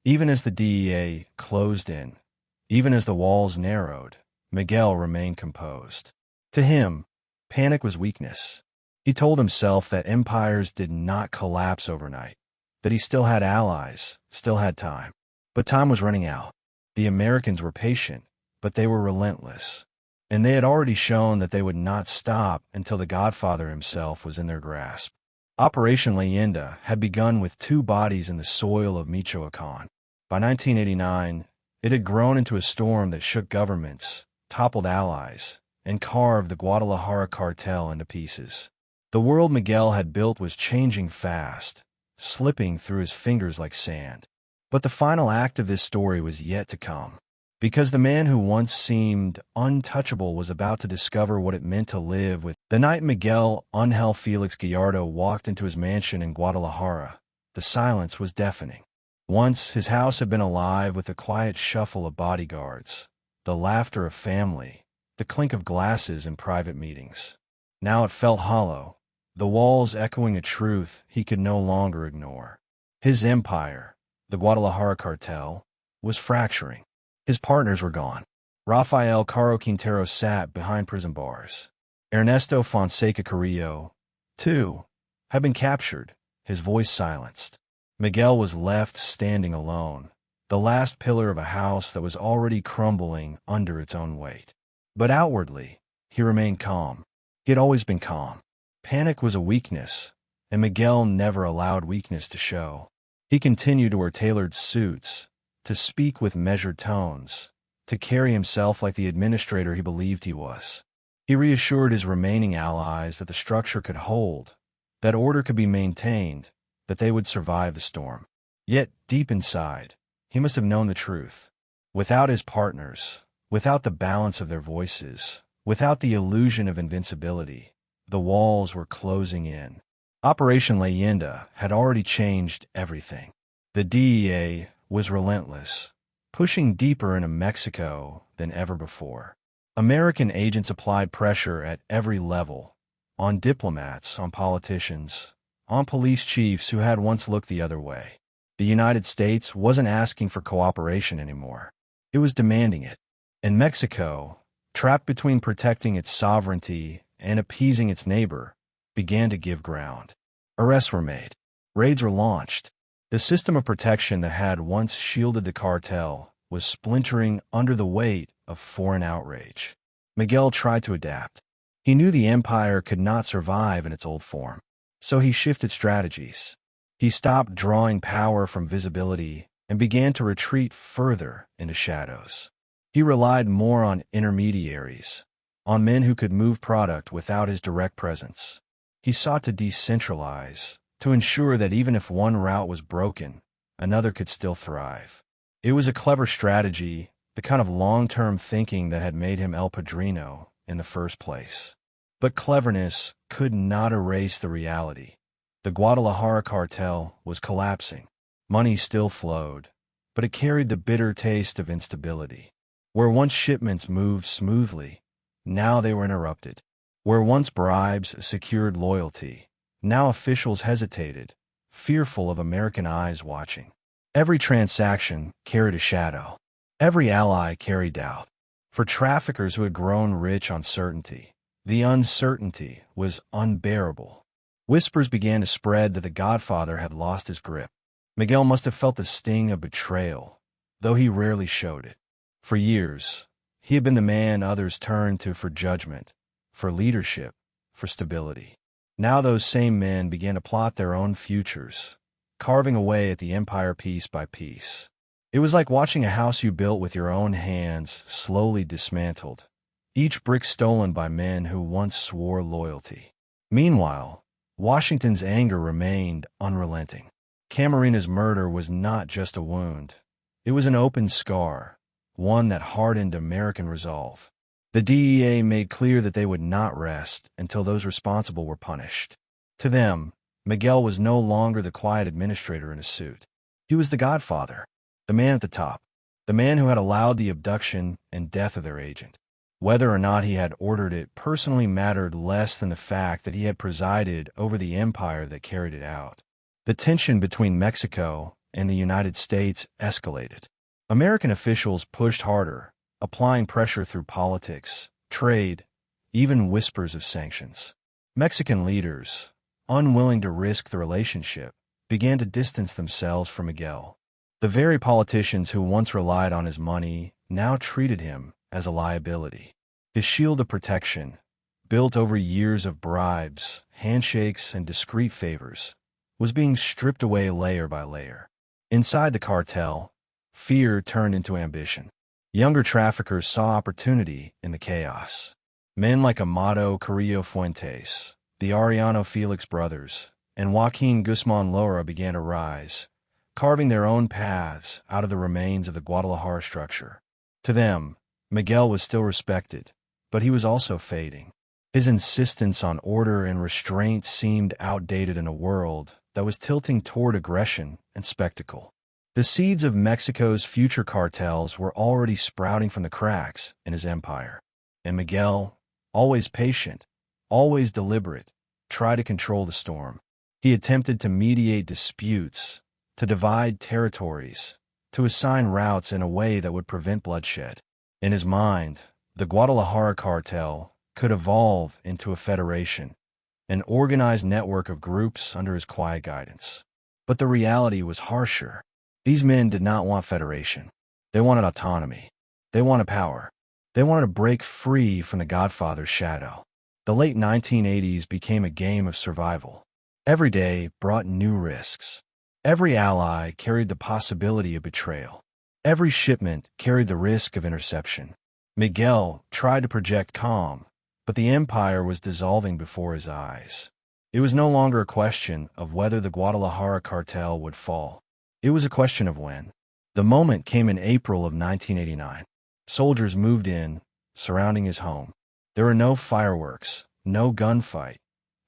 even as the DEA closed in, even as the walls narrowed, Miguel remained composed. To him, panic was weakness. He told himself that empires did not collapse overnight, that he still had allies, still had time. But time was running out. The Americans were patient, but they were relentless. And they had already shown that they would not stop until the Godfather himself was in their grasp. Operation Leyenda had begun with 2 bodies in the soil of Michoacán. By 1989, it had grown into a storm that shook governments, toppled allies, and carved the Guadalajara Cartel into pieces. The world Miguel had built was changing fast, slipping through his fingers like sand. But the final act of this story was yet to come, because the man who once seemed untouchable was about to discover what it meant to live with. The night Miguel Ángel Félix Gallardo walked into his mansion in Guadalajara, the silence was deafening. Once his house had been alive with the quiet shuffle of bodyguards, the laughter of family, the clink of glasses in private meetings. Now it felt hollow, the walls echoing a truth he could no longer ignore. His empire, the Guadalajara Cartel, was fracturing. His partners were gone. Rafael Caro Quintero sat behind prison bars. Ernesto Fonseca Carrillo, too, had been captured, his voice silenced. Miguel was left standing alone, the last pillar of a house that was already crumbling under its own weight. But outwardly, he remained calm. He had always been calm. Panic was a weakness, and Miguel never allowed weakness to show. He continued to wear tailored suits, to speak with measured tones, to carry himself like the administrator he believed he was. He reassured his remaining allies that the structure could hold, that order could be maintained, that they would survive the storm. Yet, deep inside, he must have known the truth. Without his partners, without the balance of their voices, without the illusion of invincibility, the walls were closing in. Operation Leyenda had already changed everything. The DEA was relentless, pushing deeper into Mexico than ever before. American agents applied pressure at every level, on diplomats, on politicians, on police chiefs who had once looked the other way. The United States wasn't asking for cooperation anymore. It was demanding it. And Mexico, trapped between protecting its sovereignty and appeasing its neighbor, began to give ground. Arrests were made. Raids were launched. The system of protection that had once shielded the cartel was splintering under the weight of foreign outrage. Miguel tried to adapt. He knew the empire could not survive in its old form, so he shifted strategies. He stopped drawing power from visibility and began to retreat further into shadows. He relied more on intermediaries, on men who could move product without his direct presence. He sought to decentralize, to ensure that even if one route was broken, another could still thrive. It was a clever strategy, the kind of long-term thinking that had made him El Padrino in the first place. But cleverness could not erase the reality. The Guadalajara Cartel was collapsing. Money still flowed, but it carried the bitter taste of instability. Where once shipments moved smoothly, now they were interrupted. Where once bribes secured loyalty, now officials hesitated, fearful of American eyes watching. Every transaction carried a shadow. Every ally carried doubt. For traffickers who had grown rich on certainty, the uncertainty was unbearable. Whispers began to spread that the Godfather had lost his grip. Miguel must have felt the sting of betrayal, though he rarely showed it. For years, he had been the man others turned to for judgment, for leadership, for stability. Now those same men began to plot their own futures, carving away at the empire piece by piece. It was like watching a house you built with your own hands slowly dismantled, each brick stolen by men who once swore loyalty. Meanwhile, Washington's anger remained unrelenting. Camarena's murder was not just a wound. It was an open scar, one that hardened American resolve. The DEA made clear that they would not rest until those responsible were punished. To them, Miguel was no longer the quiet administrator in a suit. He was the Godfather, the man at the top, the man who had allowed the abduction and death of their agent. Whether or not he had ordered it personally mattered less than the fact that he had presided over the empire that carried it out. The tension between Mexico and the United States escalated. American officials pushed harder, applying pressure through politics, trade, even whispers of sanctions. Mexican leaders, unwilling to risk the relationship, began to distance themselves from Miguel. The very politicians who once relied on his money now treated him as a liability. His shield of protection, built over years of bribes, handshakes, and discreet favors, was being stripped away layer by layer. Inside the cartel, fear turned into ambition. Younger traffickers saw opportunity in the chaos. Men like Amado Carrillo Fuentes, the Arellano Felix brothers, and Joaquin Guzman Lora began to rise, carving their own paths out of the remains of the Guadalajara structure. To them, Miguel was still respected, but he was also fading. His insistence on order and restraint seemed outdated in a world that was tilting toward aggression and spectacle. The seeds of Mexico's future cartels were already sprouting from the cracks in his empire. And Miguel, always patient, always deliberate, tried to control the storm. He attempted to mediate disputes, to divide territories, to assign routes in a way that would prevent bloodshed. In his mind, the Guadalajara Cartel could evolve into a federation, an organized network of groups under his quiet guidance. But the reality was harsher. These men did not want federation. They wanted autonomy. They wanted power. They wanted to break free from the Godfather's shadow. The late 1980s became a game of survival. Every day brought new risks. Every ally carried the possibility of betrayal. Every shipment carried the risk of interception. Miguel tried to project calm, but the empire was dissolving before his eyes. It was no longer a question of whether the Guadalajara Cartel would fall. It was a question of when. The moment came in April of 1989. Soldiers moved in, surrounding his home. There were no fireworks, no gunfight,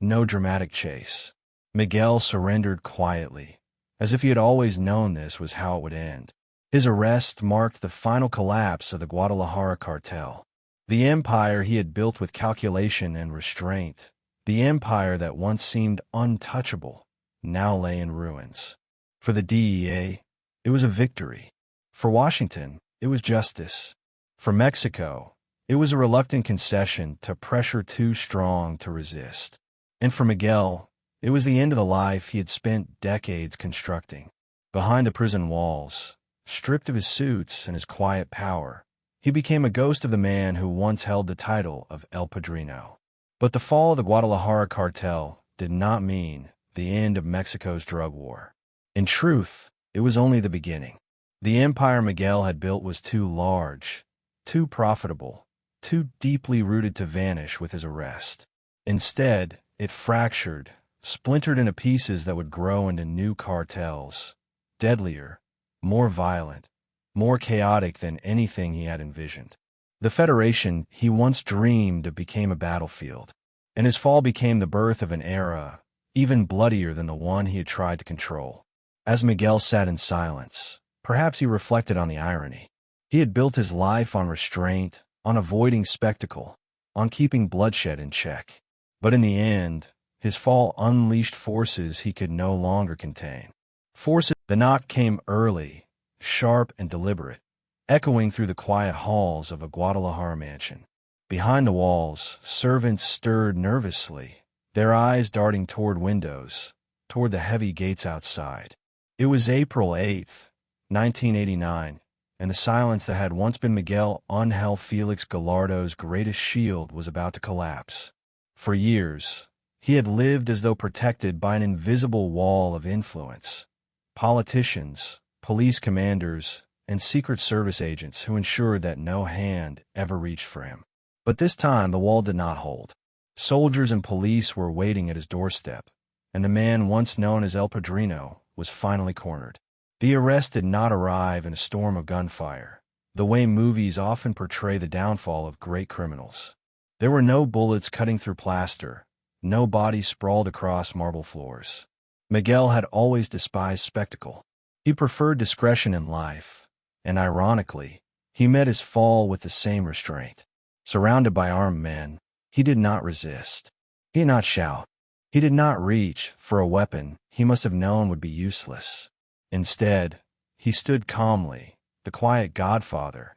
no dramatic chase. Miguel surrendered quietly, as if he had always known this was how it would end. His arrest marked the final collapse of the Guadalajara Cartel. The empire he had built with calculation and restraint, the empire that once seemed untouchable, now lay in ruins. For the DEA, it was a victory. For Washington, it was justice. For Mexico, it was a reluctant concession to pressure too strong to resist. And for Miguel, it was the end of the life he had spent decades constructing. Behind the prison walls, stripped of his suits and his quiet power, he became a ghost of the man who once held the title of El Padrino. But the fall of the Guadalajara Cartel did not mean the end of Mexico's drug war. In truth, it was only the beginning. The empire Miguel had built was too large, too profitable, too deeply rooted to vanish with his arrest. Instead, it fractured, splintered into pieces that would grow into new cartels, deadlier, more violent, more chaotic than anything he had envisioned. The Federation he once dreamed of became a battlefield, and his fall became the birth of an era even bloodier than the one he had tried to control. As Miguel sat in silence, perhaps he reflected on the irony. He had built his life on restraint, on avoiding spectacle, on keeping bloodshed in check. But in the end, his fall unleashed forces he could no longer contain. Forces. The knock came early, sharp and deliberate, echoing through the quiet halls of a Guadalajara mansion. Behind the walls, servants stirred nervously, their eyes darting toward windows, toward the heavy gates outside. It was April 8th, 1989, and the silence that had once been Miguel Ángel Félix Gallardo's greatest shield was about to collapse. For years, he had lived as though protected by an invisible wall of influence. Politicians, police commanders, and Secret Service agents who ensured that no hand ever reached for him. But this time the wall did not hold. Soldiers and police were waiting at his doorstep, and the man once known as El Padrino was finally cornered. The arrest did not arrive in a storm of gunfire, the way movies often portray the downfall of great criminals. There were no bullets cutting through plaster, no bodies sprawled across marble floors. Miguel had always despised spectacle. He preferred discretion in life, and ironically, he met his fall with the same restraint. Surrounded by armed men, he did not resist. He did not shout. He did not reach for a weapon he must have known would be useless. Instead, he stood calmly, the quiet Godfather,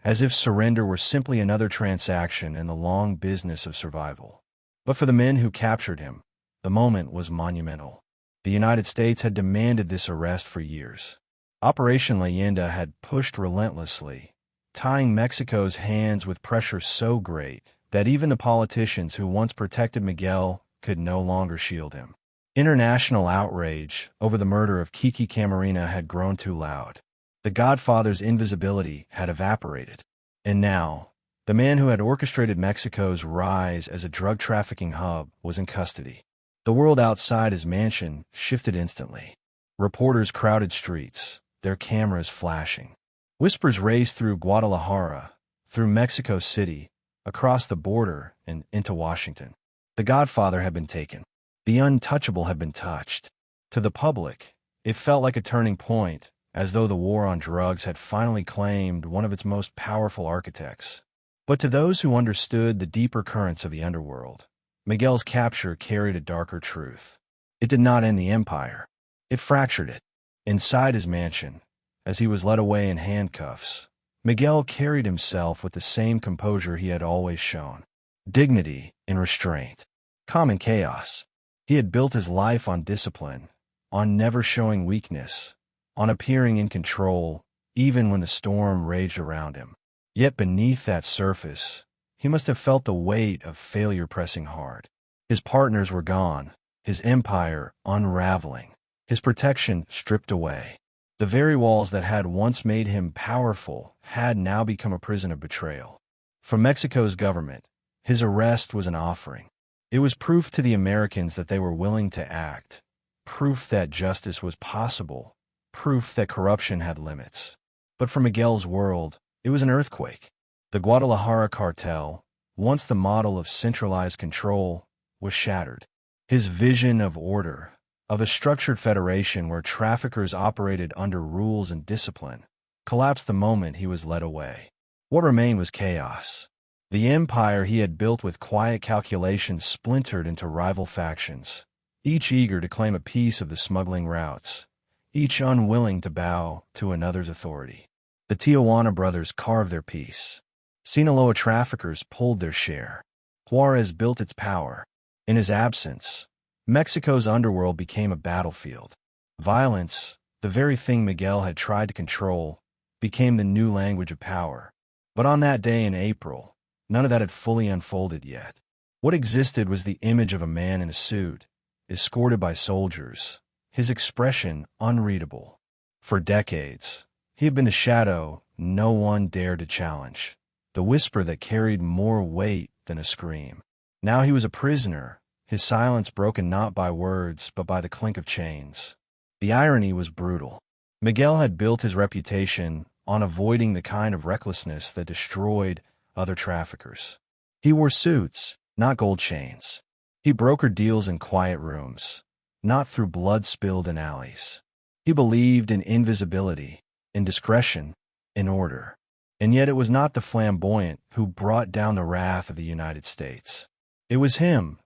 as if surrender were simply another transaction in the long business of survival. But for the men who captured him, the moment was monumental. The United States had demanded this arrest for years. Operation Leyenda had pushed relentlessly, tying Mexico's hands with pressure so great that even the politicians who once protected Miguel could no longer shield him. International outrage over the murder of Kiki Camarena had grown too loud. The Godfather's invisibility had evaporated. And now, the man who had orchestrated Mexico's rise as a drug trafficking hub was in custody. The world outside his mansion shifted instantly. Reporters crowded streets, their cameras flashing. Whispers raced through Guadalajara, through Mexico City, across the border, and into Washington. The Godfather had been taken. The untouchable had been touched. To the public, it felt like a turning point, as though the war on drugs had finally claimed one of its most powerful architects. But to those who understood the deeper currents of the underworld, Miguel's capture carried a darker truth. It did not end the empire. It fractured it. Inside his mansion, as he was led away in handcuffs, Miguel carried himself with the same composure he had always shown. Dignity in restraint. Calm in chaos. He had built his life on discipline, on never showing weakness, on appearing in control, even when the storm raged around him. Yet beneath that surface, he must have felt the weight of failure pressing hard. His partners were gone, his empire unraveling, his protection stripped away. The very walls that had once made him powerful had now become a prison of betrayal. From Mexico's government, his arrest was an offering. It was proof to the Americans that they were willing to act, proof that justice was possible, proof that corruption had limits. But for Miguel's world, it was an earthquake. The Guadalajara Cartel, once the model of centralized control, was shattered. His vision of order, of a structured federation where traffickers operated under rules and discipline, collapsed the moment he was led away. What remained was chaos. The empire he had built with quiet calculation splintered into rival factions, each eager to claim a piece of the smuggling routes, each unwilling to bow to another's authority. The Tijuana brothers carved their piece. Sinaloa traffickers pulled their share. Juárez built its power. In his absence, Mexico's underworld became a battlefield. Violence, the very thing Miguel had tried to control, became the new language of power. But on that day in April, none of that had fully unfolded yet. What existed was the image of a man in a suit, escorted by soldiers, his expression unreadable. For decades, he had been a shadow no one dared to challenge, the whisper that carried more weight than a scream. Now he was a prisoner, his silence broken not by words but by the clink of chains. The irony was brutal. Miguel had built his reputation on avoiding the kind of recklessness that destroyed other traffickers. He wore suits, not gold chains. He brokered deals in quiet rooms, not through blood spilled in alleys. He believed in invisibility, in discretion, in order. And yet it was not the flamboyant who brought down the wrath of the United States. It was him,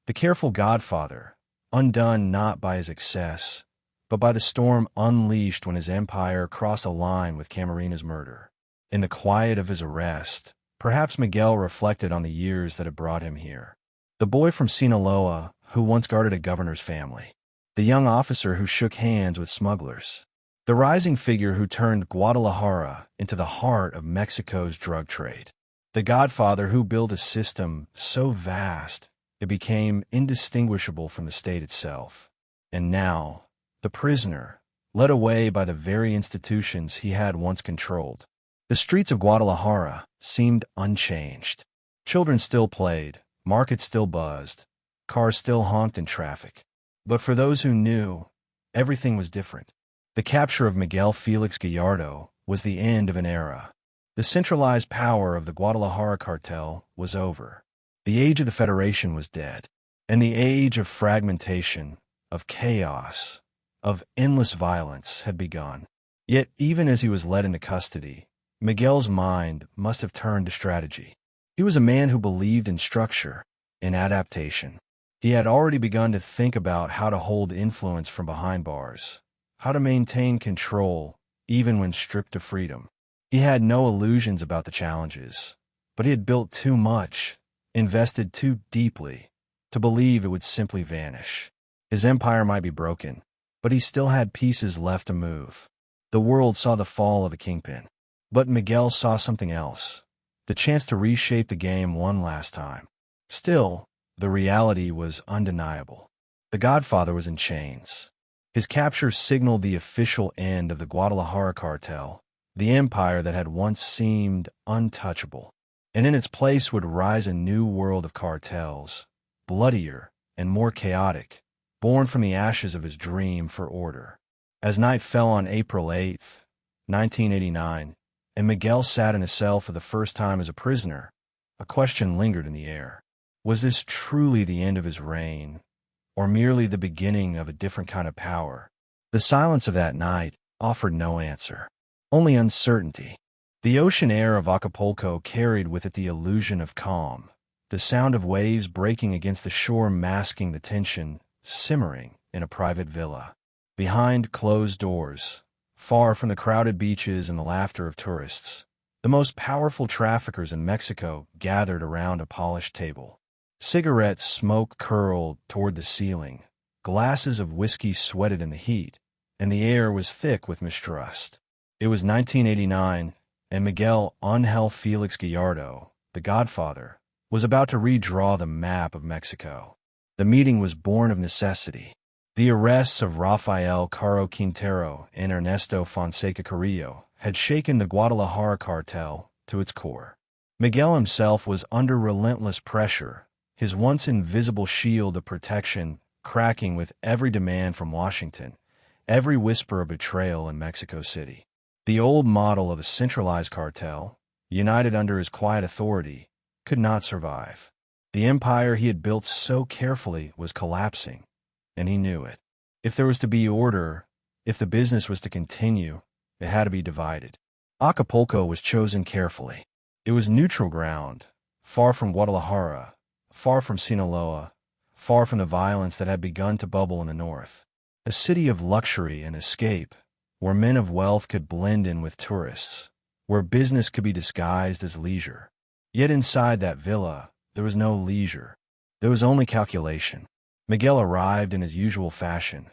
the careful Godfather, undone not by his excess, but by the storm unleashed when his empire crossed a line with Camarina's murder. In the quiet of his arrest, perhaps Miguel reflected on the years that had brought him here. The boy from Sinaloa who once guarded a governor's family. The young officer who shook hands with smugglers. The rising figure who turned Guadalajara into the heart of Mexico's drug trade. The Godfather who built a system so vast it became indistinguishable from the state itself. And now, the prisoner, led away by the very institutions he had once controlled. The streets of Guadalajara seemed unchanged. Children still played, markets still buzzed, cars still honked in traffic. But for those who knew, everything was different. The capture of Miguel Félix Gallardo was the end of an era. The centralized power of the Guadalajara Cartel was over. The age of the Federation was dead, and the age of fragmentation, of chaos, of endless violence had begun. Yet even as he was led into custody, Miguel's mind must have turned to strategy. He was a man who believed in structure, in adaptation. He had already begun to think about how to hold influence from behind bars, how to maintain control even when stripped of freedom. He had no illusions about the challenges, but he had built too much, invested too deeply, to believe it would simply vanish. His empire might be broken, but he still had pieces left to move. The world saw the fall of a kingpin. But Miguel saw something else, the chance to reshape the game one last time. Still, the reality was undeniable. The Godfather was in chains. His capture signaled the official end of the Guadalajara Cartel, the empire that had once seemed untouchable. And in its place would rise a new world of cartels, bloodier and more chaotic, born from the ashes of his dream for order. As night fell on April 8th, 1989, and Miguel sat in a cell for the first time as a prisoner, a question lingered in the air. Was this truly the end of his reign, or merely the beginning of a different kind of power? The silence of that night offered no answer, only uncertainty. The ocean air of Acapulco carried with it the illusion of calm, the sound of waves breaking against the shore masking the tension simmering in a private villa. Behind closed doors, far from the crowded beaches and the laughter of tourists, the most powerful traffickers in Mexico gathered around a polished table. Cigarette smoke curled toward the ceiling, glasses of whiskey sweated in the heat, and the air was thick with mistrust. It was 1989, and Miguel Ángel Félix Gallardo, the Godfather, was about to redraw the map of Mexico. The meeting was born of necessity. The arrests of Rafael Caro Quintero and Ernesto Fonseca Carrillo had shaken the Guadalajara Cartel to its core. Miguel himself was under relentless pressure, his once invisible shield of protection cracking with every demand from Washington, every whisper of betrayal in Mexico City. The old model of a centralized cartel, united under his quiet authority, could not survive. The empire he had built so carefully was collapsing, and he knew it. If there was to be order, if the business was to continue, it had to be divided. Acapulco was chosen carefully. It was neutral ground, far from Guadalajara, far from Sinaloa, far from the violence that had begun to bubble in the north. A city of luxury and escape, where men of wealth could blend in with tourists, where business could be disguised as leisure. Yet inside that villa, there was no leisure. There was only calculation. Miguel arrived in his usual fashion,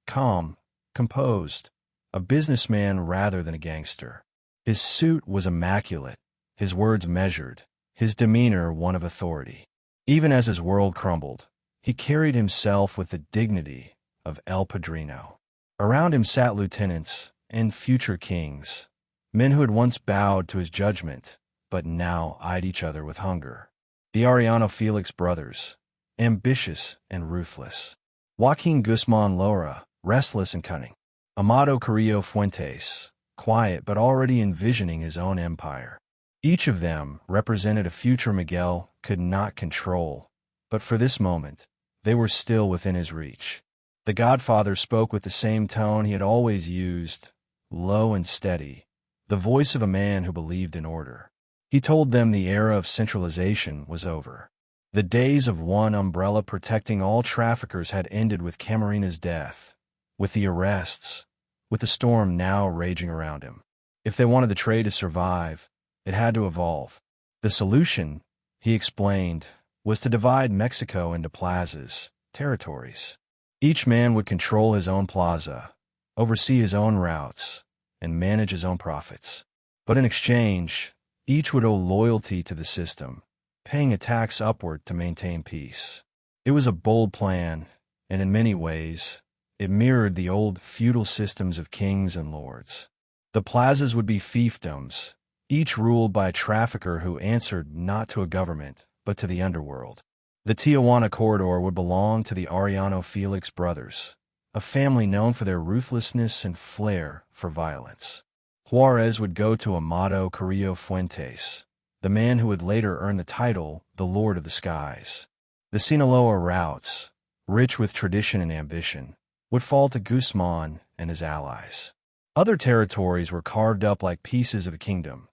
calm, composed, a businessman rather than a gangster. His suit was immaculate, his words measured, his demeanor one of authority. Even as his world crumbled, he carried himself with the dignity of El Padrino. Around him sat lieutenants and future kings, men who had once bowed to his judgment, but now eyed each other with hunger. The Arellano Felix brothers, ambitious and ruthless. Joaquin Guzman Lara, restless and cunning. Amado Carrillo Fuentes, quiet but already envisioning his own empire. Each of them represented a future Miguel could not control, but for this moment, they were still within his reach. The Godfather spoke with the same tone he had always used, low and steady, the voice of a man who believed in order. He told them the era of centralization was over. The days of one umbrella protecting all traffickers had ended with Camarena's death, with the arrests, with the storm now raging around him. If they wanted the trade to survive, it had to evolve. The solution, he explained, was to divide Mexico into plazas, territories. Each man would control his own plaza, oversee his own routes, and manage his own profits. But in exchange, each would owe loyalty to the system, paying a tax upward to maintain peace. It was a bold plan, and in many ways, it mirrored the old feudal systems of kings and lords. The plazas would be fiefdoms, each ruled by a trafficker who answered not to a government, but to the underworld. The Tijuana corridor would belong to the Arellano Félix brothers, a family known for their ruthlessness and flair for violence. Juárez would go to Amado Carrillo Fuentes, the man who would later earn the title the Lord of the Skies. The Sinaloa routes, rich with tradition and ambition, would fall to Guzman and his allies. Other territories were carved up like pieces of a kingdom.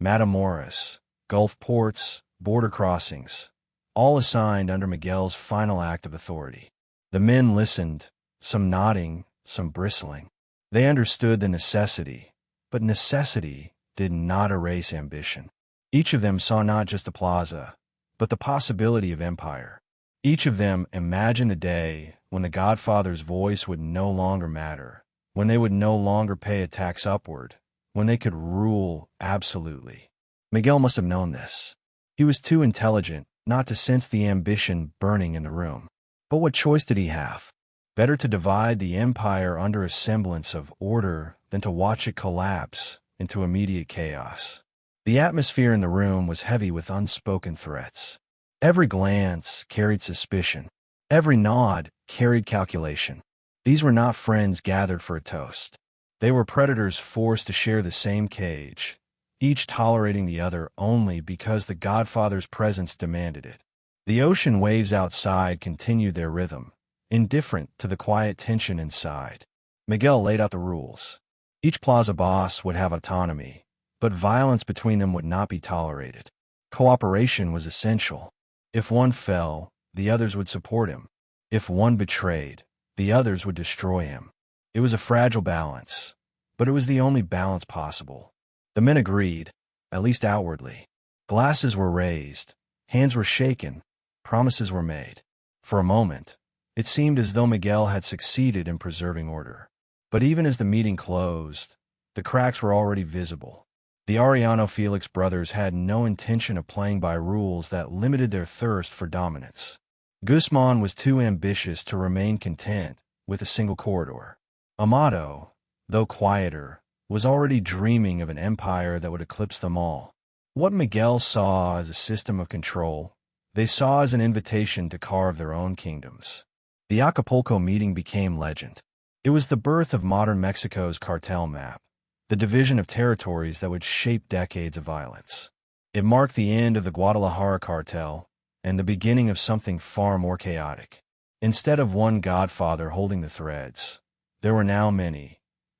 Matamoros, Gulf ports, border crossings, all assigned under Miguel's final act of authority. The men listened, some nodding, some bristling. They understood the necessity, but necessity did not erase ambition. Each of them saw not just a plaza, but the possibility of empire. Each of them imagined the day when the Godfather's voice would no longer matter, when they would no longer pay a tax upward, when they could rule absolutely. Miguel must have known this. He was too intelligent not to sense the ambition burning in the room. But what choice did he have? Better to divide the empire under a semblance of order than to watch it collapse into immediate chaos. The atmosphere in the room was heavy with unspoken threats. Every glance carried suspicion. Every nod carried calculation. These were not friends gathered for a toast. They were predators forced to share the same cage, each tolerating the other only because the Godfather's presence demanded it. The ocean waves outside continued their rhythm, indifferent to the quiet tension inside. Miguel laid out the rules. Each plaza boss would have autonomy, but violence between them would not be tolerated. Cooperation was essential. If one fell, the others would support him. If one betrayed, the others would destroy him. It was a fragile balance, but it was the only balance possible. The men agreed, at least outwardly. Glasses were raised, hands were shaken, promises were made. For a moment, it seemed as though Miguel had succeeded in preserving order. But even as the meeting closed, the cracks were already visible. The Arellano Felix brothers had no intention of playing by rules that limited their thirst for dominance. Guzman was too ambitious to remain content with a single corridor. Amado, though quieter, was already dreaming of an empire that would eclipse them all. What Miguel saw as a system of control, they saw as an invitation to carve their own kingdoms. The Acapulco meeting became legend. It was the birth of modern Mexico's cartel map, the division of territories that would shape decades of violence. It marked the end of the Guadalajara Cartel and the beginning of something far more chaotic. Instead of one Godfather holding the threads, there were now many,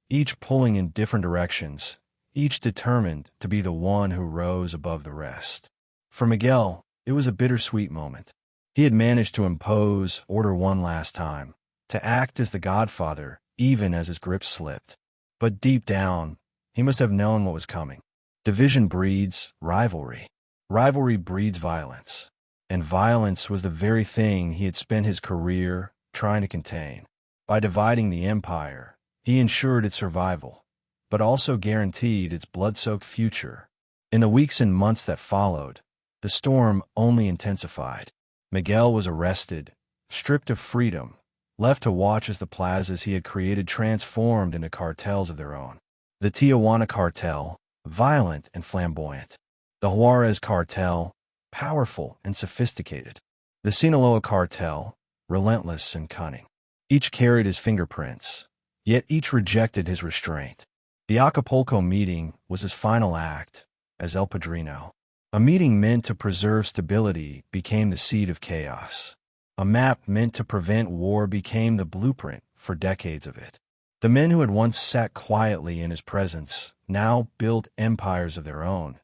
each pulling in different directions, each determined to be the one who rose above the rest. For Miguel, it was a bittersweet moment. He had managed to impose order one last time, to act as the Godfather even as his grip slipped. But deep down, he must have known what was coming. Division breeds rivalry. Rivalry breeds violence. And violence was the very thing he had spent his career trying to contain. By dividing the empire, he ensured its survival, but also guaranteed its blood-soaked future. In the weeks and months that followed, the storm only intensified. Miguel was arrested, stripped of freedom, left to watch as the plazas he had created transformed into cartels of their own. The Tijuana Cartel, violent and flamboyant. The Juárez Cartel, powerful and sophisticated. The Sinaloa Cartel, relentless and cunning. Each carried his fingerprints, yet each rejected his restraint. The Acapulco meeting was his final act as El Padrino. A meeting meant to preserve stability became the seed of chaos. A map meant to prevent war became the blueprint for decades of it. The men who had once sat quietly in his presence now built empires of their own,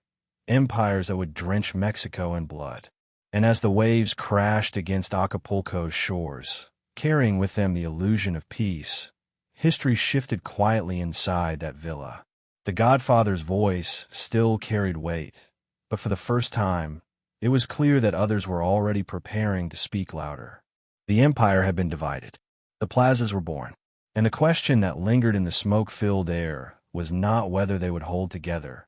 empires that would drench Mexico in blood. And as the waves crashed against Acapulco's shores, carrying with them the illusion of peace, history shifted quietly inside that villa. The Godfather's voice still carried weight, but for the first time, it was clear that others were already preparing to speak louder. The empire had been divided. The plazas were born. And the question that lingered in the smoke-filled air was not whether they would hold together,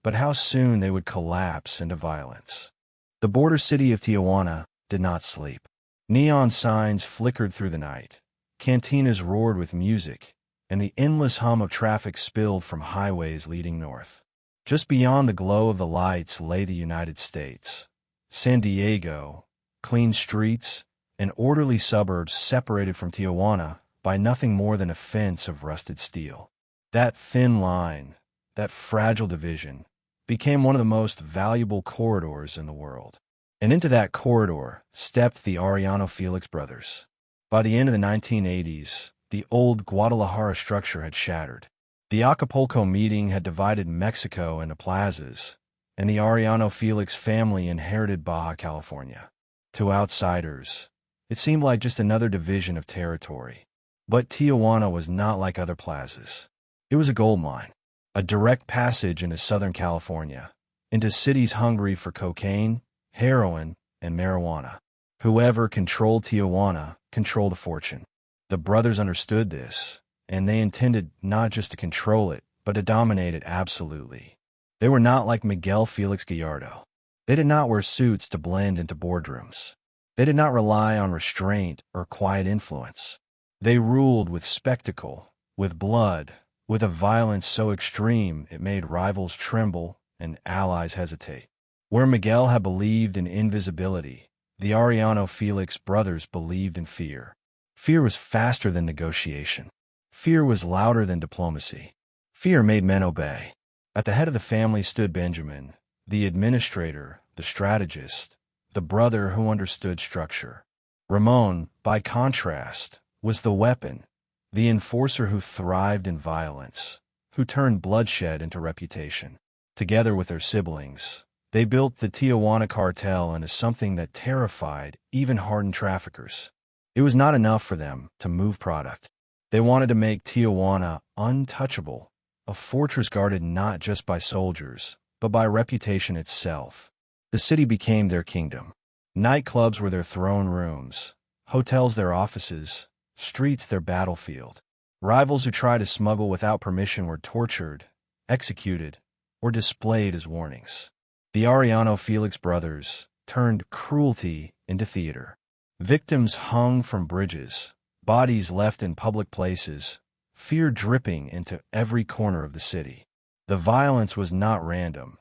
but how soon they would collapse into violence. The border city of Tijuana did not sleep. Neon signs flickered through the night. Cantinas roared with music, and the endless hum of traffic spilled from highways leading north. Just beyond the glow of the lights lay the United States. San Diego, clean streets, and orderly suburbs separated from Tijuana by nothing more than a fence of rusted steel. That thin line, that fragile division, became one of the most valuable corridors in the world. And into that corridor stepped the Félix brothers. By the end of the 1980s, the old Guadalajara structure had shattered. The Acapulco meeting had divided Mexico into plazas, and the Félix family inherited Baja California. To outsiders, it seemed like just another division of territory. But Tijuana was not like other plazas. It was a gold mine, a direct passage into Southern California, into cities hungry for cocaine, heroin, and marijuana. Whoever controlled Tijuana controlled a fortune. The brothers understood this, and they intended not just to control it, but to dominate it absolutely. They were not like Miguel Félix Gallardo. They did not wear suits to blend into boardrooms. They did not rely on restraint or quiet influence. They ruled with spectacle, with blood, with a violence so extreme it made rivals tremble and allies hesitate. Where Miguel had believed in invisibility, the Félix brothers believed in fear. Fear was faster than negotiation. Fear was louder than diplomacy. Fear made men obey. At the head of the family stood Benjamin, the administrator, the strategist, the brother who understood structure. Ramon, by contrast, was the weapon, the enforcer who thrived in violence, who turned bloodshed into reputation. Together with their siblings, they built the Tijuana Cartel into something that terrified even hardened traffickers. It was not enough for them to move product. They wanted to make Tijuana untouchable, a fortress guarded not just by soldiers, but by reputation itself. The city became their kingdom. Nightclubs were their throne rooms, hotels their offices, streets their battlefield. Rivals who tried to smuggle without permission were tortured, executed, or displayed as warnings. The Félix brothers turned cruelty into theater. Victims hung from bridges, bodies left in public places, fear dripping into every corner of the city. The violence was not random.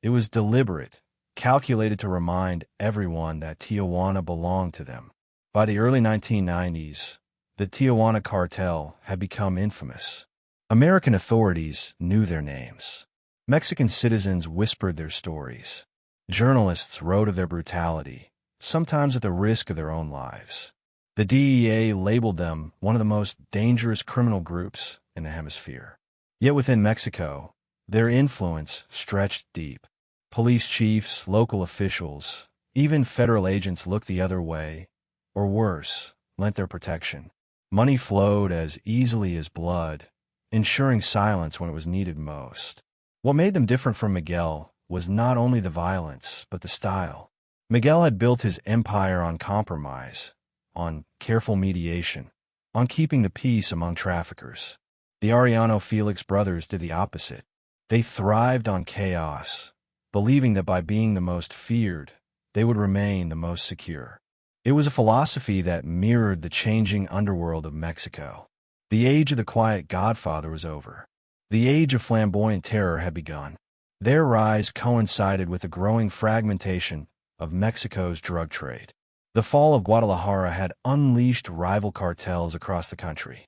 It was deliberate, calculated to remind everyone that Tijuana belonged to them. By the early 1990s, the Tijuana Cartel had become infamous. American authorities knew their names. Mexican citizens whispered their stories. Journalists wrote of their brutality, sometimes at the risk of their own lives. The DEA labeled them one of the most dangerous criminal groups in the hemisphere. Yet within Mexico, their influence stretched deep. Police chiefs, local officials, even federal agents looked the other way, or worse, lent their protection. Money flowed as easily as blood, ensuring silence when it was needed most. What made them different from Miguel was not only the violence, but the style. Miguel had built his empire on compromise, on careful mediation, on keeping the peace among traffickers. The Félix brothers did the opposite. They thrived on chaos, believing that by being the most feared, they would remain the most secure. It was a philosophy that mirrored the changing underworld of Mexico. The age of the quiet Godfather was over. The age of flamboyant terror had begun. Their rise coincided with the growing fragmentation of Mexico's drug trade. The fall of Guadalajara had unleashed rival cartels across the country.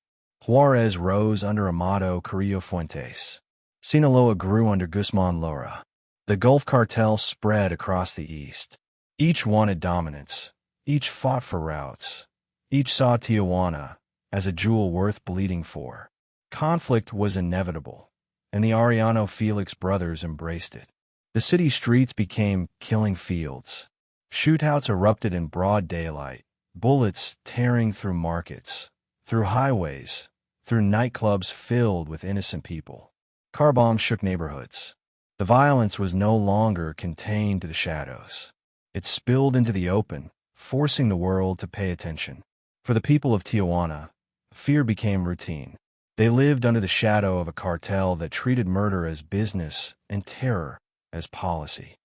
Juárez rose under Amado Carrillo Fuentes. Sinaloa grew under Guzman Lara. The Gulf Cartel spread across the east. Each wanted dominance. Each fought for routes. Each saw Tijuana as a jewel worth bleeding for. Conflict was inevitable, and the Arellano Félix brothers embraced it. The city streets became killing fields. Shootouts erupted in broad daylight, bullets tearing through markets, through highways, through nightclubs filled with innocent people. Car bombs shook neighborhoods. The violence was no longer contained to the shadows. It spilled into the open, forcing the world to pay attention. For the people of Tijuana, fear became routine. They lived under the shadow of a cartel that treated murder as business and terror as policy.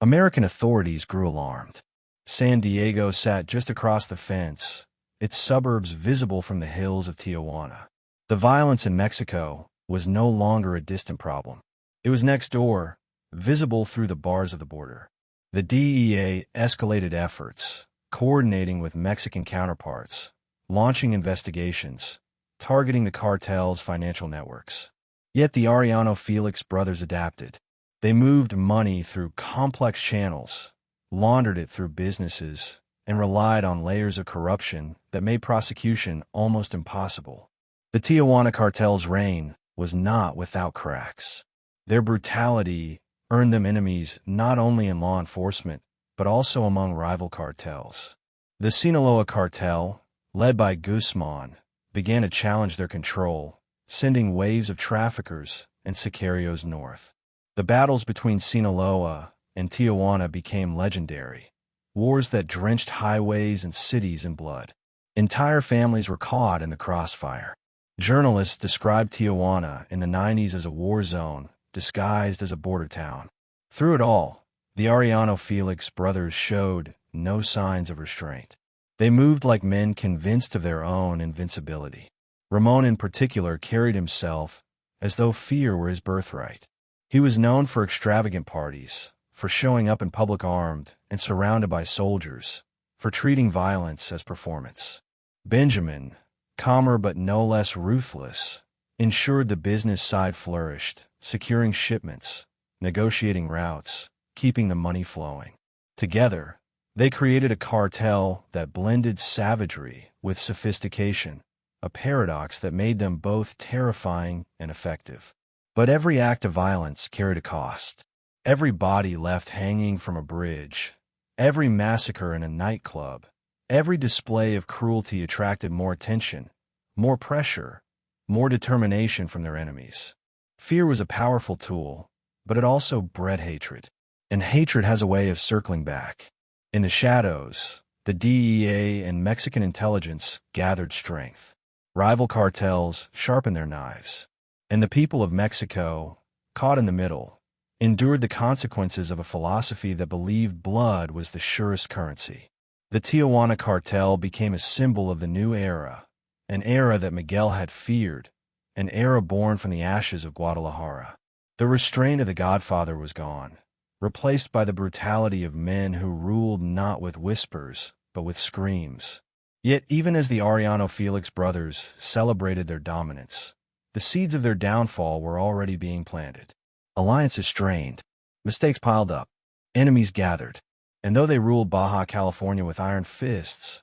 American authorities grew alarmed. San Diego sat just across the fence, its suburbs visible from the hills of Tijuana. The violence in Mexico was no longer a distant problem. It was next door, visible through the bars of the border. The DEA escalated efforts, coordinating with Mexican counterparts, launching investigations, targeting the cartel's financial networks. Yet the Arellano Félix brothers adapted. They moved money through complex channels, laundered it through businesses, and relied on layers of corruption that made prosecution almost impossible. The Tijuana cartel's reign was not without cracks. Their brutality earned them enemies not only in law enforcement, but also among rival cartels. The Sinaloa cartel, led by Guzman, began to challenge their control, sending waves of traffickers and sicarios north. The battles between Sinaloa and Tijuana became legendary, wars that drenched highways and cities in blood. Entire families were caught in the crossfire. Journalists described Tijuana in the 90s as a war zone, disguised as a border town. Through it all, the Arellano Félix brothers showed no signs of restraint. They moved like men convinced of their own invincibility. Ramon in particular carried himself as though fear were his birthright. He was known for extravagant parties, for showing up in public armed and surrounded by soldiers, for treating violence as performance. Benjamin, calmer but no less ruthless, ensured the business side flourished, securing shipments, negotiating routes, keeping the money flowing. Together, they created a cartel that blended savagery with sophistication, a paradox that made them both terrifying and effective. But every act of violence carried a cost. Every body left hanging from a bridge, every massacre in a nightclub, every display of cruelty attracted more attention, more pressure, more determination from their enemies. Fear was a powerful tool, but it also bred hatred. And hatred has a way of circling back. In the shadows, the DEA and Mexican intelligence gathered strength. Rival cartels sharpened their knives. And the people of Mexico, caught in the middle, endured the consequences of a philosophy that believed blood was the surest currency. The Tijuana cartel became a symbol of the new era, an era that Miguel had feared, an era born from the ashes of Guadalajara. The restraint of the Godfather was gone, replaced by the brutality of men who ruled not with whispers, but with screams. Yet even as the Arellano Félix brothers celebrated their dominance, the seeds of their downfall were already being planted. Alliances strained, mistakes piled up, enemies gathered, and though they ruled Baja California with iron fists,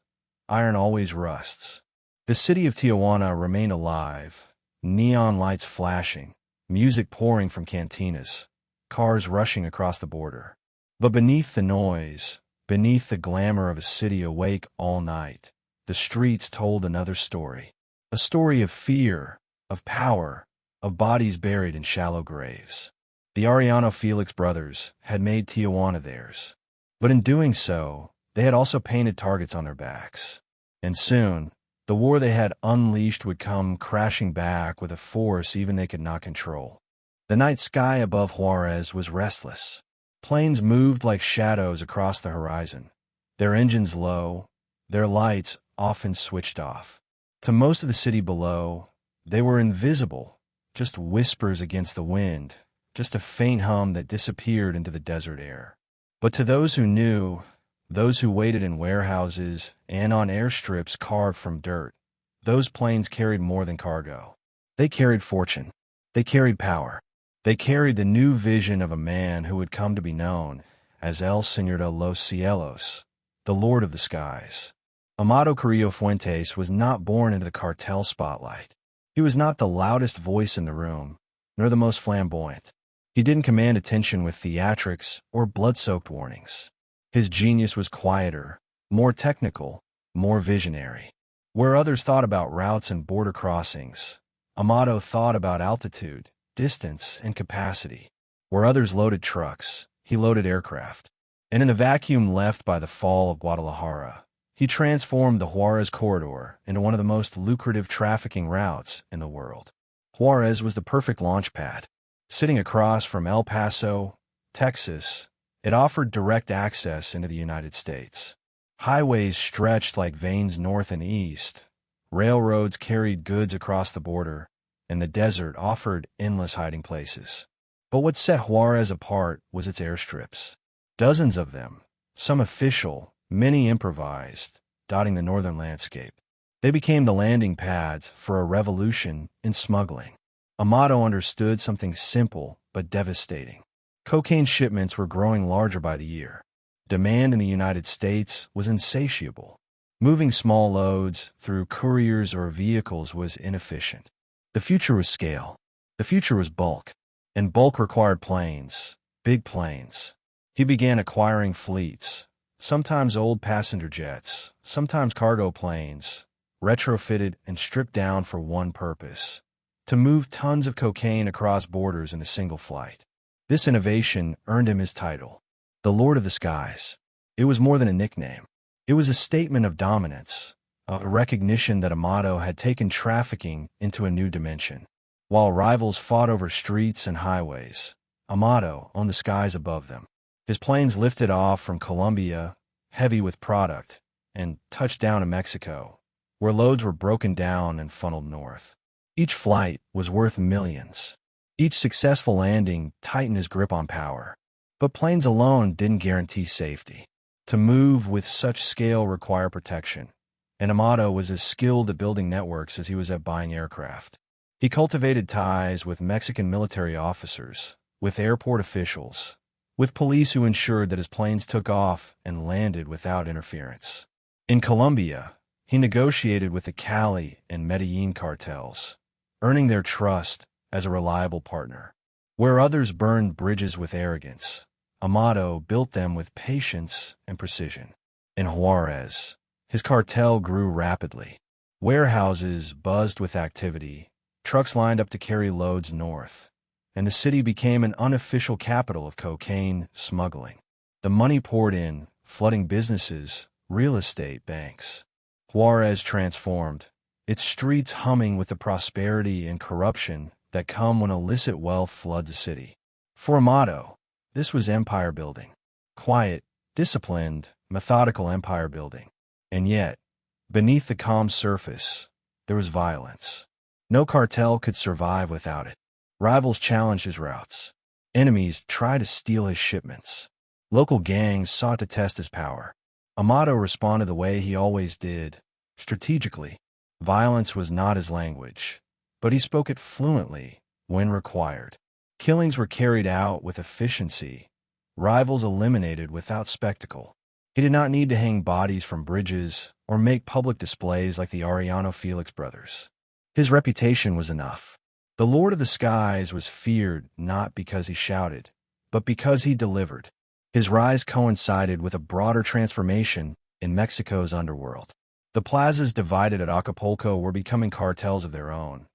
iron always rusts. The city of Tijuana remained alive, neon lights flashing, music pouring from cantinas, cars rushing across the border. But beneath the noise, beneath the glamour of a city awake all night, the streets told another story. A story of fear, of power, of bodies buried in shallow graves. The Arellano Félix brothers had made Tijuana theirs. But in doing so, they had also painted targets on their backs. And soon, the war they had unleashed would come crashing back with a force even they could not control. The night sky above Juárez was restless. Planes moved like shadows across the horizon, their engines low, their lights often switched off. To most of the city below, they were invisible, just whispers against the wind, just a faint hum that disappeared into the desert air. But to those who knew, those who waited in warehouses and on airstrips carved from dirt, those planes carried more than cargo. They carried fortune. They carried power. They carried the new vision of a man who would come to be known as El Señor de los Cielos, the Lord of the Skies. Amado Carrillo Fuentes was not born into the cartel spotlight. He was not the loudest voice in the room, nor the most flamboyant. He didn't command attention with theatrics or blood-soaked warnings. His genius was quieter, more technical, more visionary. Where others thought about routes and border crossings, Amado thought about altitude, distance, and capacity. Where others loaded trucks, he loaded aircraft. And in the vacuum left by the fall of Guadalajara, he transformed the Juárez corridor into one of the most lucrative trafficking routes in the world. Juárez was the perfect launch pad. Sitting across from El Paso, Texas, it offered direct access into the United States. Highways stretched like veins north and east. Railroads carried goods across the border, and the desert offered endless hiding places. But what set Juárez apart was its airstrips. Dozens of them, some official, many improvised, dotting the northern landscape. They became the landing pads for a revolution in smuggling. Amado understood something simple but devastating. Cocaine shipments were growing larger by the year. Demand in the United States was insatiable. Moving small loads through couriers or vehicles was inefficient. The future was scale. The future was bulk. And bulk required planes, big planes. He began acquiring fleets, sometimes old passenger jets, sometimes cargo planes, retrofitted and stripped down for one purpose: to move tons of cocaine across borders in a single flight. This innovation earned him his title, the Lord of the Skies. It was more than a nickname. It was a statement of dominance, a recognition that Amado had taken trafficking into a new dimension. While rivals fought over streets and highways, Amado owned the skies above them. His planes lifted off from Colombia, heavy with product, and touched down in Mexico, where loads were broken down and funneled north. Each flight was worth millions. Each successful landing tightened his grip on power. But planes alone didn't guarantee safety. To move with such scale required protection, and Amado was as skilled at building networks as he was at buying aircraft. He cultivated ties with Mexican military officers, with airport officials, with police who ensured that his planes took off and landed without interference. In Colombia, he negotiated with the Cali and Medellin cartels, earning their trust as a reliable partner. Where others burned bridges with arrogance, Amado built them with patience and precision. In Juárez, his cartel grew rapidly. Warehouses buzzed with activity, trucks lined up to carry loads north, and the city became an unofficial capital of cocaine smuggling. The money poured in, flooding businesses, real estate, banks. Juárez transformed, its streets humming with the prosperity and corruption that come when illicit wealth floods a city. For Amado, this was empire building. Quiet, disciplined, methodical empire building. And yet, beneath the calm surface, there was violence. No cartel could survive without it. Rivals challenged his routes. Enemies tried to steal his shipments. Local gangs sought to test his power. Amado responded the way he always did, strategically. Violence was not his language, but he spoke it fluently when required. Killings were carried out with efficiency, rivals eliminated without spectacle. He did not need to hang bodies from bridges or make public displays like the Arellano Felix brothers. His reputation was enough. The Lord of the Skies was feared not because he shouted, but because he delivered. His rise coincided with a broader transformation in Mexico's underworld. The plazas divided at Acapulco were becoming cartels of their own,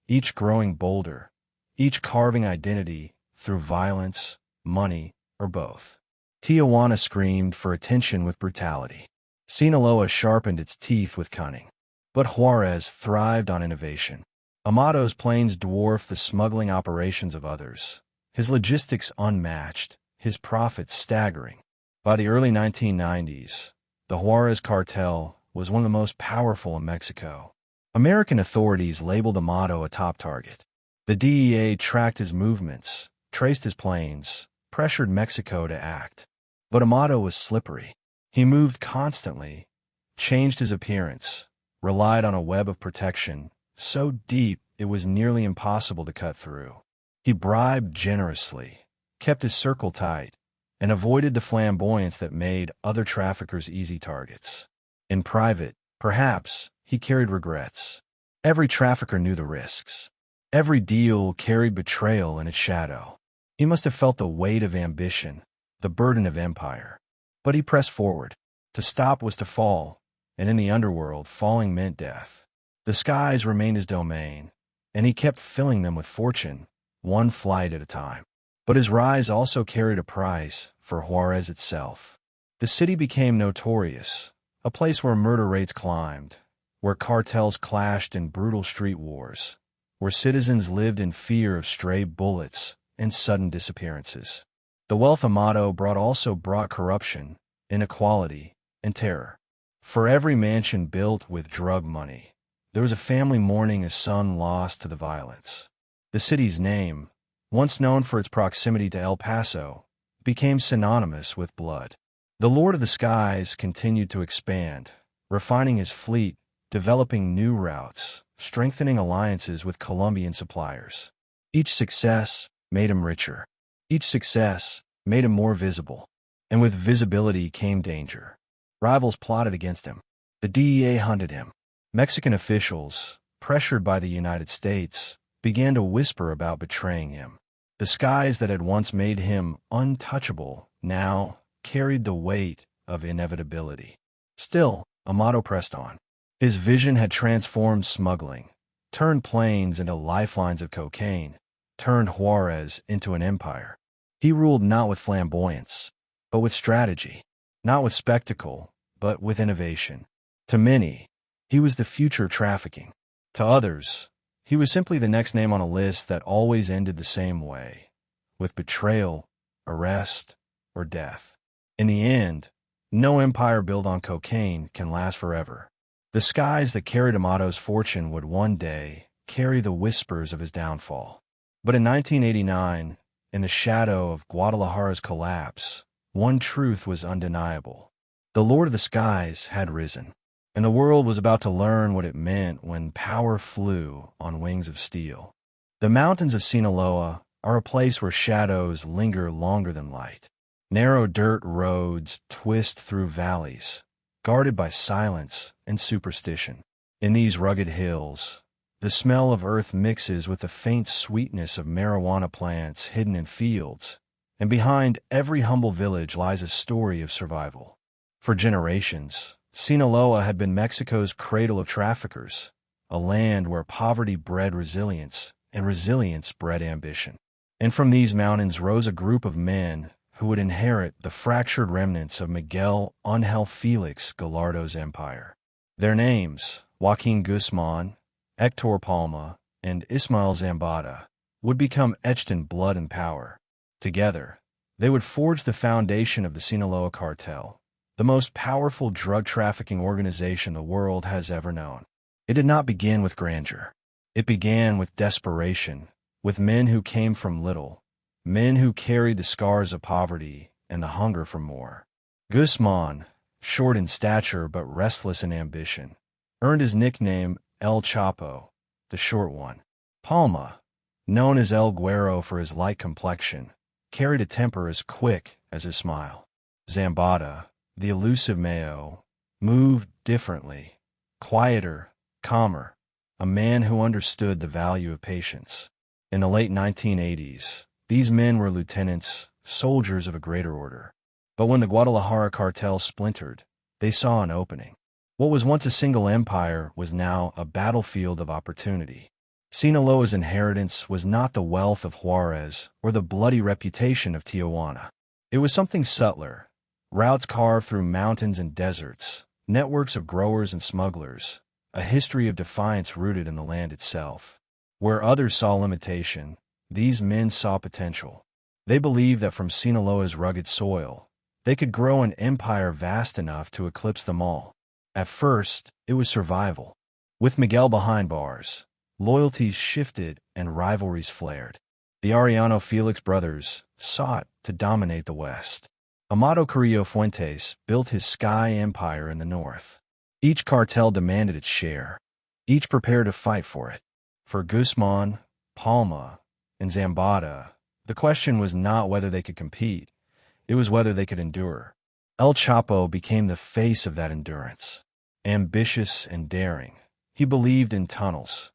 each growing bolder, each carving identity through violence, money, or both. Tijuana screamed for attention with brutality. Sinaloa sharpened its teeth with cunning. But Juárez thrived on innovation. Amado's planes dwarfed the smuggling operations of others, his logistics unmatched, his profits staggering. By the early 1990s, the Juárez Cartel was one of the most powerful in Mexico. American authorities labeled Amado a top target. The DEA tracked his movements, traced his planes, pressured Mexico to act. But Amado was slippery. He moved constantly, changed his appearance, relied on a web of protection so deep it was nearly impossible to cut through. He bribed generously, kept his circle tight, and avoided the flamboyance that made other traffickers easy targets. In private, perhaps, he carried regrets. Every trafficker knew the risks. Every deal carried betrayal in its shadow. He must have felt the weight of ambition, the burden of empire. But he pressed forward. To stop was to fall, and in the underworld, falling meant death. The skies remained his domain, and he kept filling them with fortune, one flight at a time. But his rise also carried a price for Juárez itself. The city became notorious, a place where murder rates climbed, where cartels clashed in brutal street wars, where citizens lived in fear of stray bullets and sudden disappearances. The wealth Amado brought also brought corruption, inequality, and terror. For every mansion built with drug money, there was a family mourning a son lost to the violence. The city's name, once known for its proximity to El Paso, became synonymous with blood. The Lord of the Skies continued to expand, refining his fleet, developing new routes, strengthening alliances with Colombian suppliers. Each success made him richer. Each success made him more visible. And with visibility came danger. Rivals plotted against him. The DEA hunted him. Mexican officials, pressured by the United States, began to whisper about betraying him. The skies that had once made him untouchable now carried the weight of inevitability. Still, Amado pressed on. His vision had transformed smuggling, turned planes into lifelines of cocaine, turned Juárez into an empire. He ruled not with flamboyance, but with strategy, not with spectacle, but with innovation. To many, he was the future of trafficking. To others, he was simply the next name on a list that always ended the same way, with betrayal, arrest, or death. In the end, no empire built on cocaine can last forever. The skies that carried Amado's fortune would one day carry the whispers of his downfall. But in 1989, in the shadow of Guadalajara's collapse, one truth was undeniable. The Lord of the Skies had risen, and the world was about to learn what it meant when power flew on wings of steel. The mountains of Sinaloa are a place where shadows linger longer than light. Narrow dirt roads twist through valleys, guarded by silence and superstition. In these rugged hills, the smell of earth mixes with the faint sweetness of marijuana plants hidden in fields, and behind every humble village lies a story of survival. For generations, Sinaloa had been Mexico's cradle of traffickers, a land where poverty bred resilience and resilience bred ambition. And from these mountains rose a group of men who would inherit the fractured remnants of Miguel Ángel Félix Gallardo's empire. Their names, Joaquin Guzman, Hector Palma, and Ismael Zambada, would become etched in blood and power. Together, they would forge the foundation of the Sinaloa Cartel, the most powerful drug trafficking organization the world has ever known. It did not begin with grandeur. It began with desperation, with men who came from little, men who carried the scars of poverty and the hunger for more. Guzman, short in stature but restless in ambition, earned his nickname El Chapo, the short one. Palma, known as El Güero for his light complexion, carried a temper as quick as his smile. Zambada, the elusive Mayo, moved differently, quieter, calmer, a man who understood the value of patience. In the late 1980s, these men were lieutenants, soldiers of a greater order. But when the Guadalajara Cartel splintered, they saw an opening. What was once a single empire was now a battlefield of opportunity. Sinaloa's inheritance was not the wealth of Juárez or the bloody reputation of Tijuana. It was something subtler, routes carved through mountains and deserts, networks of growers and smugglers, a history of defiance rooted in the land itself. Where others saw limitation, these men saw potential. They believed that from Sinaloa's rugged soil, they could grow an empire vast enough to eclipse them all. At first, it was survival. With Miguel behind bars, loyalties shifted and rivalries flared. The Arellano Felix brothers sought to dominate the West. Amado Carrillo Fuentes built his sky empire in the north. Each cartel demanded its share. Each prepared to fight for it. For Guzman, Palma, and Zambada, the question was not whether they could compete, it was whether they could endure. El Chapo became the face of that endurance. Ambitious and daring, he believed in tunnels,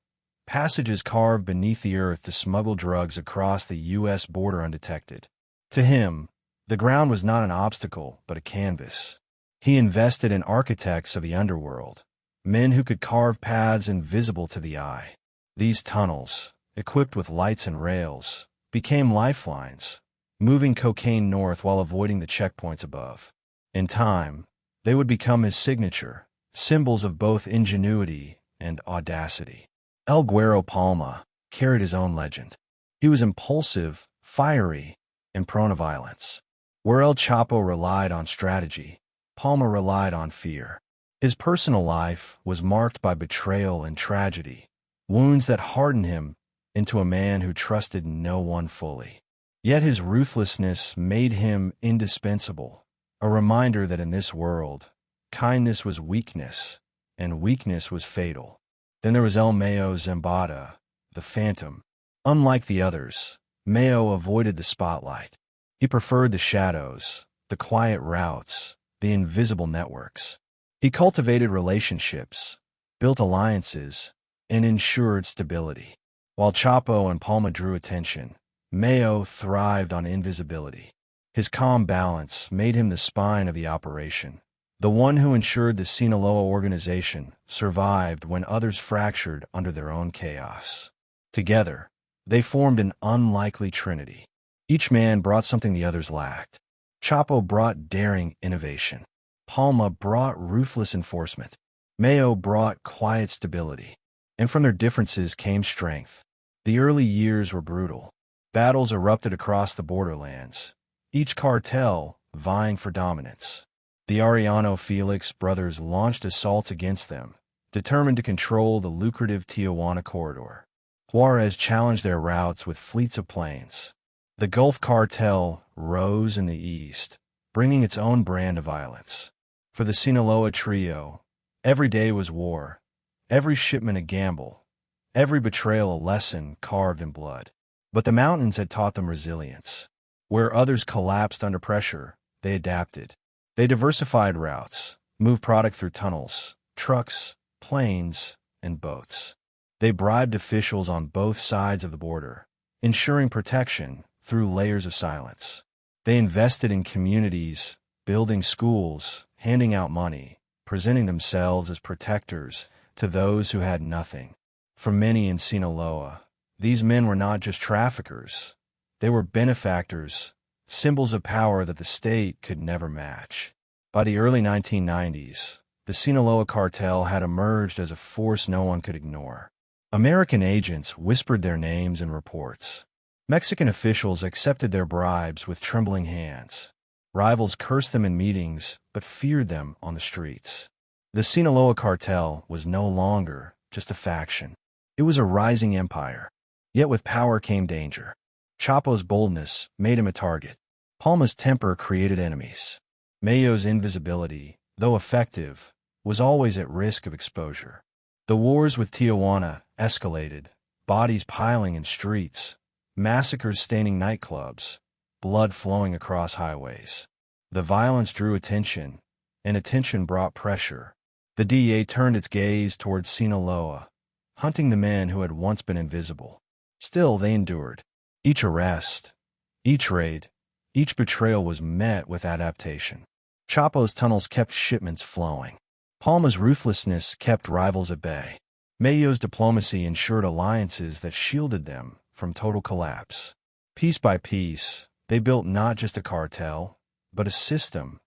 passages carved beneath the earth to smuggle drugs across the U.S. border undetected. To him, the ground was not an obstacle, but a canvas. He invested in architects of the underworld, men who could carve paths invisible to the eye. These tunnels, equipped with lights and rails, became lifelines, moving cocaine north while avoiding the checkpoints above. In time, they would become his signature, symbols of both ingenuity and audacity. El Güero Palma carried his own legend. He was impulsive, fiery, and prone to violence. Where El Chapo relied on strategy, Palma relied on fear. His personal life was marked by betrayal and tragedy, wounds that hardened him into a man who trusted no one fully. Yet his ruthlessness made him indispensable, a reminder that in this world, kindness was weakness, and weakness was fatal. Then there was El Mayo Zambada, the Phantom. Unlike the others, Mayo avoided the spotlight. He preferred the shadows, the quiet routes, the invisible networks. He cultivated relationships, built alliances, and ensured stability. While Chapo and Palma drew attention, Mayo thrived on invisibility. His calm balance made him the spine of the operation, the one who ensured the Sinaloa organization survived when others fractured under their own chaos. Together, they formed an unlikely trinity. Each man brought something the others lacked. Chapo brought daring innovation. Palma brought ruthless enforcement. Mayo brought quiet stability. And from their differences came strength. The early years were brutal. Battles erupted across the borderlands, each cartel vying for dominance. The Arellano Félix brothers launched assaults against them, determined to control the lucrative Tijuana corridor. Juárez challenged their routes with fleets of planes. The Gulf Cartel rose in the east, bringing its own brand of violence. For the Sinaloa trio, every day was war, every shipment a gamble, every betrayal a lesson carved in blood. But the mountains had taught them resilience. Where others collapsed under pressure, they adapted. They diversified routes, moved product through tunnels, trucks, planes, and boats. They bribed officials on both sides of the border, ensuring protection through layers of silence. They invested in communities, building schools, handing out money, presenting themselves as protectors to those who had nothing. For many in Sinaloa, these men were not just traffickers. They were benefactors, symbols of power that the state could never match. By the early 1990s, the Sinaloa cartel had emerged as a force no one could ignore. American agents whispered their names in reports. Mexican officials accepted their bribes with trembling hands. Rivals cursed them in meetings, but feared them on the streets. The Sinaloa cartel was no longer just a faction. It was a rising empire. Yet with power came danger. Chapo's boldness made him a target. Palma's temper created enemies. Mayo's invisibility, though effective, was always at risk of exposure. The wars with Tijuana escalated, bodies piling in streets, massacres staining nightclubs, blood flowing across highways. The violence drew attention, and attention brought pressure. The DEA turned its gaze towards Sinaloa, hunting the men who had once been invisible. Still, they endured. Each arrest, each raid, each betrayal was met with adaptation. Chapo's tunnels kept shipments flowing. Palma's ruthlessness kept rivals at bay. Mayo's diplomacy ensured alliances that shielded them from total collapse. Piece by piece, they built not just a cartel, but a system,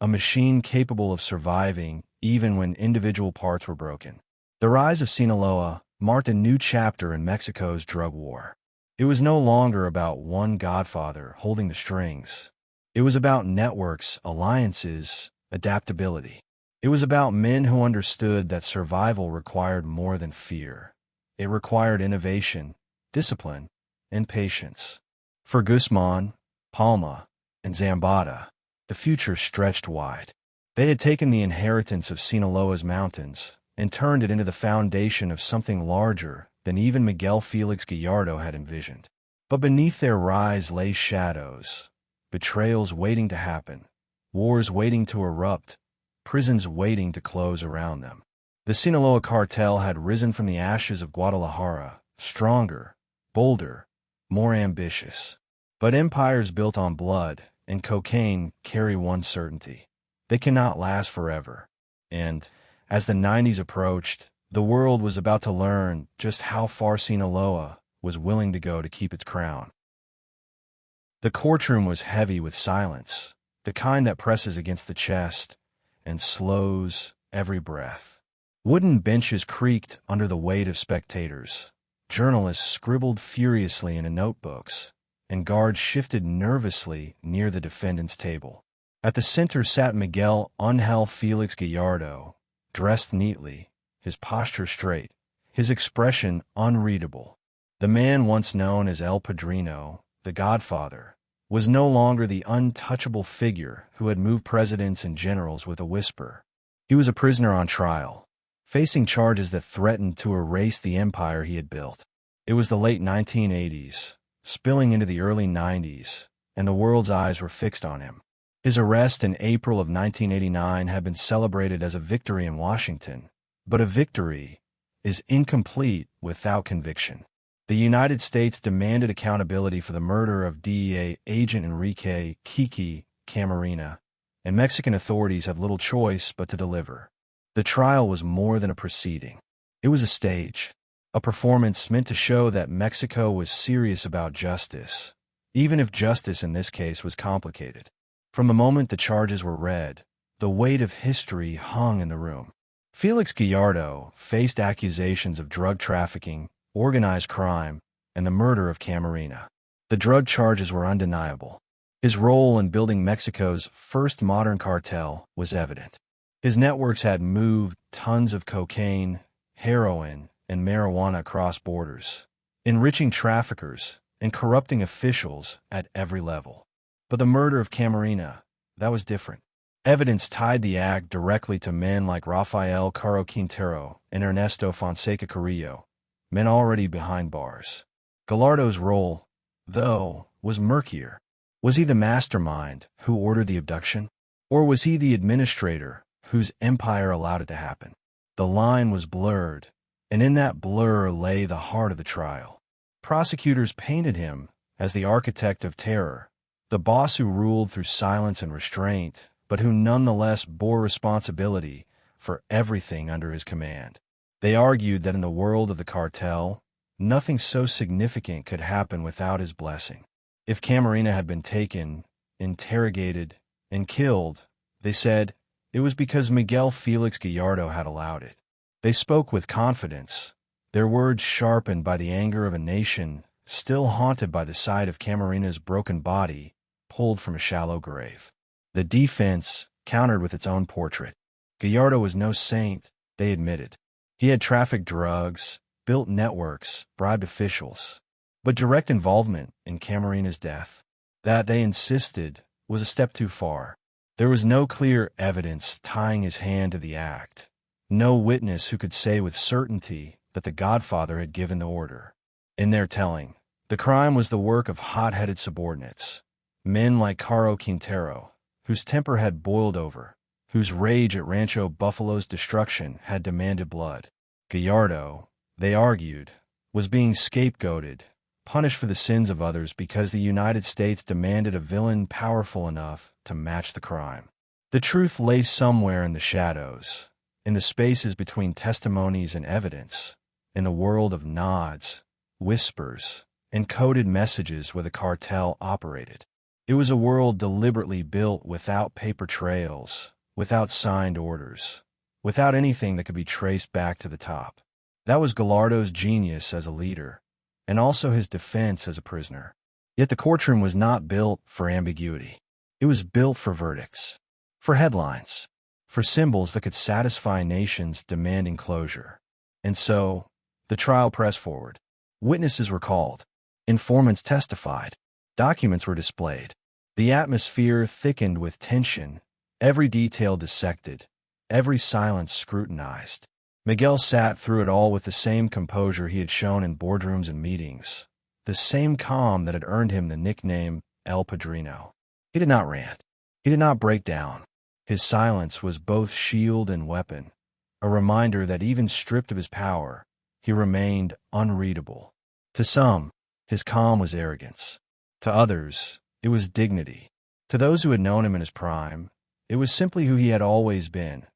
a machine capable of surviving even when individual parts were broken. The rise of Sinaloa marked a new chapter in Mexico's drug war. It was no longer about one godfather holding the strings. It was about networks, alliances, adaptability. It was about men who understood that survival required more than fear. It required innovation, discipline, and patience. For Guzman, Palma, and Zambada, the future stretched wide. They had taken the inheritance of Sinaloa's mountains and turned it into the foundation of something larger than even Miguel Félix Gallardo had envisioned. But beneath their rise lay shadows, betrayals waiting to happen, wars waiting to erupt, prisons waiting to close around them. The Sinaloa cartel had risen from the ashes of Guadalajara, stronger, bolder, more ambitious. But empires built on blood and cocaine carry one certainty: they cannot last forever. And, as the 90s approached, the world was about to learn just how far Sinaloa was willing to go to keep its crown. The courtroom was heavy with silence, the kind that presses against the chest and slows every breath. Wooden benches creaked under the weight of spectators. Journalists scribbled furiously into notebooks, and guards shifted nervously near the defendant's table. At the center sat Miguel Ángel Félix Gallardo, dressed neatly, his posture straight, his expression unreadable. The man once known as El Padrino, the Godfather, was no longer the untouchable figure who had moved presidents and generals with a whisper. He was a prisoner on trial, facing charges that threatened to erase the empire he had built. It was the late 1980s, spilling into the early 90s, and the world's eyes were fixed on him. His arrest in April of 1989 had been celebrated as a victory in Washington, but a victory is incomplete without conviction. The United States demanded accountability for the murder of DEA agent Enrique Kiki Camarena, and Mexican authorities have little choice but to deliver. The trial was more than a proceeding. It was a stage, a performance meant to show that Mexico was serious about justice, even if justice in this case was complicated. From the moment the charges were read, the weight of history hung in the room. Felix Gallardo faced accusations of drug trafficking, organized crime, and the murder of Camarena. The drug charges were undeniable. His role in building Mexico's first modern cartel was evident. His networks had moved tons of cocaine, heroin, and marijuana across borders, enriching traffickers and corrupting officials at every level. But the murder of Camarena, that was different. Evidence tied the act directly to men like Rafael Caro Quintero and Ernesto Fonseca Carrillo, men already behind bars. Gallardo's role, though, was murkier. Was he the mastermind who ordered the abduction? Or was he the administrator whose empire allowed it to happen? The line was blurred, and in that blur lay the heart of the trial. Prosecutors painted him as the architect of terror, the boss who ruled through silence and restraint, but who nonetheless bore responsibility for everything under his command. They argued that in the world of the cartel, nothing so significant could happen without his blessing. If Camarena had been taken, interrogated, and killed, they said, it was because Miguel Félix Gallardo had allowed it. They spoke with confidence, their words sharpened by the anger of a nation still haunted by the sight of Camarena's broken body pulled from a shallow grave. The defense countered with its own portrait. Gallardo was no saint, they admitted. He had trafficked drugs, built networks, bribed officials. But direct involvement in Camarena's death, that they insisted, was a step too far. There was no clear evidence tying his hand to the act, no witness who could say with certainty that the Godfather had given the order. In their telling, the crime was the work of hot-headed subordinates, men like Caro Quintero, whose temper had boiled over, whose rage at Rancho Buffalo's destruction had demanded blood. Gallardo, they argued, was being scapegoated, punished for the sins of others because the United States demanded a villain powerful enough to match the crime. The truth lay somewhere in the shadows, in the spaces between testimonies and evidence, in the world of nods, whispers, and coded messages where the cartel operated. It was a world deliberately built without paper trails, without signed orders, without anything that could be traced back to the top. That was Gallardo's genius as a leader, and also his defense as a prisoner. Yet the courtroom was not built for ambiguity. It was built for verdicts, for headlines, for symbols that could satisfy nations demanding closure. And so, the trial pressed forward. Witnesses were called. Informants testified. Documents were displayed. The atmosphere thickened with tension, every detail dissected, every silence scrutinized. Miguel sat through it all with the same composure he had shown in boardrooms and meetings, the same calm that had earned him the nickname El Padrino. He did not rant. He did not break down. His silence was both shield and weapon, a reminder that even stripped of his power, he remained unreadable. To some, his calm was arrogance. To others, it was dignity. To those who had known him in his prime, it was simply who he had always been,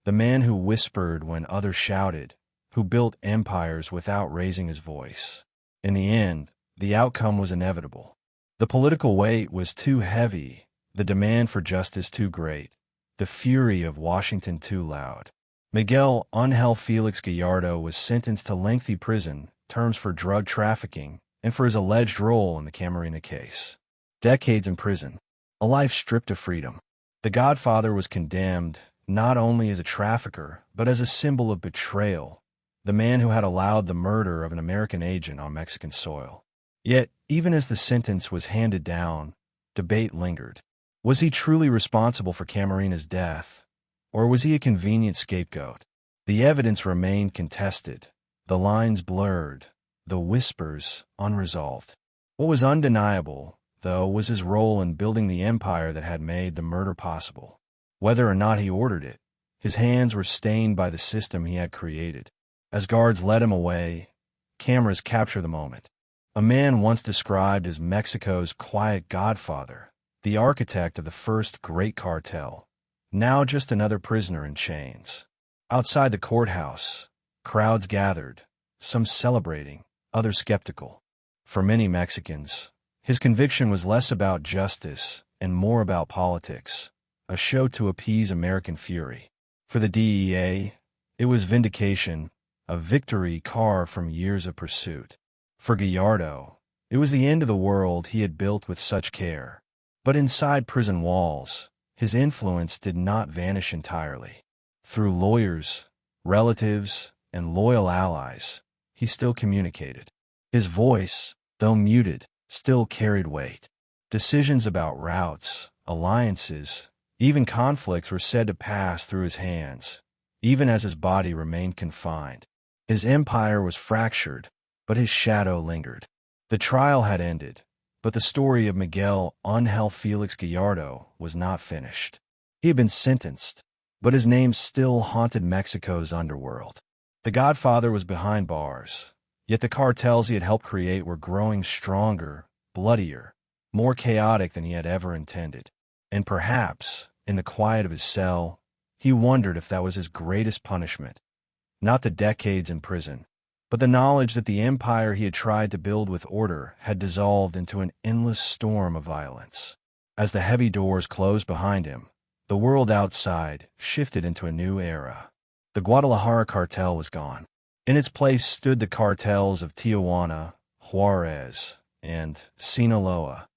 the man who whispered when others shouted, who built empires without raising his voice. In the end, the outcome was inevitable. The political weight was too heavy, the demand for justice too great, the fury of Washington too loud. Miguel Ángel Félix Gallardo was sentenced to lengthy prison terms for drug trafficking and for his alleged role in the Camarena case. Decades in prison, a life stripped of freedom. The Godfather was condemned not only as a trafficker, but as a symbol of betrayal, the man who had allowed the murder of an American agent on Mexican soil. Yet, even as the sentence was handed down, debate lingered. Was he truly responsible for Camarena's death, or was he a convenient scapegoat? The evidence remained contested, the lines blurred, the whispers unresolved. What was undeniable, though, was his role in building the empire that had made the murder possible. Whether or not he ordered it, his hands were stained by the system he had created. As guards led him away, cameras capture the moment. A man once described as Mexico's quiet godfather, the architect of the first great cartel, now just another prisoner in chains. Outside the courthouse, crowds gathered, some celebrating, others skeptical. For many Mexicans, his conviction was less about justice and more about politics, a show to appease American fury. For the DEA, it was vindication, a victory carved from years of pursuit. For Gallardo, it was the end of the world he had built with such care. But inside prison walls, his influence did not vanish entirely. Through lawyers, relatives, and loyal allies, he still communicated. His voice, though muted, still carried weight. Decisions about routes, alliances, even conflicts were said to pass through his hands, even as his body remained confined. His empire was fractured, but his shadow lingered. The trial had ended, but the story of Miguel Ángel Félix Gallardo was not finished. He had been sentenced, but his name still haunted Mexico's underworld. The Godfather was behind bars, yet the cartels he had helped create were growing stronger, bloodier, more chaotic than he had ever intended. And perhaps, in the quiet of his cell, he wondered if that was his greatest punishment. Not the decades in prison, but the knowledge that the empire he had tried to build with order had dissolved into an endless storm of violence. As the heavy doors closed behind him, the world outside shifted into a new era. The Guadalajara Cartel was gone. In its place stood the cartels of Tijuana, Juárez, and Sinaloa,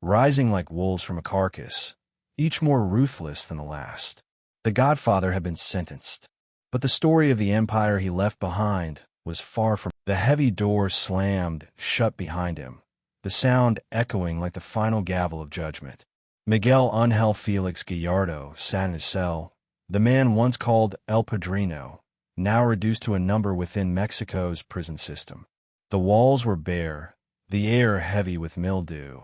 rising like wolves from a carcass, each more ruthless than the last. The Godfather had been sentenced, but the story of the empire he left behind was far from. The heavy door slammed shut behind him, the sound echoing like the final gavel of judgment. Miguel Ángel Félix Gallardo sat in his cell, the man once called El Padrino, now reduced to a number within Mexico's prison system. The walls were bare, the air heavy with mildew,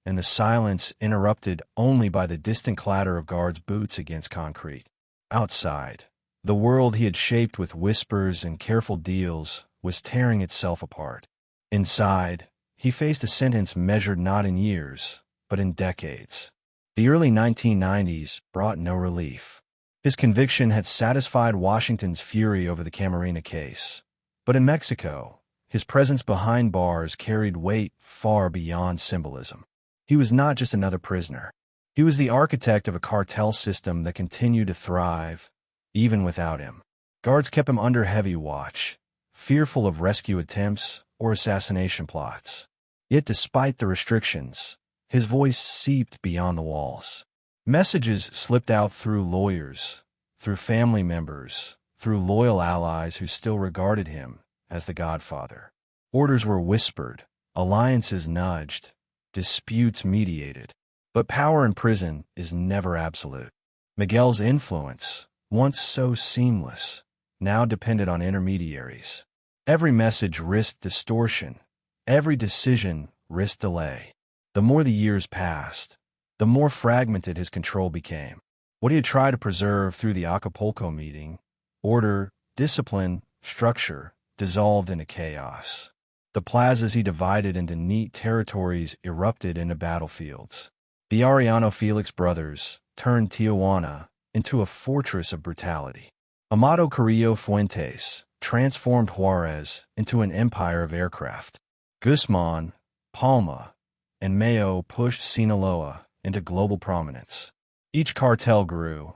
and the silence interrupted only by the distant clatter of guards' boots against concrete. Outside, the world he had shaped with whispers and careful deals was tearing itself apart. Inside, he faced a sentence measured not in years, but in decades. The early 1990s brought no relief. His conviction had satisfied Washington's fury over the Camarena case. But in Mexico, his presence behind bars carried weight far beyond symbolism. He was not just another prisoner. He was the architect of a cartel system that continued to thrive, even without him. Guards kept him under heavy watch, fearful of rescue attempts or assassination plots. Yet despite the restrictions, his voice seeped beyond the walls. Messages slipped out through lawyers, through family members, through loyal allies who still regarded him as the Godfather. Orders were whispered, alliances nudged, disputes mediated. But power in prison is never absolute. Miguel's influence, once so seamless, now depended on intermediaries. Every message risked distortion. Every decision risked delay. The more the years passed, the more fragmented his control became. What he had tried to preserve through the Acapulco meeting, order, discipline, structure, dissolved into chaos. The plazas he divided into neat territories erupted into battlefields. The Felix brothers turned Tijuana into a fortress of brutality. Amado Carrillo Fuentes transformed Juárez into an empire of aircraft. Guzman, Palma, and Mayo pushed Sinaloa into global prominence. Each cartel grew,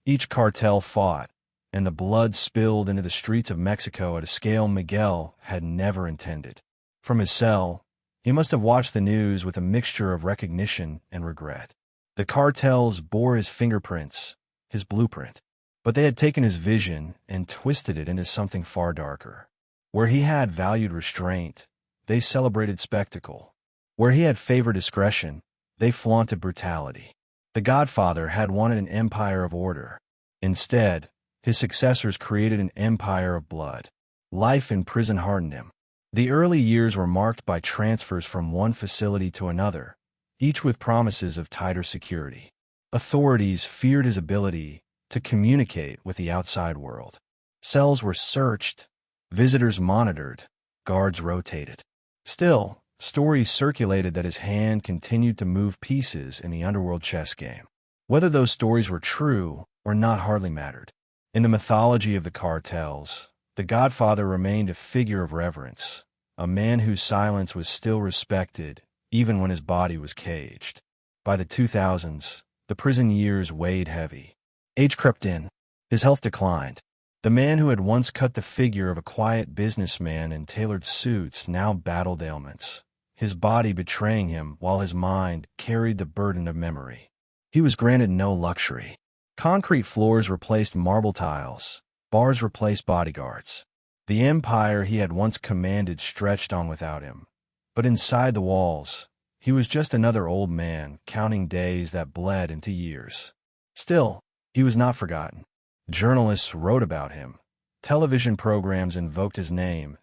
each cartel fought, and the blood spilled into the streets of Mexico at a scale Miguel had never intended. From his cell, he must have watched the news with a mixture of recognition and regret. The cartels bore his fingerprints, his blueprint, but they had taken his vision and twisted it into something far darker. Where he had valued restraint, they celebrated spectacle. Where he had favored discretion, they flaunted brutality. The Godfather had wanted an empire of order. Instead, his successors created an empire of blood. Life in prison hardened him. The early years were marked by transfers from one facility to another, each with promises of tighter security. Authorities feared his ability to communicate with the outside world. Cells were searched, visitors monitored, guards rotated. Still, stories circulated that his hand continued to move pieces in the underworld chess game. Whether those stories were true or not hardly mattered. In the mythology of the cartels, the Godfather remained a figure of reverence, a man whose silence was still respected even when his body was caged. By the 2000s, the prison years weighed heavy. Age crept in. His health declined. The man who had once cut the figure of a quiet businessman in tailored suits now battled ailments, his body betraying him while his mind carried the burden of memory. He was granted no luxury. Concrete floors replaced marble tiles. Bars replaced bodyguards. The empire he had once commanded stretched on without him. But inside the walls, he was just another old man counting days that bled into years. Still, he was not forgotten. Journalists wrote about him. Television programs invoked his name,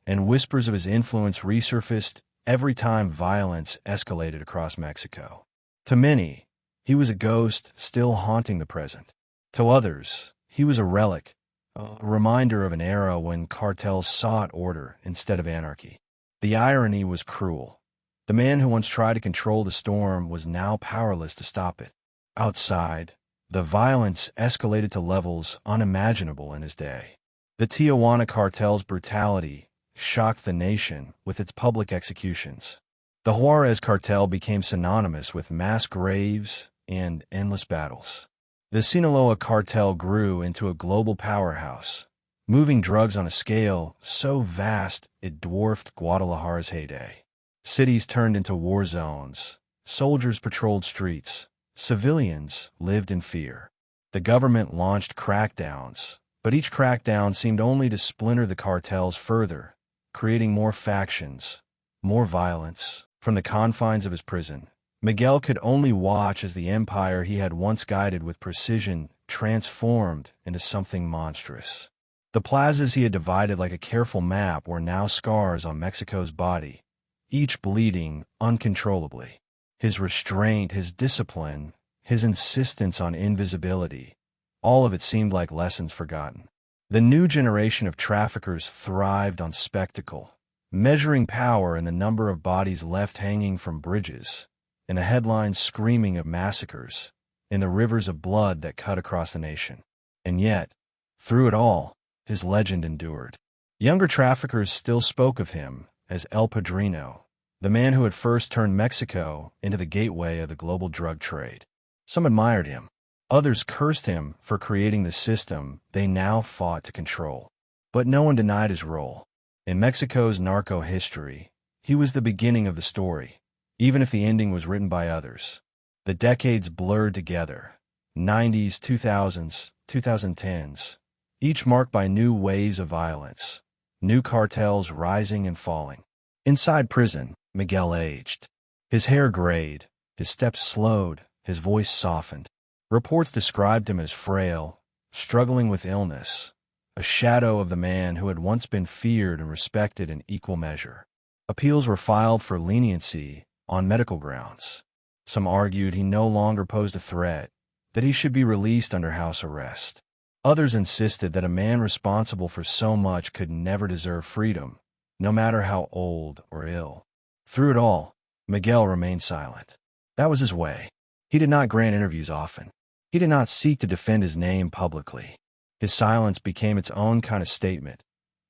and whispers of his influence resurfaced every time violence escalated across Mexico. To many, he was a ghost still haunting the present. To others, he was a relic, a reminder of an era when cartels sought order instead of anarchy. The irony was cruel. The man who once tried to control the storm was now powerless to stop it. Outside, the violence escalated to levels unimaginable in his day. The Tijuana cartel's brutality shocked the nation with its public executions. The Juárez cartel became synonymous with mass graves and endless battles. The Sinaloa cartel grew into a global powerhouse, moving drugs on a scale so vast it dwarfed Guadalajara's heyday. Cities turned into war zones, soldiers patrolled streets, civilians lived in fear. The government launched crackdowns, but each crackdown seemed only to splinter the cartels further, creating more factions, more violence. From the confines of his prison, Miguel could only watch as the empire he had once guided with precision transformed into something monstrous. The plazas he had divided like a careful map were now scars on Mexico's body, each bleeding uncontrollably. His restraint, his discipline, his insistence on invisibility, all of it seemed like lessons forgotten. The new generation of traffickers thrived on spectacle, measuring power in the number of bodies left hanging from bridges, in the headlines screaming of massacres, in the rivers of blood that cut across the nation. And yet, through it all, his legend endured. Younger traffickers still spoke of him as El Padrino, the man who had first turned Mexico into the gateway of the global drug trade. Some admired him. Others cursed him for creating the system they now fought to control. But no one denied his role. In Mexico's narco history, he was the beginning of the story, even if the ending was written by others. The decades blurred together, 90s, 2000s, 2010s, each marked by new waves of violence, new cartels rising and falling. Inside prison, Miguel aged. His hair grayed, his steps slowed, his voice softened. Reports described him as frail, struggling with illness, a shadow of the man who had once been feared and respected in equal measure. Appeals were filed for leniency on medical grounds. Some argued he no longer posed a threat, that he should be released under house arrest. Others insisted that a man responsible for so much could never deserve freedom, no matter how old or ill. Through it all, Miguel remained silent. That was his way. He did not grant interviews often. He did not seek to defend his name publicly. His silence became its own kind of statement,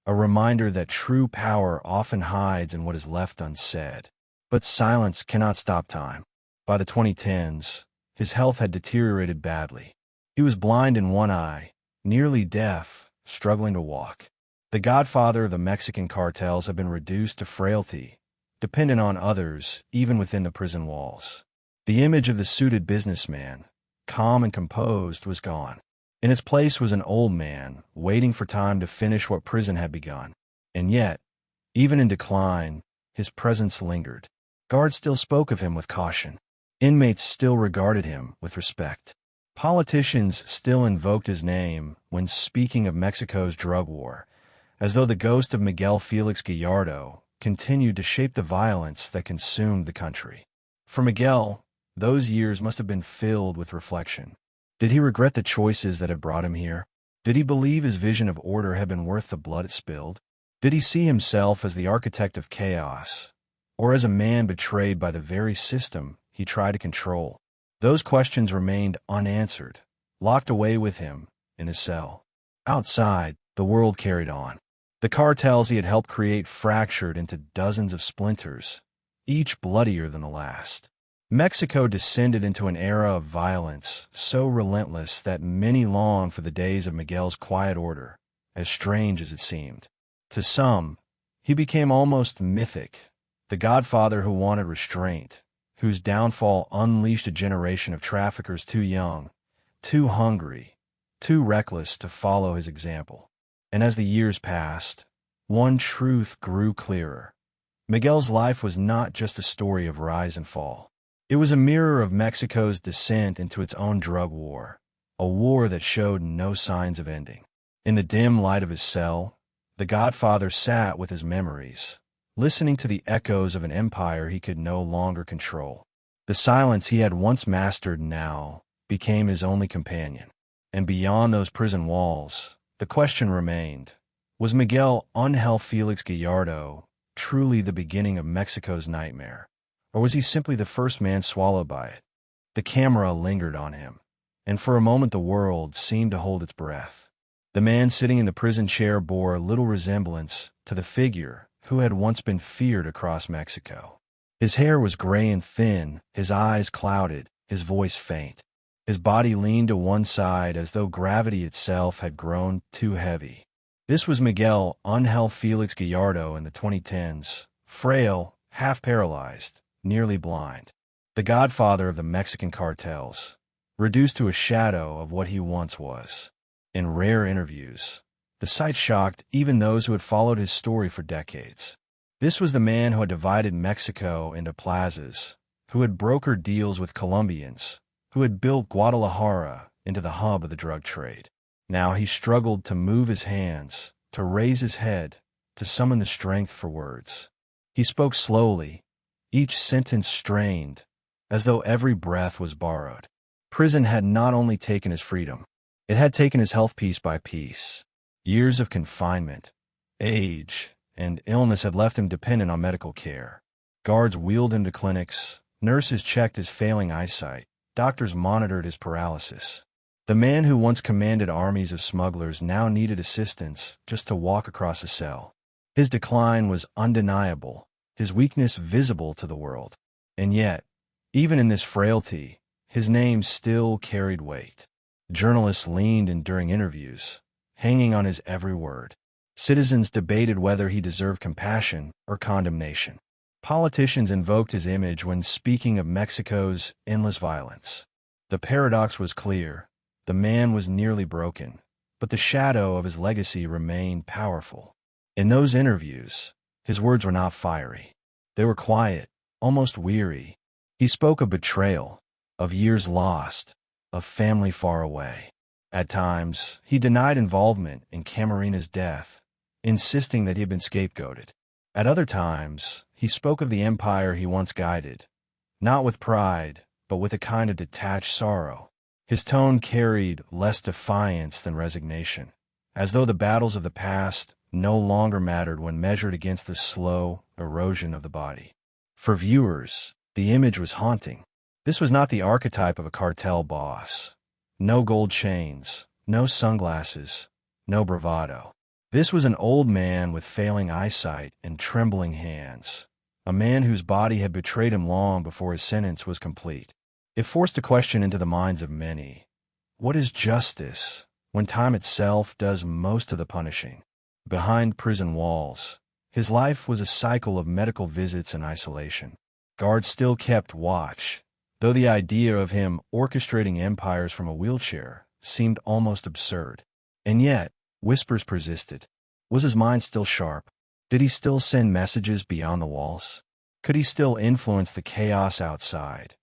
a reminder that true power often hides in what is left unsaid. But silence cannot stop time. By the 2010s, his health had deteriorated badly. He was blind in one eye, nearly deaf, struggling to walk. The godfather of the Mexican cartels had been reduced to frailty, dependent on others, even within the prison walls. The image of the suited businessman, calm and composed, was gone. In its place was an old man, waiting for time to finish what prison had begun. And yet, even in decline, his presence lingered. Guards still spoke of him with caution. Inmates still regarded him with respect. Politicians still invoked his name when speaking of Mexico's drug war, as though the ghost of Miguel Félix Gallardo continued to shape the violence that consumed the country. For Miguel, those years must have been filled with reflection. Did he regret the choices that had brought him here? Did he believe his vision of order had been worth the blood it spilled? Did he see himself as the architect of chaos, or as a man betrayed by the very system he tried to control? Those questions remained unanswered, locked away with him in his cell. Outside, the world carried on. The cartels he had helped create fractured into dozens of splinters, each bloodier than the last. Mexico descended into an era of violence so relentless that many longed for the days of Miguel's quiet order, as strange as it seemed. To some, he became almost mythic, the godfather who wanted restraint, whose downfall unleashed a generation of traffickers too young, too hungry, too reckless to follow his example. And as the years passed, one truth grew clearer. Miguel's life was not just a story of rise and fall. It was a mirror of Mexico's descent into its own drug war, a war that showed no signs of ending. In the dim light of his cell, the godfather sat with his memories, listening to the echoes of an empire he could no longer control. The silence he had once mastered now became his only companion. And beyond those prison walls, the question remained, was Miguel Ángel Félix Gallardo truly the beginning of Mexico's nightmare? Or was he simply the first man swallowed by it? The camera lingered on him, and for a moment the world seemed to hold its breath. The man sitting in the prison chair bore little resemblance to the figure who had once been feared across Mexico. His hair was gray and thin, his eyes clouded, his voice faint. His body leaned to one side as though gravity itself had grown too heavy. This was Miguel Ángel Félix Gallardo in the 2010s, frail, half-paralyzed, nearly blind. The godfather of the Mexican cartels, reduced to a shadow of what he once was. In rare interviews, the sight shocked even those who had followed his story for decades. This was the man who had divided Mexico into plazas, who had brokered deals with Colombians, who had built Guadalajara into the hub of the drug trade. Now he struggled to move his hands, to raise his head, to summon the strength for words. He spoke slowly, each sentence strained, as though every breath was borrowed. Prison had not only taken his freedom, it had taken his health piece by piece. Years of confinement, age, and illness had left him dependent on medical care. Guards wheeled him to clinics, nurses checked his failing eyesight, doctors monitored his paralysis. The man who once commanded armies of smugglers now needed assistance just to walk across a cell. His decline was undeniable, his weakness visible to the world. And yet, even in this frailty, his name still carried weight. Journalists leaned in during interviews, hanging on his every word. Citizens debated whether he deserved compassion or condemnation. Politicians invoked his image when speaking of Mexico's endless violence. The paradox was clear. The man was nearly broken, but the shadow of his legacy remained powerful. In those interviews, his words were not fiery. They were quiet, almost weary. He spoke of betrayal, of years lost, of family far away. At times, he denied involvement in Camarena's death, insisting that he had been scapegoated. At other times, he spoke of the empire he once guided, not with pride, but with a kind of detached sorrow. His tone carried less defiance than resignation, as though the battles of the past no longer mattered when measured against the slow erosion of the body. For viewers, the image was haunting. This was not the archetype of a cartel boss. No gold chains, no sunglasses, no bravado. This was an old man with failing eyesight and trembling hands, a man whose body had betrayed him long before his sentence was complete. It forced a question into the minds of many. What is justice when time itself does most of the punishing? Behind prison walls, his life was a cycle of medical visits and isolation. Guards still kept watch, though the idea of him orchestrating empires from a wheelchair seemed almost absurd. And yet, whispers persisted. Was his mind still sharp? Did he still send messages beyond the walls? Could he still influence the chaos outside,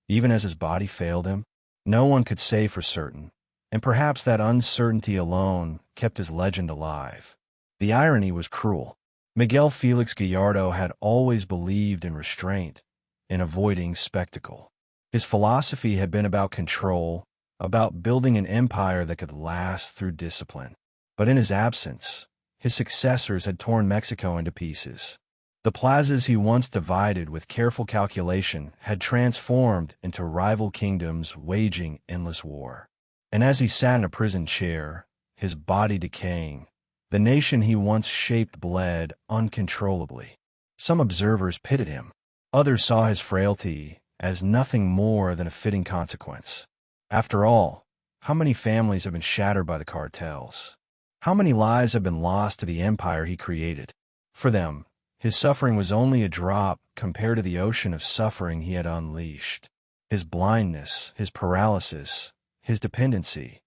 even as his body failed him? No one could say for certain, and perhaps that uncertainty alone kept his legend alive. The irony was cruel. Miguel Félix Gallardo had always believed in restraint, in avoiding spectacle. His philosophy had been about control, about building an empire that could last through discipline. But in his absence, his successors had torn Mexico into pieces. The plazas he once divided with careful calculation had transformed into rival kingdoms waging endless war. And as he sat in a prison chair, his body decaying, the nation he once shaped bled uncontrollably. Some observers pitied him. Others saw his frailty as nothing more than a fitting consequence. After all, how many families have been shattered by the cartels? How many lives have been lost to the empire he created? For them, his suffering was only a drop compared to the ocean of suffering he had unleashed. His blindness, his paralysis, his dependency,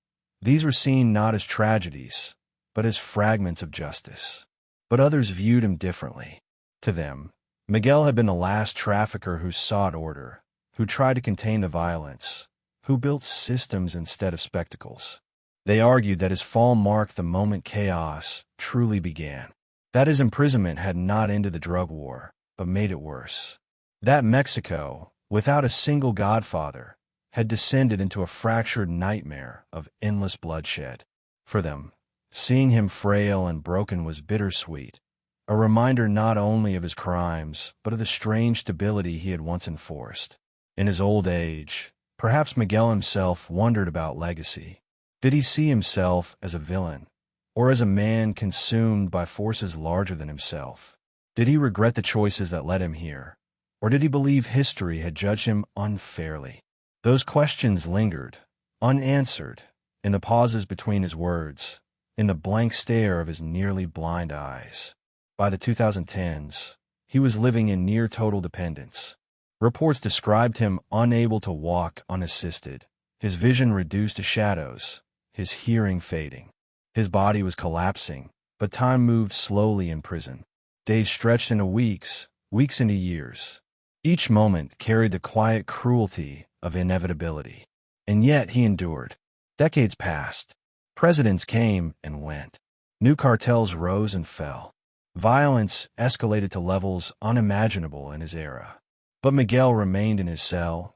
these were seen not as tragedies, but as fragments of justice. But others viewed him differently. To them, Miguel had been the last trafficker who sought order, who tried to contain the violence, who built systems instead of spectacles. They argued that his fall marked the moment chaos truly began, that his imprisonment had not ended the drug war, but made it worse. That Mexico, without a single godfather, had descended into a fractured nightmare of endless bloodshed. For them, seeing him frail and broken was bittersweet, a reminder not only of his crimes, but of the strange stability he had once enforced. In his old age, perhaps Miguel himself wondered about legacy. Did he see himself as a villain, or as a man consumed by forces larger than himself? Did he regret the choices that led him here, or did he believe history had judged him unfairly? Those questions lingered, unanswered, in the pauses between his words, in the blank stare of his nearly blind eyes. By the 2010s, he was living in near-total dependence. Reports described him unable to walk unassisted, his vision reduced to shadows, his hearing fading. His body was collapsing, but time moved slowly in prison. Days stretched into weeks, weeks into years. Each moment carried the quiet cruelty of inevitability. And yet he endured. Decades passed. Presidents came and went. New cartels rose and fell. Violence escalated to levels unimaginable in his era. But Miguel remained in his cell,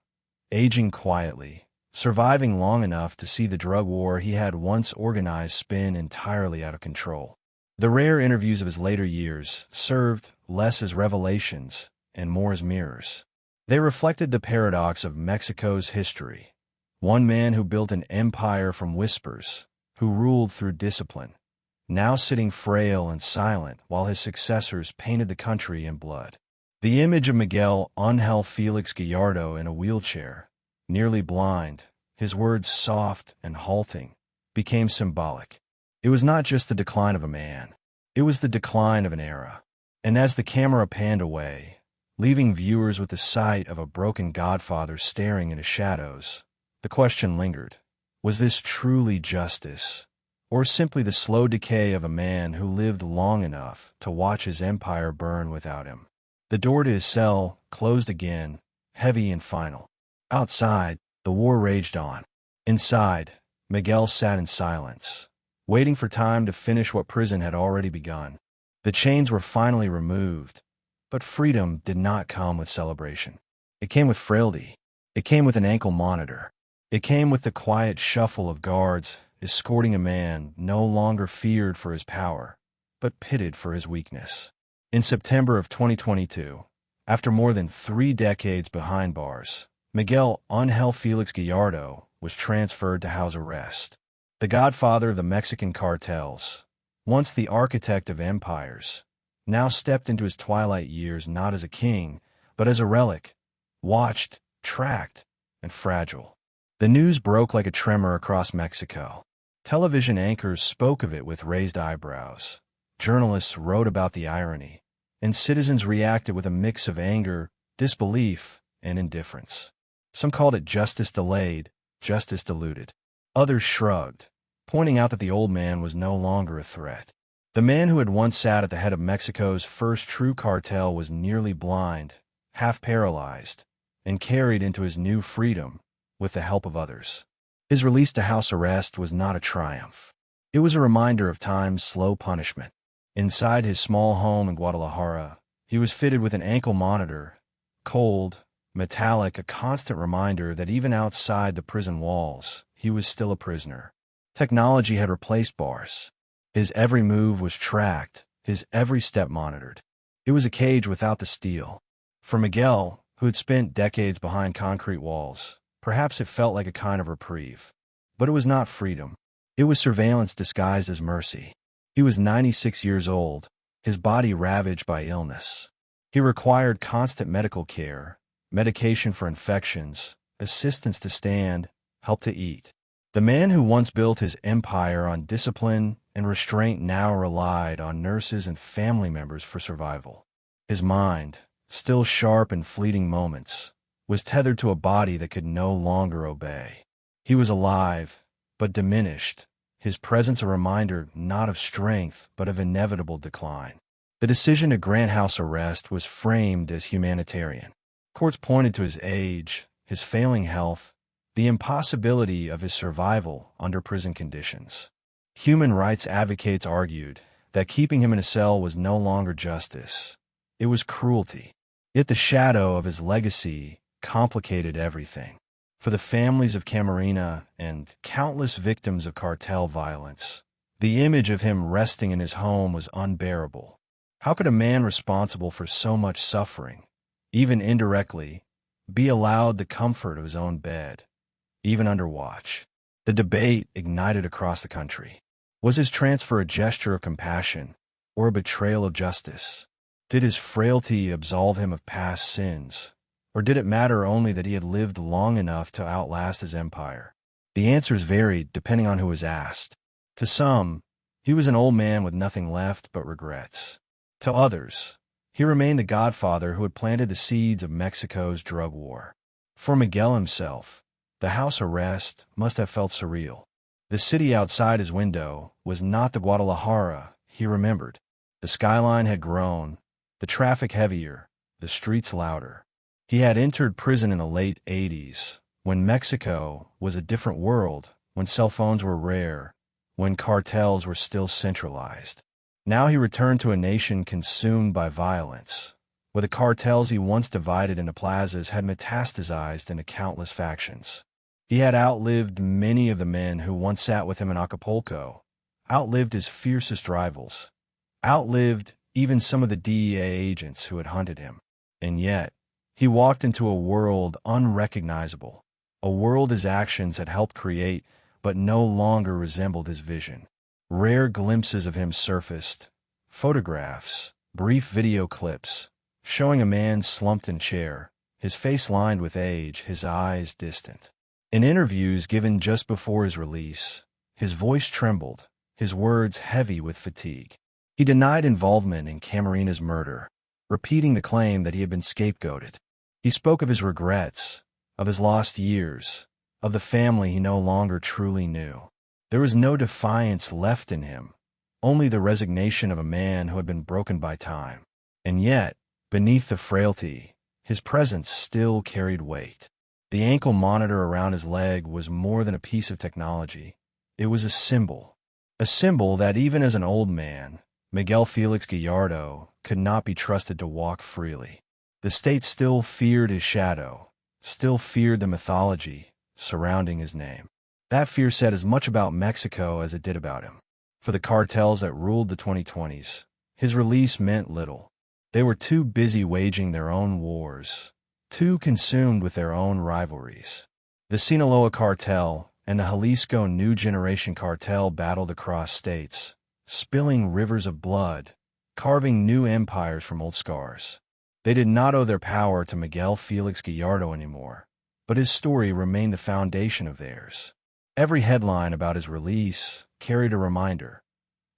aging quietly, surviving long enough to see the drug war he had once organized spin entirely out of control. The rare interviews of his later years served less as revelations and more as mirrors. They reflected the paradox of Mexico's history. One man who built an empire from whispers, who ruled through discipline, now sitting frail and silent while his successors painted the country in blood. The image of Miguel Ángel Félix Gallardo in a wheelchair, nearly blind, his words soft and halting, became symbolic. It was not just the decline of a man. It was the decline of an era. And as the camera panned away, leaving viewers with the sight of a broken Godfather staring into shadows, the question lingered. Was this truly justice, or simply the slow decay of a man who lived long enough to watch his empire burn without him? The door to his cell closed again, heavy and final. Outside, the war raged on. Inside, Miguel sat in silence, waiting for time to finish what prison had already begun. The chains were finally removed, but freedom did not come with celebration. It came with frailty. It came with an ankle monitor. It came with the quiet shuffle of guards escorting a man no longer feared for his power, but pitted for his weakness. In September of 2022, after more than 3 decades behind bars, Miguel Ángel Félix Gallardo was transferred to house arrest. The godfather of the Mexican cartels, once the architect of empires, now stepped into his twilight years not as a king, but as a relic, watched, tracked, and fragile. The news broke like a tremor across Mexico. Television anchors spoke of it with raised eyebrows. Journalists wrote about the irony, and citizens reacted with a mix of anger, disbelief, and indifference. Some called it justice delayed, justice diluted. Others shrugged, pointing out that the old man was no longer a threat. The man who had once sat at the head of Mexico's first true cartel was nearly blind, half paralyzed, and carried into his new freedom with the help of others. His release to house arrest was not a triumph. It was a reminder of time's slow punishment. Inside his small home in Guadalajara, he was fitted with an ankle monitor, cold, metallic, a constant reminder that even outside the prison walls, he was still a prisoner. Technology had replaced bars. His every move was tracked, his every step monitored. It was a cage without the steel. For Miguel, who had spent decades behind concrete walls, perhaps it felt like a kind of reprieve. But it was not freedom. It was surveillance disguised as mercy. He was 96 years old, his body ravaged by illness. He required constant medical care, medication for infections, assistance to stand, help to eat. The man who once built his empire on discipline and restraint now relied on nurses and family members for survival. His mind, still sharp in fleeting moments, was tethered to a body that could no longer obey. He was alive, but diminished, his presence a reminder not of strength but of inevitable decline. The decision to grant house arrest was framed as humanitarian. Courts pointed to his age, his failing health, the impossibility of his survival under prison conditions. Human rights advocates argued that keeping him in a cell was no longer justice. It was cruelty. Yet the shadow of his legacy complicated everything. For the families of Camarena and countless victims of cartel violence, the image of him resting in his home was unbearable. How could a man responsible for so much suffering, even indirectly, be allowed the comfort of his own bed, even under watch? The debate ignited across the country. Was his transfer a gesture of compassion or a betrayal of justice? Did his frailty absolve him of past sins, or did it matter only that he had lived long enough to outlast his empire? The answers varied depending on who was asked. To some, he was an old man with nothing left but regrets. To others, he remained the godfather who had planted the seeds of Mexico's drug war. For Miguel himself, the house arrest must have felt surreal. The city outside his window was not the Guadalajara he remembered. The skyline had grown, the traffic heavier, the streets louder. He had entered prison in the late 80s, when Mexico was a different world, when cell phones were rare, when cartels were still centralized. Now he returned to a nation consumed by violence, where the cartels he once divided into plazas had metastasized into countless factions. He had outlived many of the men who once sat with him in Acapulco, outlived his fiercest rivals, outlived even some of the DEA agents who had hunted him. And yet, he walked into a world unrecognizable, a world his actions had helped create but no longer resembled his vision. Rare glimpses of him surfaced, photographs, brief video clips, showing a man slumped in a chair, his face lined with age, his eyes distant. In interviews given just before his release, his voice trembled, his words heavy with fatigue. He denied involvement in Camarena's murder, repeating the claim that he had been scapegoated. He spoke of his regrets, of his lost years, of the family he no longer truly knew. There was no defiance left in him, only the resignation of a man who had been broken by time. And yet, beneath the frailty, his presence still carried weight. The ankle monitor around his leg was more than a piece of technology. It was a symbol that even as an old man, Miguel Félix Gallardo could not be trusted to walk freely. The state still feared his shadow, still feared the mythology surrounding his name. That fear said as much about Mexico as it did about him. For the cartels that ruled the 2020s, his release meant little. They were too busy waging their own wars, too consumed with their own rivalries. The Sinaloa Cartel and the Jalisco New Generation Cartel battled across states, spilling rivers of blood, carving new empires from old scars. They did not owe their power to Miguel Félix Gallardo anymore, but his story remained the foundation of theirs. Every headline about his release carried a reminder.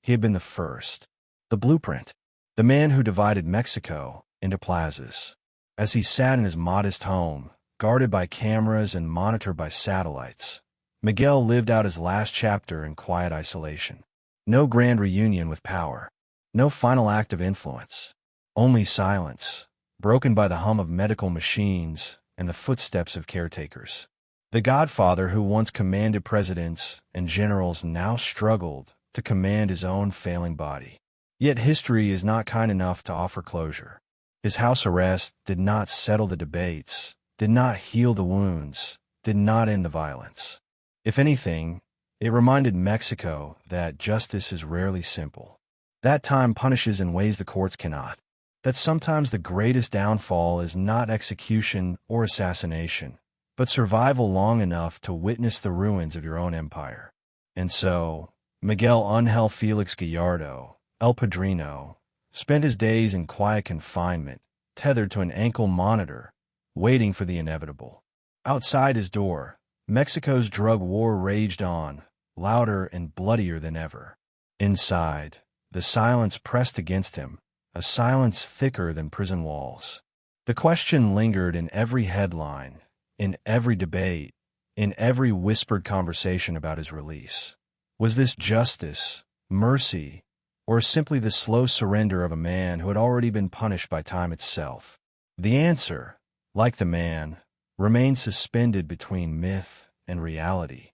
He had been the first, the blueprint, the man who divided Mexico into plazas. As he sat in his modest home, guarded by cameras and monitored by satellites, Miguel lived out his last chapter in quiet isolation. No grand reunion with power, no final act of influence, only silence, broken by the hum of medical machines and the footsteps of caretakers. The Godfather who once commanded presidents and generals now struggled to command his own failing body. Yet history is not kind enough to offer closure. His house arrest did not settle the debates, did not heal the wounds, did not end the violence. If anything, it reminded Mexico that justice is rarely simple, that time punishes in ways the courts cannot, that sometimes the greatest downfall is not execution or assassination, but survival long enough to witness the ruins of your own empire. And so, Miguel Ángel Félix Gallardo, El Padrino, spent his days in quiet confinement, tethered to an ankle monitor, waiting for the inevitable. Outside his door, Mexico's drug war raged on, louder and bloodier than ever. Inside, the silence pressed against him, a silence thicker than prison walls. The question lingered in every headline, in every debate, in every whispered conversation about his release. Was this justice, mercy, or simply the slow surrender of a man who had already been punished by time itself? The answer, like the man, remained suspended between myth and reality,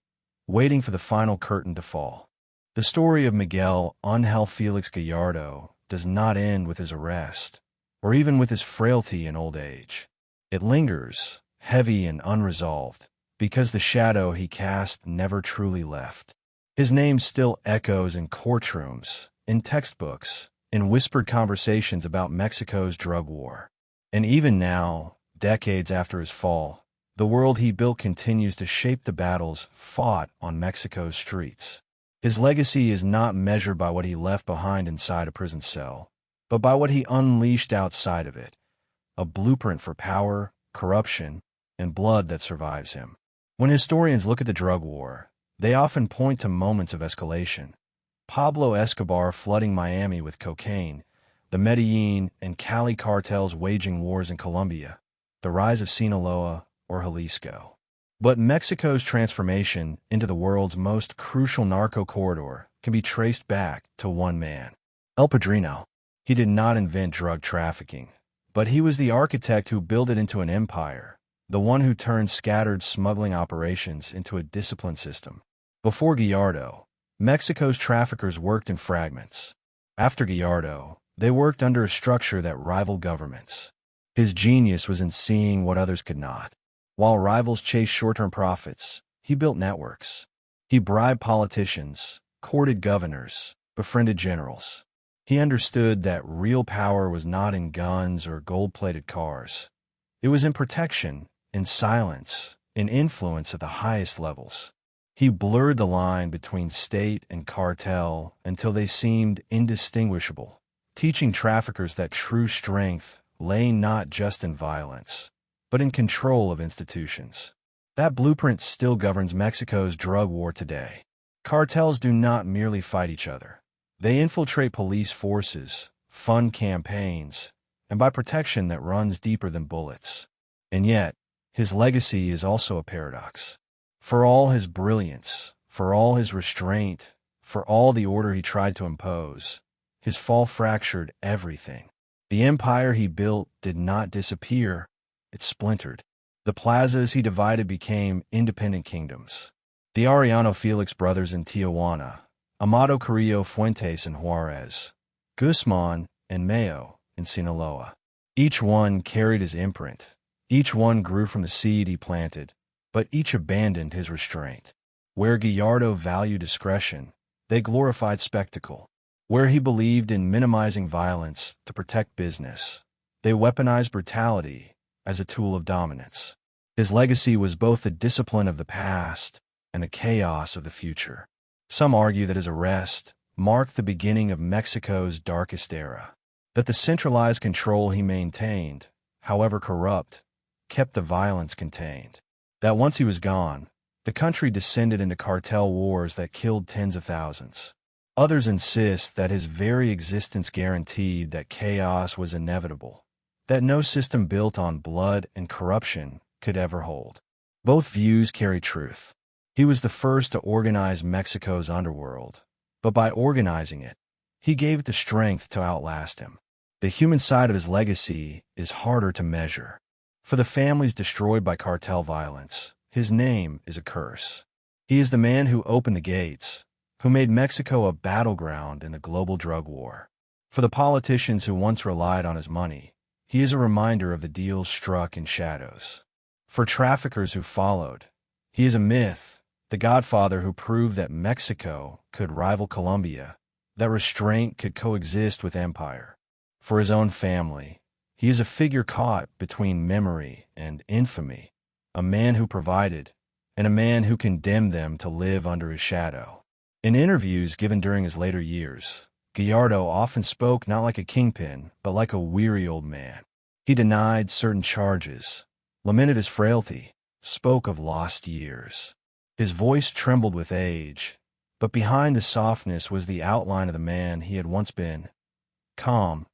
waiting for the final curtain to fall. The story of Miguel Ángel Félix Gallardo does not end with his arrest, or even with his frailty and old age. It lingers, heavy and unresolved, because the shadow he cast never truly left. His name still echoes in courtrooms, in textbooks, in whispered conversations about Mexico's drug war. And even now, decades after his fall, the world he built continues to shape the battles fought on Mexico's streets. His legacy is not measured by what he left behind inside a prison cell, but by what he unleashed outside of it, a blueprint for power, corruption, and blood that survives him. When historians look at the drug war, they often point to moments of escalation. Pablo Escobar flooding Miami with cocaine, the Medellin and Cali cartels waging wars in Colombia, the rise of Sinaloa or Jalisco. But Mexico's transformation into the world's most crucial narco corridor can be traced back to one man, El Padrino. He did not invent drug trafficking, but he was the architect who built it into an empire, the one who turned scattered smuggling operations into a disciplined system. Before Gallardo, Mexico's traffickers worked in fragments. After Gallardo, they worked under a structure that rivaled governments. His genius was in seeing what others could not. While rivals chased short-term profits, he built networks. He bribed politicians, courted governors, befriended generals. He understood that real power was not in guns or gold-plated cars. It was in protection, in silence, in influence at the highest levels. He blurred the line between state and cartel until they seemed indistinguishable, teaching traffickers that true strength lay not just in violence, but in control of institutions. That blueprint still governs Mexico's drug war today. Cartels do not merely fight each other. They infiltrate police forces, fund campaigns, and buy protection that runs deeper than bullets. And yet, his legacy is also a paradox. For all his brilliance, for all his restraint, for all the order he tried to impose, his fall fractured everything. The empire he built did not disappear, it splintered. The plazas he divided became independent kingdoms. The Arellano Felix brothers in Tijuana, Amado Carrillo Fuentes in Juárez, Guzman and Mayo in Sinaloa. Each one carried his imprint. Each one grew from the seed he planted, but each abandoned his restraint. Where Gallardo valued discretion, they glorified spectacle. Where he believed in minimizing violence to protect business, they weaponized brutality as a tool of dominance. His legacy was both the discipline of the past and the chaos of the future. Some argue that his arrest marked the beginning of Mexico's darkest era, that the centralized control he maintained, however corrupt, kept the violence contained, that once he was gone, the country descended into cartel wars that killed tens of thousands. Others insist that his very existence guaranteed that chaos was inevitable, that no system built on blood and corruption could ever hold. Both views carry truth. He was the first to organize Mexico's underworld, but by organizing it, he gave it the strength to outlast him. The human side of his legacy is harder to measure. For the families destroyed by cartel violence, his name is a curse. He is the man who opened the gates, who made Mexico a battleground in the global drug war. For the politicians who once relied on his money, he is a reminder of the deals struck in shadows. For traffickers who followed, he is a myth, the Godfather who proved that Mexico could rival Colombia, that restraint could coexist with empire. For his own family, he is a figure caught between memory and infamy, a man who provided, and a man who condemned them to live under his shadow. In interviews given during his later years, Gallardo often spoke not like a kingpin, but like a weary old man. He denied certain charges, lamented his frailty, spoke of lost years. His voice trembled with age, but behind the softness was the outline of the man he had once been. Calm,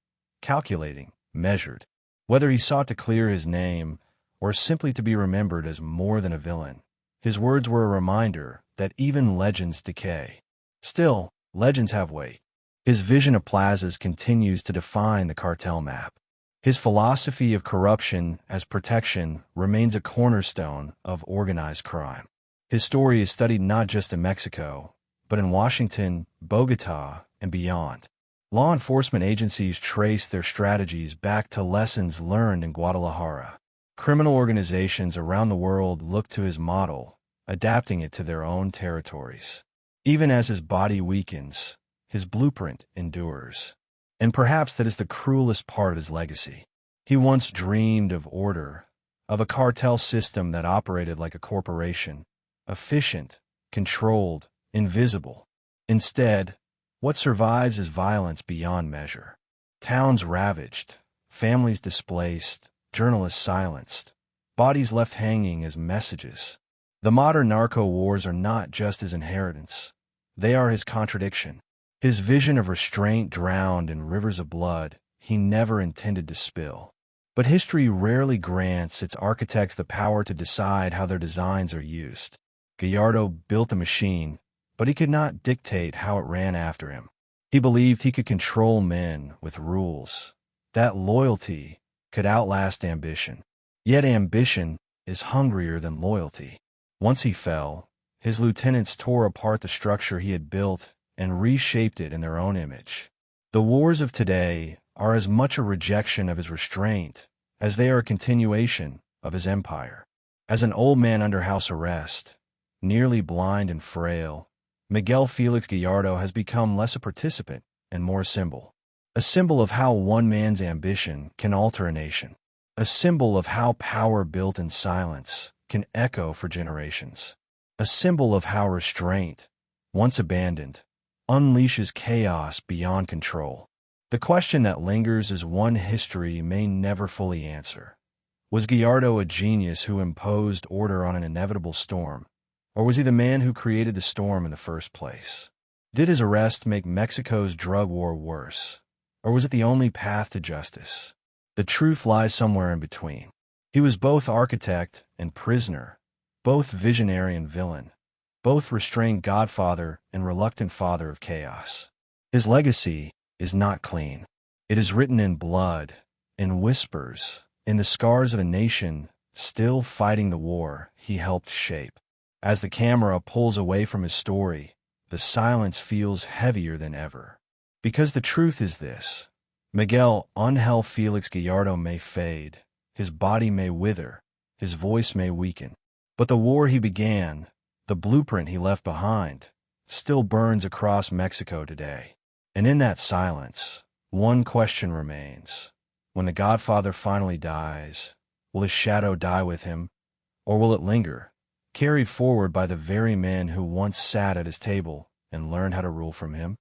calculating, measured. Whether he sought to clear his name or simply to be remembered as more than a villain, his words were a reminder that even legends decay. Still, legends have weight. His vision of plazas continues to define the cartel map. His philosophy of corruption as protection remains a cornerstone of organized crime. His story is studied not just in Mexico, but in Washington, Bogota, and beyond. Law enforcement agencies trace their strategies back to lessons learned in Guadalajara. Criminal organizations around the world look to his model, adapting it to their own territories. Even as his body weakens, his blueprint endures. And perhaps that is the cruelest part of his legacy. He once dreamed of order, of a cartel system that operated like a corporation, efficient, controlled, invisible. Instead, what survives is violence beyond measure. Towns ravaged, families displaced, journalists silenced, bodies left hanging as messages. The modern narco wars are not just his inheritance. They are his contradiction. His vision of restraint drowned in rivers of blood he never intended to spill. But history rarely grants its architects the power to decide how their designs are used. Gallardo built a machine, but he could not dictate how it ran after him. He believed he could control men with rules, that loyalty could outlast ambition. Yet ambition is hungrier than loyalty. Once he fell, his lieutenants tore apart the structure he had built and reshaped it in their own image. The wars of today are as much a rejection of his restraint as they are a continuation of his empire. As an old man under house arrest, nearly blind and frail, Miguel Félix Gallardo has become less a participant and more a symbol of how one man's ambition can alter a nation, a symbol of how power built in silence can echo for generations, a symbol of how restraint, once abandoned, unleashes chaos beyond control. The question that lingers is one history may never fully answer. Was Gallardo a genius who imposed order on an inevitable storm, or was he the man who created the storm in the first place? Did his arrest make Mexico's drug war worse? Or was it the only path to justice? The truth lies somewhere in between. He was both architect and prisoner, both visionary and villain, both restrained godfather and reluctant father of chaos. His legacy is not clean. It is written in blood, in whispers, in the scars of a nation still fighting the war he helped shape. As the camera pulls away from his story, the silence feels heavier than ever. Because the truth is this: Miguel Ángel Félix Gallardo may fade, his body may wither, his voice may weaken, but the war he began, the blueprint he left behind, still burns across Mexico today. And in that silence, one question remains. When the Godfather finally dies, will his shadow die with him, or will it linger, carried forward by the very men who once sat at his table and learned how to rule from him?